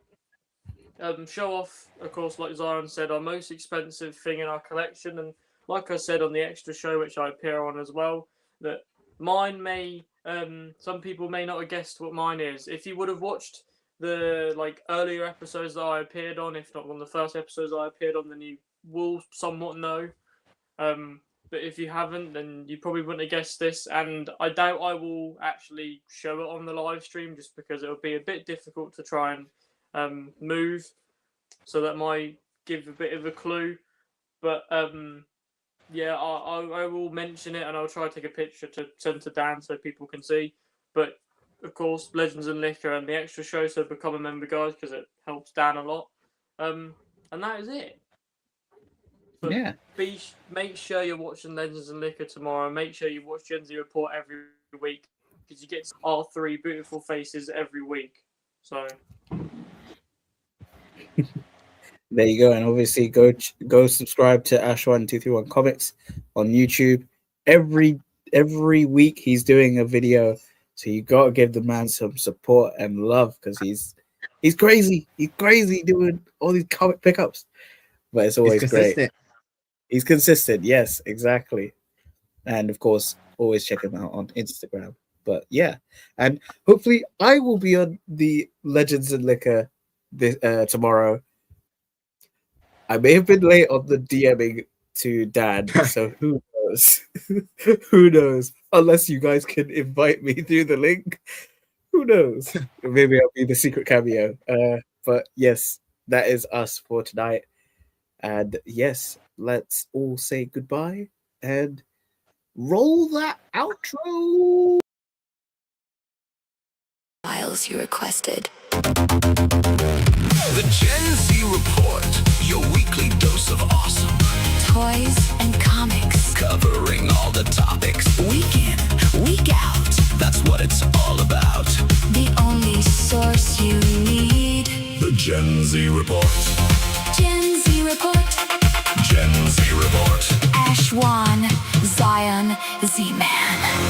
Show off, of course, like Zion said, our most expensive thing in our collection, and like I said on the extra show, which I appear on as well, that mine may, some people may not have guessed what mine is. If you would have watched the earlier episodes that I appeared on, if not one of the first episodes I appeared on, then you will somewhat know. But if you haven't, then you probably wouldn't have guessed this, and I doubt I will actually show it on the live stream, just because it would be a bit difficult to try and move, so that might give a bit of a clue. But yeah, I will mention it, and I'll try to take a picture to send to Dan so people can see. But of course, Legends and Liquor and the extra show, so become a member, guys, because it helps Dan a lot. And that is it. But Yeah. Make sure you're watching Legends and Liquor tomorrow. Make sure you watch Gen Z Report every week, because you get our 3 beautiful faces every week. So There you go. And obviously go subscribe to Ashwan231 Comics on YouTube. Every week he's doing a video. So you gotta give the man some support and love, because he's crazy. He's crazy doing all these comic pickups. But it's always great. He's consistent, yes, exactly. And of course, always check him out on Instagram. But yeah, and hopefully I will be on the Legends and Liquor tomorrow. I may have been late on the DMing to Dan, so who knows? Who knows? Unless you guys can invite me through the link, who knows? Maybe I'll be the secret cameo. But yes, that is us for tonight. And yes, let's all say goodbye and roll that outro. Files you requested. The Gen Z Report, your weekly dose of awesome. Toys and comics. Covering all the topics. Week in, week out. That's what it's all about. The only source you need. The Gen Z Report. Gen Z Report. Gen Z Report. Ashwan, Zion, Z-Man.